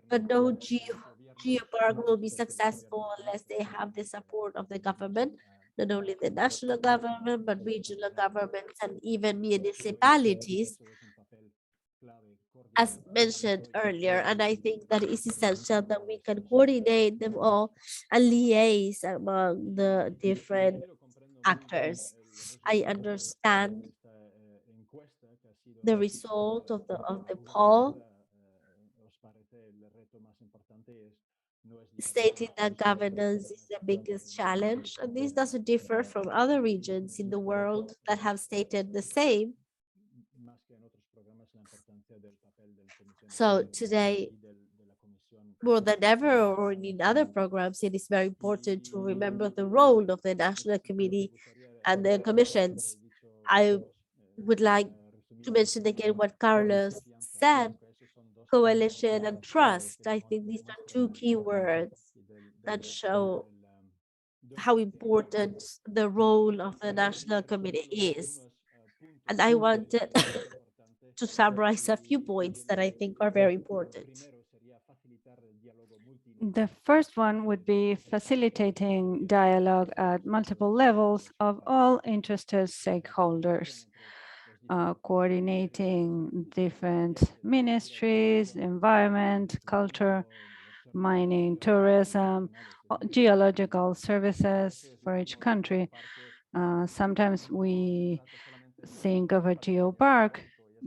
But no geopark will be successful unless they have the support of the government, not only the national government, but regional governments and even municipalities, as mentioned earlier. And I think that it is essential that we can coordinate them all and liaise among the different actors. I understand the result of the poll stating that governance is the biggest challenge, and this doesn't differ from other regions in the world that have stated the same. So today, more than ever, or in other programs, it is very important to remember the role of the National Committee and the commissions. I would like to mention again what Carlos said: coalition and trust. I think these are two key words that show how important the role of the National Committee is. And I wanted to summarize a few points that I think are very important. The first one would be facilitating dialogue at multiple levels of all interested stakeholders, coordinating different ministries, environment, culture, mining, tourism, geological services for each country. Sometimes we think of a geopark,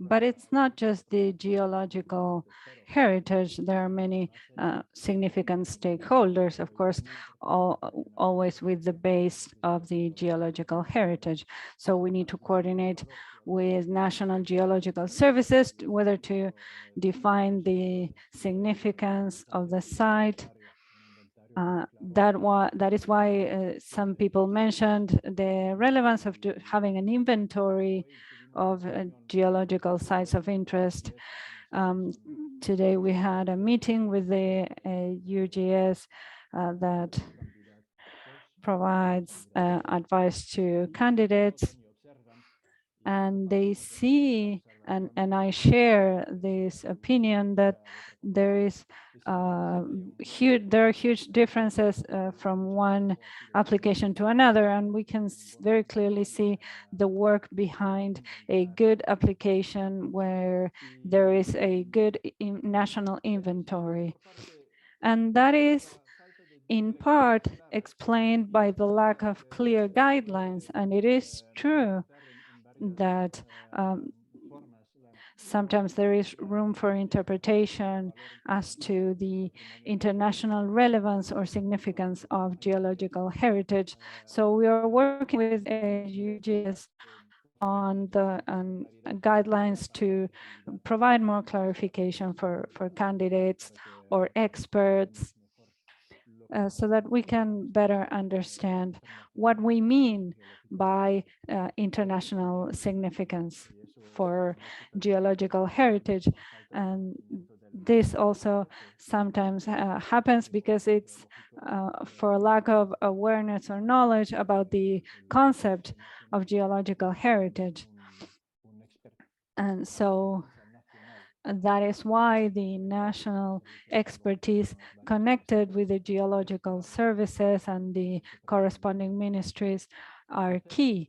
but it's not just the geological heritage. There are many significant stakeholders, of course, always with the base of the geological heritage. So we need to coordinate with national geological services, whether to define the significance of the site. That is why some people mentioned the relevance of having an inventory of geological sites of interest. Today we had a meeting with the UGS that provides advice to candidates, and they see, and I share this opinion, that there is there are huge differences from one application to another, and we can very clearly see the work behind a good application where there is a good national inventory. And that is in part explained by the lack of clear guidelines. And it is true that sometimes there is room for interpretation as to the international relevance or significance of geological heritage. So we are working with UGS on the guidelines to provide more clarification for candidates or experts, so that we can better understand what we mean by international significance for geological heritage. And this also sometimes happens because it's for lack of awareness or knowledge about the concept of geological heritage. And so that is why the national expertise connected with the geological services and the corresponding ministries are key.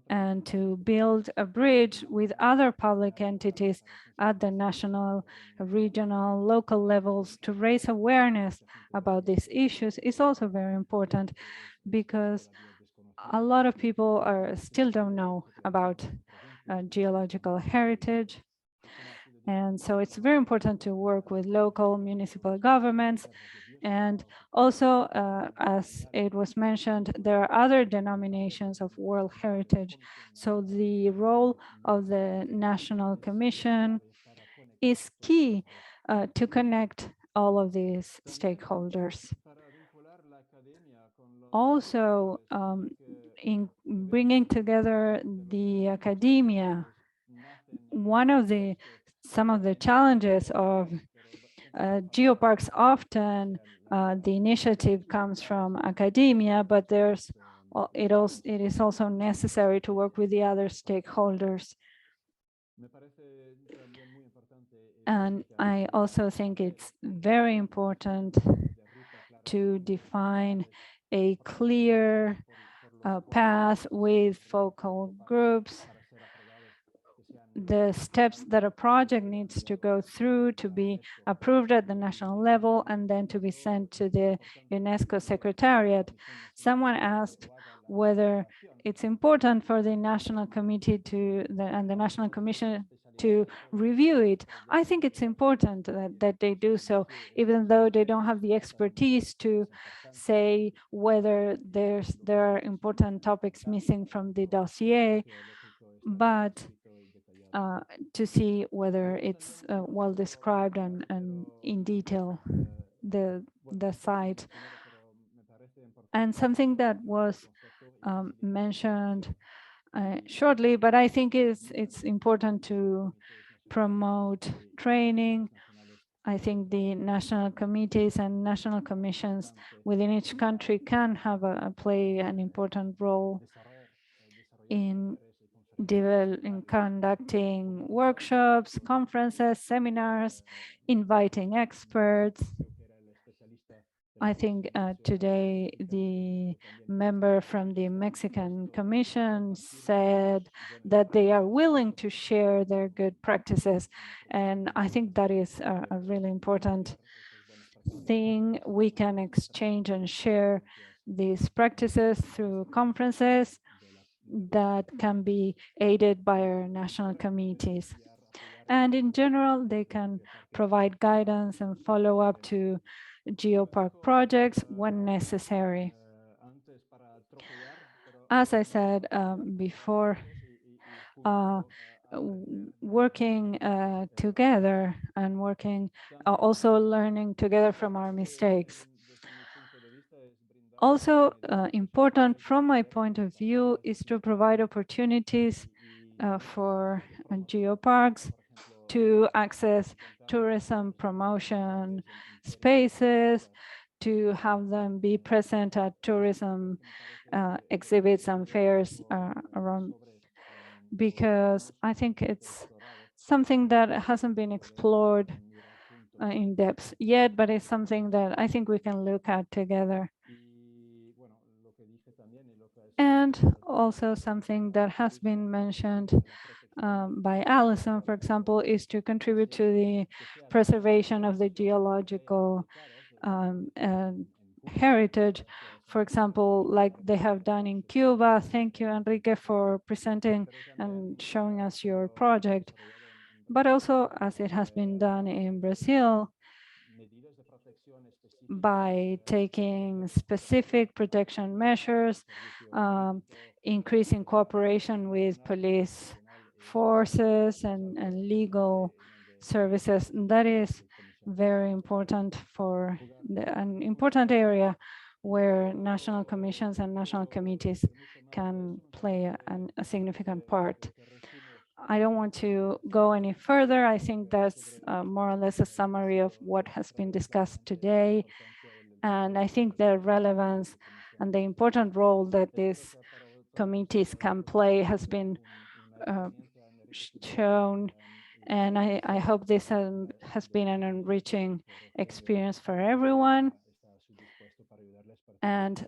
And to build a bridge with other public entities at the national, regional, local levels to raise awareness about these issues is also very important, because a lot of people still don't know about geological heritage. And so it's very important to work with local municipal governments. And also, as it was mentioned, there are other denominations of World Heritage. So the role of the National Commission is key to connect all of these stakeholders. Also, in bringing together the academia, some of the challenges of geoparks, often the initiative comes from academia, but it is also necessary to work with the other stakeholders. And I also think it's very important to define a clear path with focal groups, the steps that a project needs to go through to be approved at the national level and then to be sent to the UNESCO Secretariat. Someone asked whether it's important for the National Committee and the National Commission to review it. I think it's important that they do so, even though they don't have the expertise to say whether there are important topics missing from the dossier, but to see whether it's well described and in detail the site. And something that was mentioned shortly, but I think it's important to promote training I think the national committees and national commissions within each country can have play an important role in conducting workshops, conferences, seminars, inviting experts. I think today the member from the Mexican Commission said that they are willing to share their good practices. And I think that is a really important thing. We can exchange and share these practices through conferences that can be aided by our national committees. And in general, they can provide guidance and follow up to geopark projects when necessary. As I said before, working together and working, also learning together from our mistakes. Also important from my point of view is to provide opportunities for geoparks to access tourism promotion spaces, to have them be present at tourism exhibits and fairs around, because I think it's something that hasn't been explored in depth yet, but it's something that I think we can look at together. And also something that has been mentioned by Alison, for example, is to contribute to the preservation of the geological heritage, for example, like they have done in Cuba. Thank you, Enrique, for presenting and showing us your project. But also, as it has been done in Brazil, by taking specific protection measures, increasing cooperation with police forces and legal services. That is very important for an important area where national commissions and national committees can play a significant part. I don't want to go any further. I think that's more or less a summary of what has been discussed today. And I think the relevance and the important role that these committees can play has been shown. And I hope this has been an enriching experience for everyone. And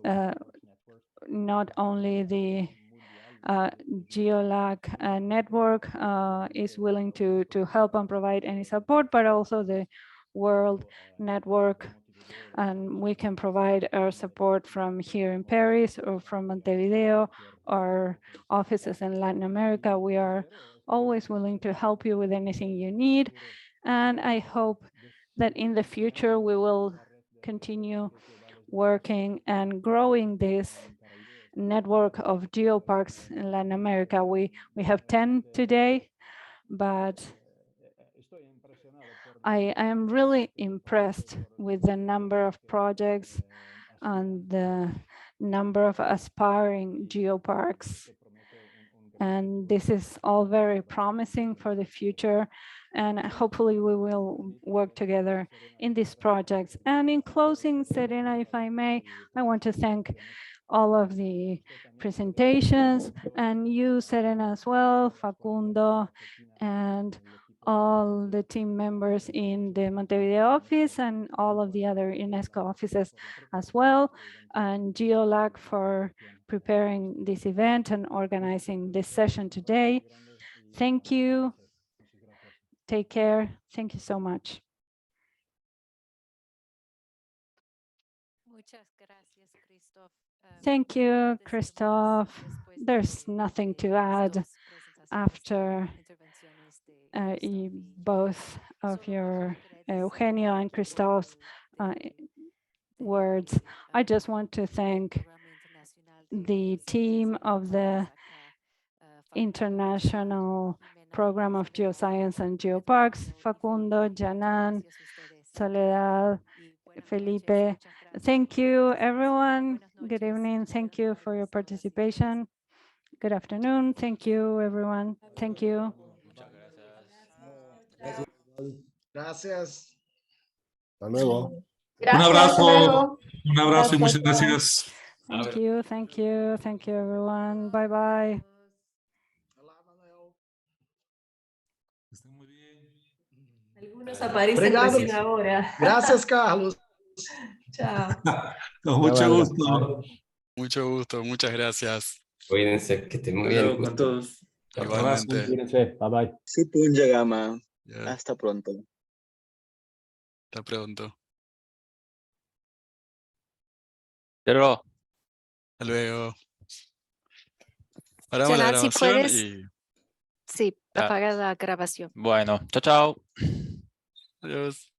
not only the GeoLAC network is willing to help and provide any support, but also the World Network. And we can provide our support from here in Paris or from Montevideo, our offices in Latin America. We are always willing to help you with anything you need. And I hope that in the future we will continue working and growing this network of geoparks in Latin America. We have 10 today, but I am really impressed with the number of projects and the number of aspiring geoparks. And this is all very promising for the future. And hopefully we will work together in these projects. And in closing, Serena, if I may, I want to thank all of the presentations and you, Serena, as well, Facundo, and all the team members in the Montevideo office and all of the other UNESCO offices as well, and GeoLAC for preparing this event and organizing this session today. Thank you. Take care. Thank you so much. Thank you, Christoph. There's nothing to add after both of your Eugenio and Christoph's words. I just want to thank the team of the International Program of Geoscience and Geoparks, Facundo, Janan, Soledad, Felipe. Thank you, everyone. Good evening. Thank you for your participation. Good afternoon. Thank you, everyone. Thank you. Muchas gracias. Gracias. Hasta luego. Gracias, hasta luego. Un abrazo y muchas Gracias. gracias. Thank you, everyone. Bye bye. Estén muy bien. Algunos aparecen Obrigado. recién ahora. Gracias, Carlos. Chao. Con mucho gusto. Mucho gusto, muchas gracias. Cuídense, que estén muy Hasta bien. luego con todos. Igualmente. Cuídense. Bye bye. Supun Jagama. Ya, Hasta pronto. hasta pronto. Pero, Hasta luego. Paramos la Janat, si grabación puedes, y sí, Ya. apaga la grabación. bueno, chao, chao. adiós.